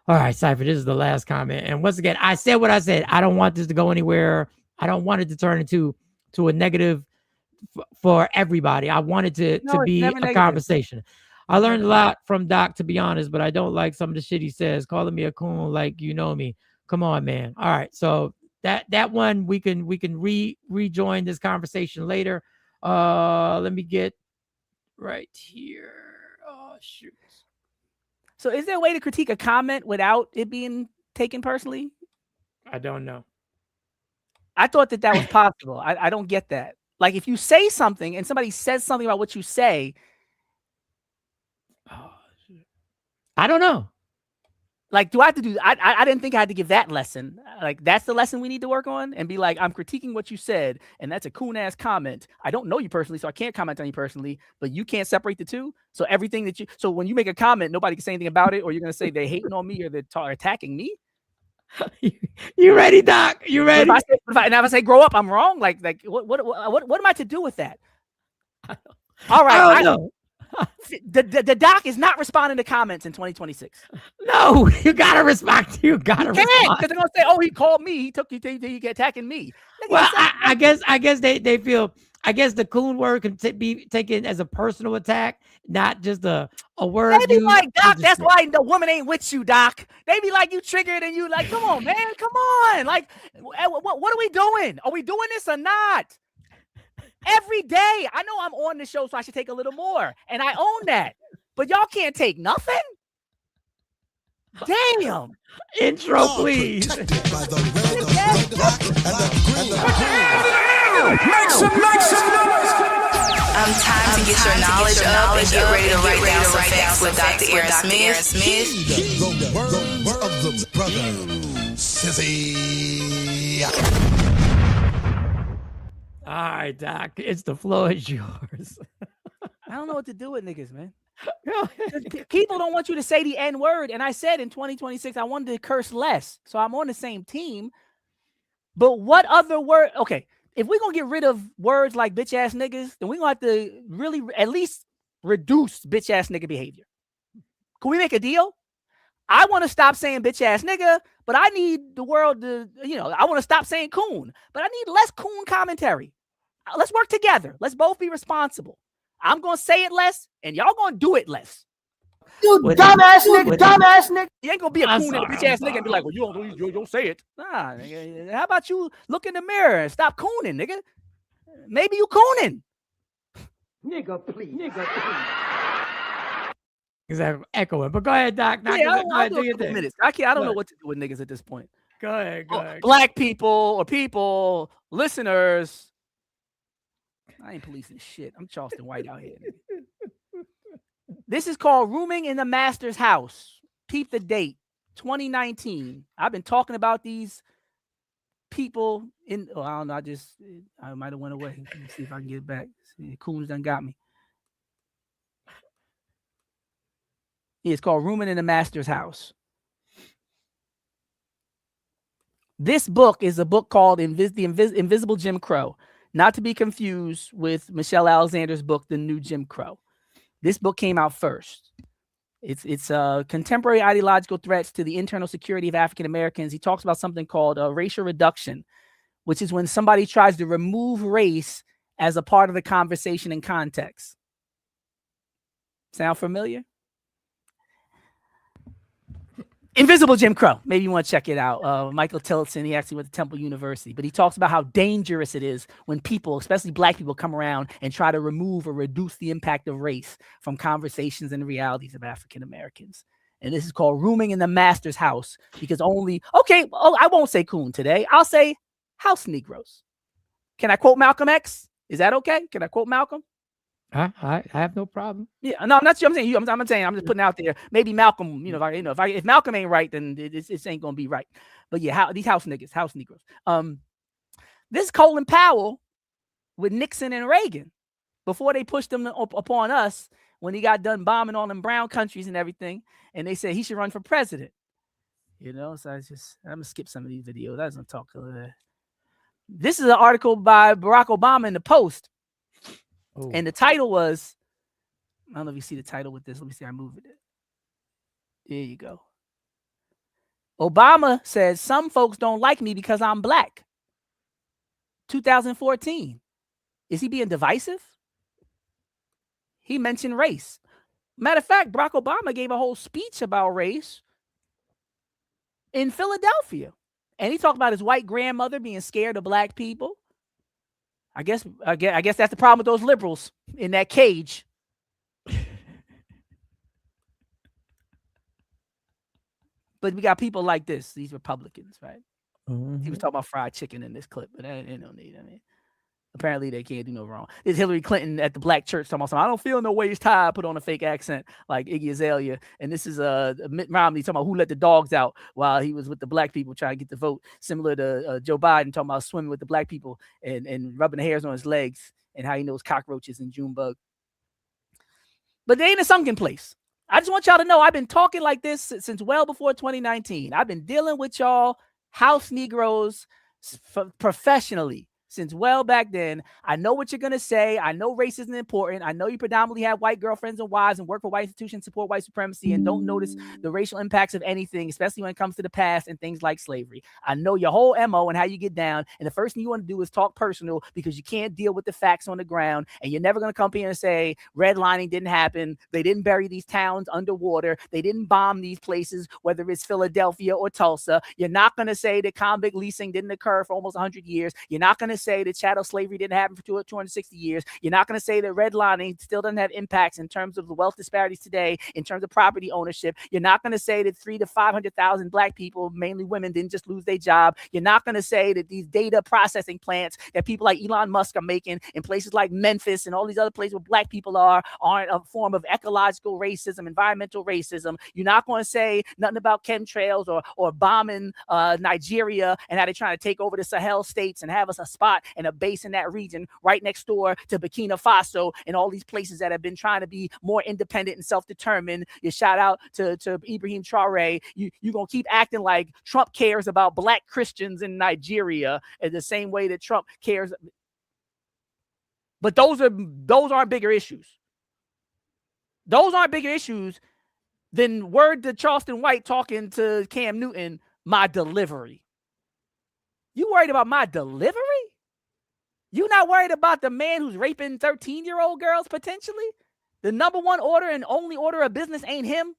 All right, Cypher, this is the last comment. And once again, I said what I said. I don't want this to go anywhere. I don't want it to turn into a negative for everybody. I want it to be a conversation. I learned a lot from Doc, to be honest, but I don't like some of the shit he says, calling me a coon like you know me. Come on, man. All right, so that one we can rejoin this conversation later. Let me get right here. Oh shoot. So is there a way to critique a comment without it being taken personally? I don't know. I thought that was possible. I don't get that. Like if you say something and somebody says something about what you say. Oh, I don't know. Like, do I have to do? I didn't think I had to give that lesson. Like, that's the lesson we need to work on and be like, I'm critiquing what you said, and that's a coon ass comment. I don't know you personally, so I can't comment on you personally. But you can't separate the two. So everything that so when you make a comment, nobody can say anything about it, or you're gonna say they're hating on me or they're attacking me. You ready, Doc? You ready? If I say grow up, I'm wrong. Like what am I to do with that? All right, I don't know. The Doc is not responding to comments in 2026. No, you gotta respond. You gotta respond. Because they're gonna say, "Oh, he called me. He attacking me." Well, I guess they feel. I guess the coon word can be taken as a personal attack, not just a word. They be like, Doc, that's why the woman ain't with you, Doc. They be like, you triggered and you like, come on, man, come on. Like, what are we doing? Are we doing this or not? Every day. I know I'm on the show, so I should take a little more. And I own that. but y'all can't take nothing. Damn. Intro, please. Make some noise. Time to get your knowledge up and get ready to write down some facts with Dr. Aaron Smith. The words of the brother, Sissy. All right, Doc. It's the floor is yours. I don't know what to do with niggas, man. People don't want you to say the N word. And I said in 2026, I wanted to curse less. So I'm on the same team. But what other word? Okay. If we're going to get rid of words like bitch ass niggas, then we're going to have to really at least reduce bitch ass nigga behavior. Can we make a deal? I want to stop saying bitch ass nigga, but I need the world to, I want to stop saying coon, but I need less coon commentary. Let's work together. Let's both be responsible. I'm going to say it less and y'all going to do it less. You dumbass nigga. You ain't gonna be a coon and a bitch ass nigga and be like, well, you don't say it. Nah, nigga. How about you look in the mirror and stop cooning, nigga? Maybe you cooning. Nigga, please. Because I'm echoing, but go ahead, Doc. Yeah, I'll do a couple minutes. I don't know what to do with niggas at this point. Go ahead. Black people or people, listeners. I ain't policing shit. I'm Charleston White out here, nigga. This is called Rooming in the Master's House. Peep the date, 2019. I've been talking about these people I don't know. I might have went away. Let me see if I can get it back. See, Coons done got me. Yeah, it's called Rooming in the Master's House. This book is a book called Invisible Jim Crow, not to be confused with Michelle Alexander's book, The New Jim Crow. This book came out first. It's contemporary ideological threats to the internal security of African Americans. He talks about something called racial reduction, which is when somebody tries to remove race as a part of the conversation and context. Sound familiar? Invisible Jim Crow. Maybe you want to check it out. Michael Tillotson, he actually went to Temple University, but he talks about how dangerous it is when people, especially black people, come around and try to remove or reduce the impact of race from conversations and realities of African Americans. And this is called Rooming in the Master's House because I won't say coon today. I'll say house Negroes. Can I quote Malcolm X? Is that okay? Can I quote Malcolm? I have no problem. Yeah, no, I'm not sure. I'm saying I'm saying I'm just putting out there. Maybe Malcolm, if Malcolm ain't right, then it ain't gonna be right. But yeah, these house Negroes. This is Colin Powell with Nixon and Reagan before they pushed him upon us when he got done bombing all them brown countries and everything, and they said he should run for president. So I'm gonna skip some of these videos. I was gonna talk. This is an article by Barack Obama in the Post. Ooh. And the title was, I don't know if you see the title with this. Let me see. I moved it. There you go. Obama says some folks don't like me because I'm black. 2014. Is he being divisive? He mentioned race. Matter of fact, Barack Obama gave a whole speech about race in Philadelphia. And he talked about his white grandmother being scared of black people. I guess that's the problem with those liberals in that cage. But we got people like this, these Republicans, right? Mm-hmm. He was talking about fried chicken in this clip, but they don't need it. I mean, apparently they can't do no wrong. There's Hillary Clinton at the black church talking about something. I don't feel no waist high, put on a fake accent like Iggy Azalea. And this is Mitt Romney talking about who let the dogs out while he was with the black people trying to get the vote, similar to Joe Biden talking about swimming with the black people and rubbing the hairs on his legs and how he knows cockroaches and Junebug. But they ain't a sunken place. I just want y'all to know I've been talking like this since well before 2019. I've been dealing with y'all house Negroes professionally since well back then. I know what you're going to say. I know race isn't important. I know you predominantly have white girlfriends and wives and work for white institutions, support white supremacy, and don't notice the racial impacts of anything, especially when it comes to the past and things like slavery. I know your whole MO and how you get down. And the first thing you want to do is talk personal because you can't deal with the facts on the ground. And you're never going to come here and say redlining didn't happen. They didn't bury these towns underwater. They didn't bomb these places, whether it's Philadelphia or Tulsa. You're not going to say that convict leasing didn't occur for almost 100 years. You're not going to say that chattel slavery didn't happen for 260 years. You're not going to say that redlining still doesn't have impacts in terms of the wealth disparities today, in terms of property ownership. You're not going to say that 300,000 to 500,000 black people, mainly women, didn't just lose their job. You're not going to say that these data processing plants that people like Elon Musk are making in places like Memphis and all these other places where black people aren't a form of ecological racism, environmental racism. You're not going to say nothing about chemtrails or bombing Nigeria and how they're trying to take over the Sahel states and have us a spot and a base in that region right next door to Burkina Faso and all these places that have been trying to be more independent and self-determined. You shout out to Ibrahim Traore. You're going to keep acting like Trump cares about black Christians in Nigeria in the same way that Trump cares. But those aren't bigger issues. Those aren't bigger issues than word to Charleston White talking to Cam Newton, my delivery. You worried about my delivery? You not worried about the man who's raping 13-year-old girls potentially? The number one order and only order of business ain't him.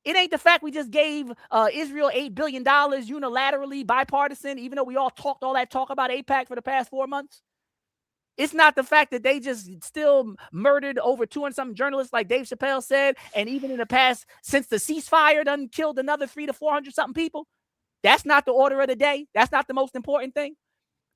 It ain't the fact we just gave Israel $8 billion unilaterally, bipartisan, even though we all talked all that talk about AIPAC for the past 4 months. It's not the fact that they just still murdered over 200-something journalists, like Dave Chappelle said, and even in the past, since the ceasefire, done killed another 300 to 400-something people. That's not the order of the day. That's not the most important thing.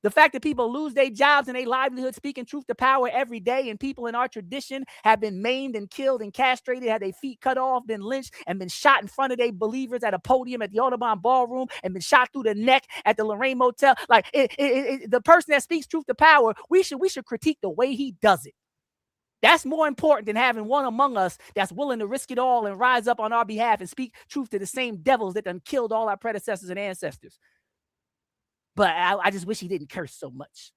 The fact that people lose their jobs and their livelihood speaking truth to power every day, and people in our tradition have been maimed and killed and castrated, had their feet cut off, been lynched, and been shot in front of their believers at a podium at the Audubon Ballroom, and been shot through the neck at the Lorraine Motel. Like the person that speaks truth to power, we should critique the way he does it. That's more important than having one among us that's willing to risk it all and rise up on our behalf and speak truth to the same devils that done killed all our predecessors and ancestors. But I just wish he didn't curse so much.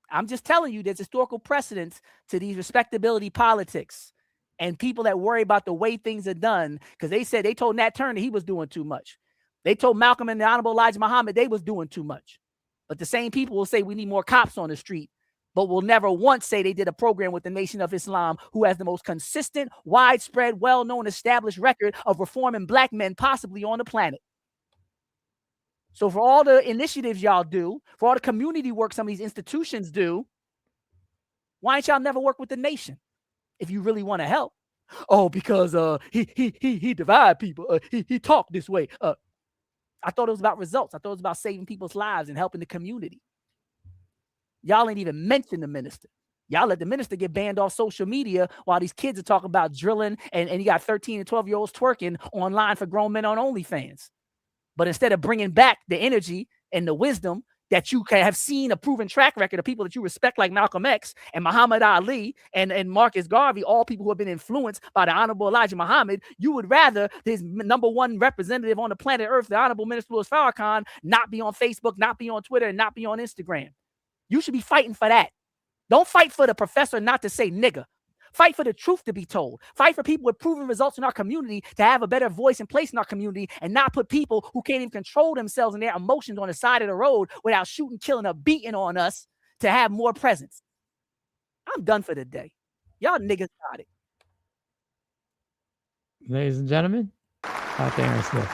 I'm just telling you, there's historical precedence to these respectability politics and people that worry about the way things are done, because they told Nat Turner he was doing too much. They told Malcolm and the Honorable Elijah Muhammad they was doing too much. But the same people will say we need more cops on the street, but will never once say they did a program with the Nation of Islam, who has the most consistent, widespread, well-known, established record of reforming black men possibly on the planet. So for all the initiatives y'all do, for all the community work some of these institutions do, why ain't y'all never work with the nation if you really want to help? Oh, because he divide people. He talked this way. I thought it was about results. I thought it was about saving people's lives and helping the community. Y'all ain't even mentioned the minister. Y'all let the minister get banned off social media while these kids are talking about drilling, and you got 13 and 12-year-olds twerking online for grown men on OnlyFans. But instead of bringing back the energy and the wisdom that you can have seen a proven track record of people that you respect, like Malcolm X and Muhammad Ali and Marcus Garvey, all people who have been influenced by the Honorable Elijah Muhammad, you would rather his number one representative on the planet Earth, the Honorable Minister Louis Farrakhan, not be on Facebook, not be on Twitter, and not be on Instagram. You should be fighting for that. Don't fight for the professor not to say nigga. Fight for the truth to be told. Fight for people with proven results in our community to have a better voice and place in our community, and not put people who can't even control themselves and their emotions on the side of the road without shooting, killing, or beating on us to have more presence. I'm done for the day. Y'all niggas got it. Ladies and gentlemen, Dr. Aaron Smith.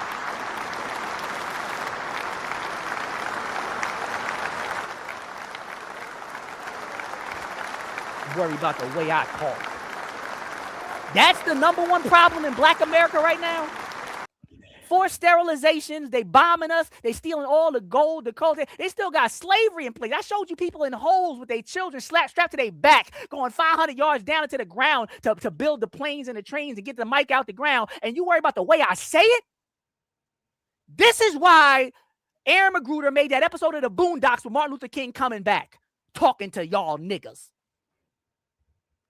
Worry about the way I talk. That's the number one problem in Black America right now. Forced sterilizations, they bombing us, they stealing all the gold, the culture. They still got slavery in place. I showed you people in holes with their children strapped to their back, going 500 yards down into the ground to build the planes and the trains and get the mic out the ground, and you worry about the way I say it? This is why Aaron Magruder made that episode of the Boondocks with Martin Luther King coming back, talking to y'all niggas.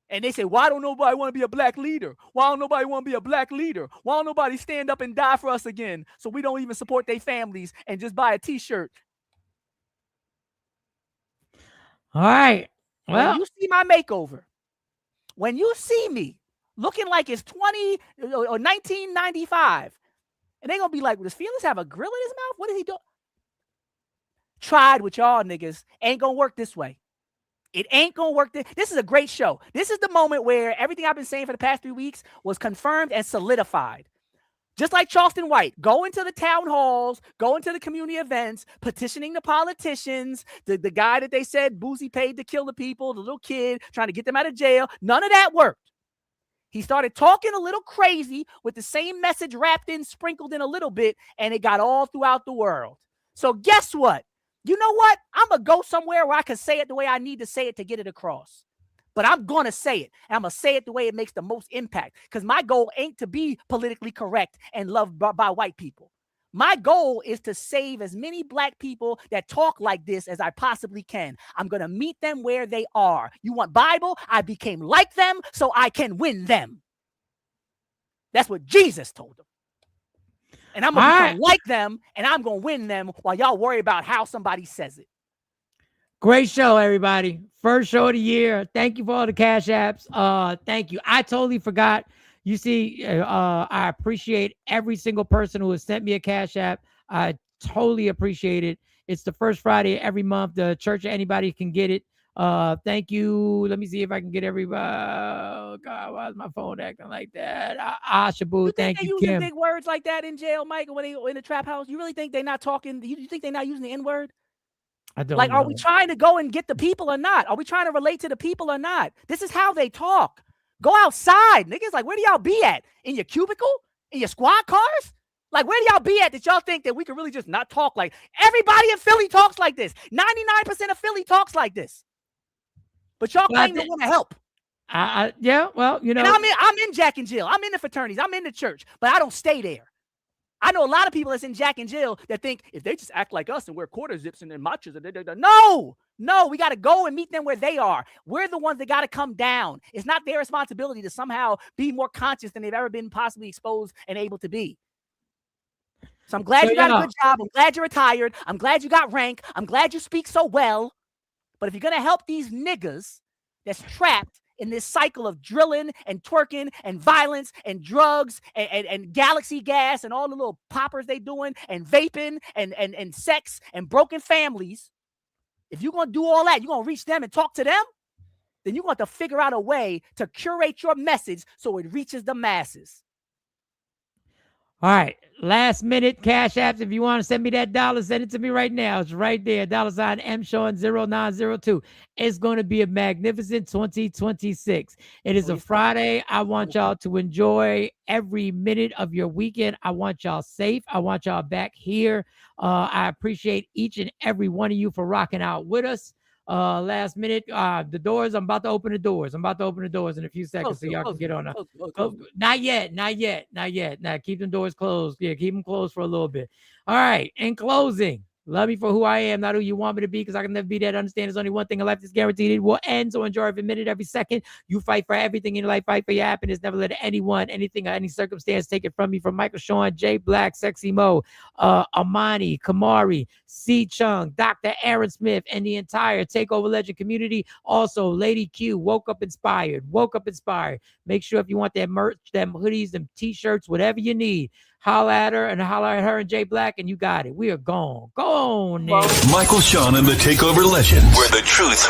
And they say, why don't nobody want to be a black leader? Why don't nobody want to be a black leader? Why don't nobody stand up and die for us again so we don't even support their families and just buy a t-shirt? All right. Well, when you see my makeover, when you see me looking like it's 20 or 1995, and they're going to be like, does Felix have a grill in his mouth? What is he doing? Tried with y'all niggas. Ain't going to work this way. It ain't going to work. This is a great show. This is the moment where everything I've been saying for the past 3 weeks was confirmed and solidified. Just like Charleston White, go into the town halls, go into the community events, petitioning the politicians, the guy that they said Boosie paid to kill the people, the little kid, trying to get them out of jail. None of that worked. He started talking a little crazy with the same message wrapped in, sprinkled in a little bit, and it got all throughout the world. So guess what? You know what? I'm going to go somewhere where I can say it the way I need to say it to get it across. But I'm going to say it. And I'm going to say it the way it makes the most impact. Because my goal ain't to be politically correct and loved by white people. My goal is to save as many black people that talk like this as I possibly can. I'm going to meet them where they are. You want Bible? I became like them so I can win them. That's what Jesus told them. And I'm going to become like them, and I'm going to win them while y'all worry about how somebody says it. Great show, everybody. First show of the year. Thank you for all the cash apps. Thank you. I totally forgot. You see, I appreciate every single person who has sent me a cash app. I totally appreciate it. It's the first Friday every month. The church, anybody can get it. Thank you. Let me see if I can get everybody. Oh, God, why is my phone acting like that? Shabu, thank you, Kim. Kim. Big words like that in jail, Mike, when they in the trap house. You really think they're not talking? You think they're not using the N-word? I don't know. Are we trying to go and get the people or not? Are we trying to relate to the people or not? This is how they talk. Go outside. Niggas, like, where do y'all be at? In your cubicle? In your squad cars? Like, where do y'all be at that y'all think that we can really just not talk like everybody in Philly talks like this? 99% of Philly talks like this. But y'all claim to want to help. Yeah, well, you know. And I'm in Jack and Jill. I'm in the fraternities. I'm in the church. But I don't stay there. I know a lot of people that's in Jack and Jill that think if they just act like us and wear quarter zips and matchas, no, we got to go and meet them where they are. We're the ones that got to come down. It's not their responsibility to somehow be more conscious than they've ever been possibly exposed and able to be. So I'm glad you got a good job. I'm glad you're retired. I'm glad you got rank. I'm glad you speak so well. But if you're going to help these niggas that's trapped in this cycle of drilling and twerking and violence and drugs and galaxy gas and all the little poppers they doing and vaping and sex and broken families, if you're going to do all that, you're going to reach them and talk to them, then you're going to have to figure out a way to curate your message so it reaches the masses. All right. Last minute cash apps. If you want to send me that dollar, send it to me right now. It's right there. $ M showing 0902. It's going to be a magnificent 2026. It is a Friday. I want y'all to enjoy every minute of your weekend. I want y'all safe. I want y'all back here. I appreciate each and every one of you for rocking out with us. Last minute, the doors. I'm about to open the doors. in a few seconds so y'all can get on. Not yet. Now keep them doors closed. Yeah, keep them closed for a little bit. All right. In closing, love me for who I am, not who you want me to be, because I can never be that. Understand there's only one thing in life that's guaranteed. It will end. So enjoy every minute, every second. You fight for everything in your life. Fight for your happiness. Never let anyone, anything, or any circumstance take it from you. From Michael Sean, Jay Black, Sexy Mo, Amani, Kamari, C. Chung, Dr. Aaron Smith, and the entire Takeover Legend community. Also, Lady Q, Woke Up Inspired. Make sure if you want that merch, them hoodies, them t-shirts, whatever you need, holla at her and Jay Black, and you got it. We are gone. Go on now. Michael Sean and the Takeover Legend, where the truth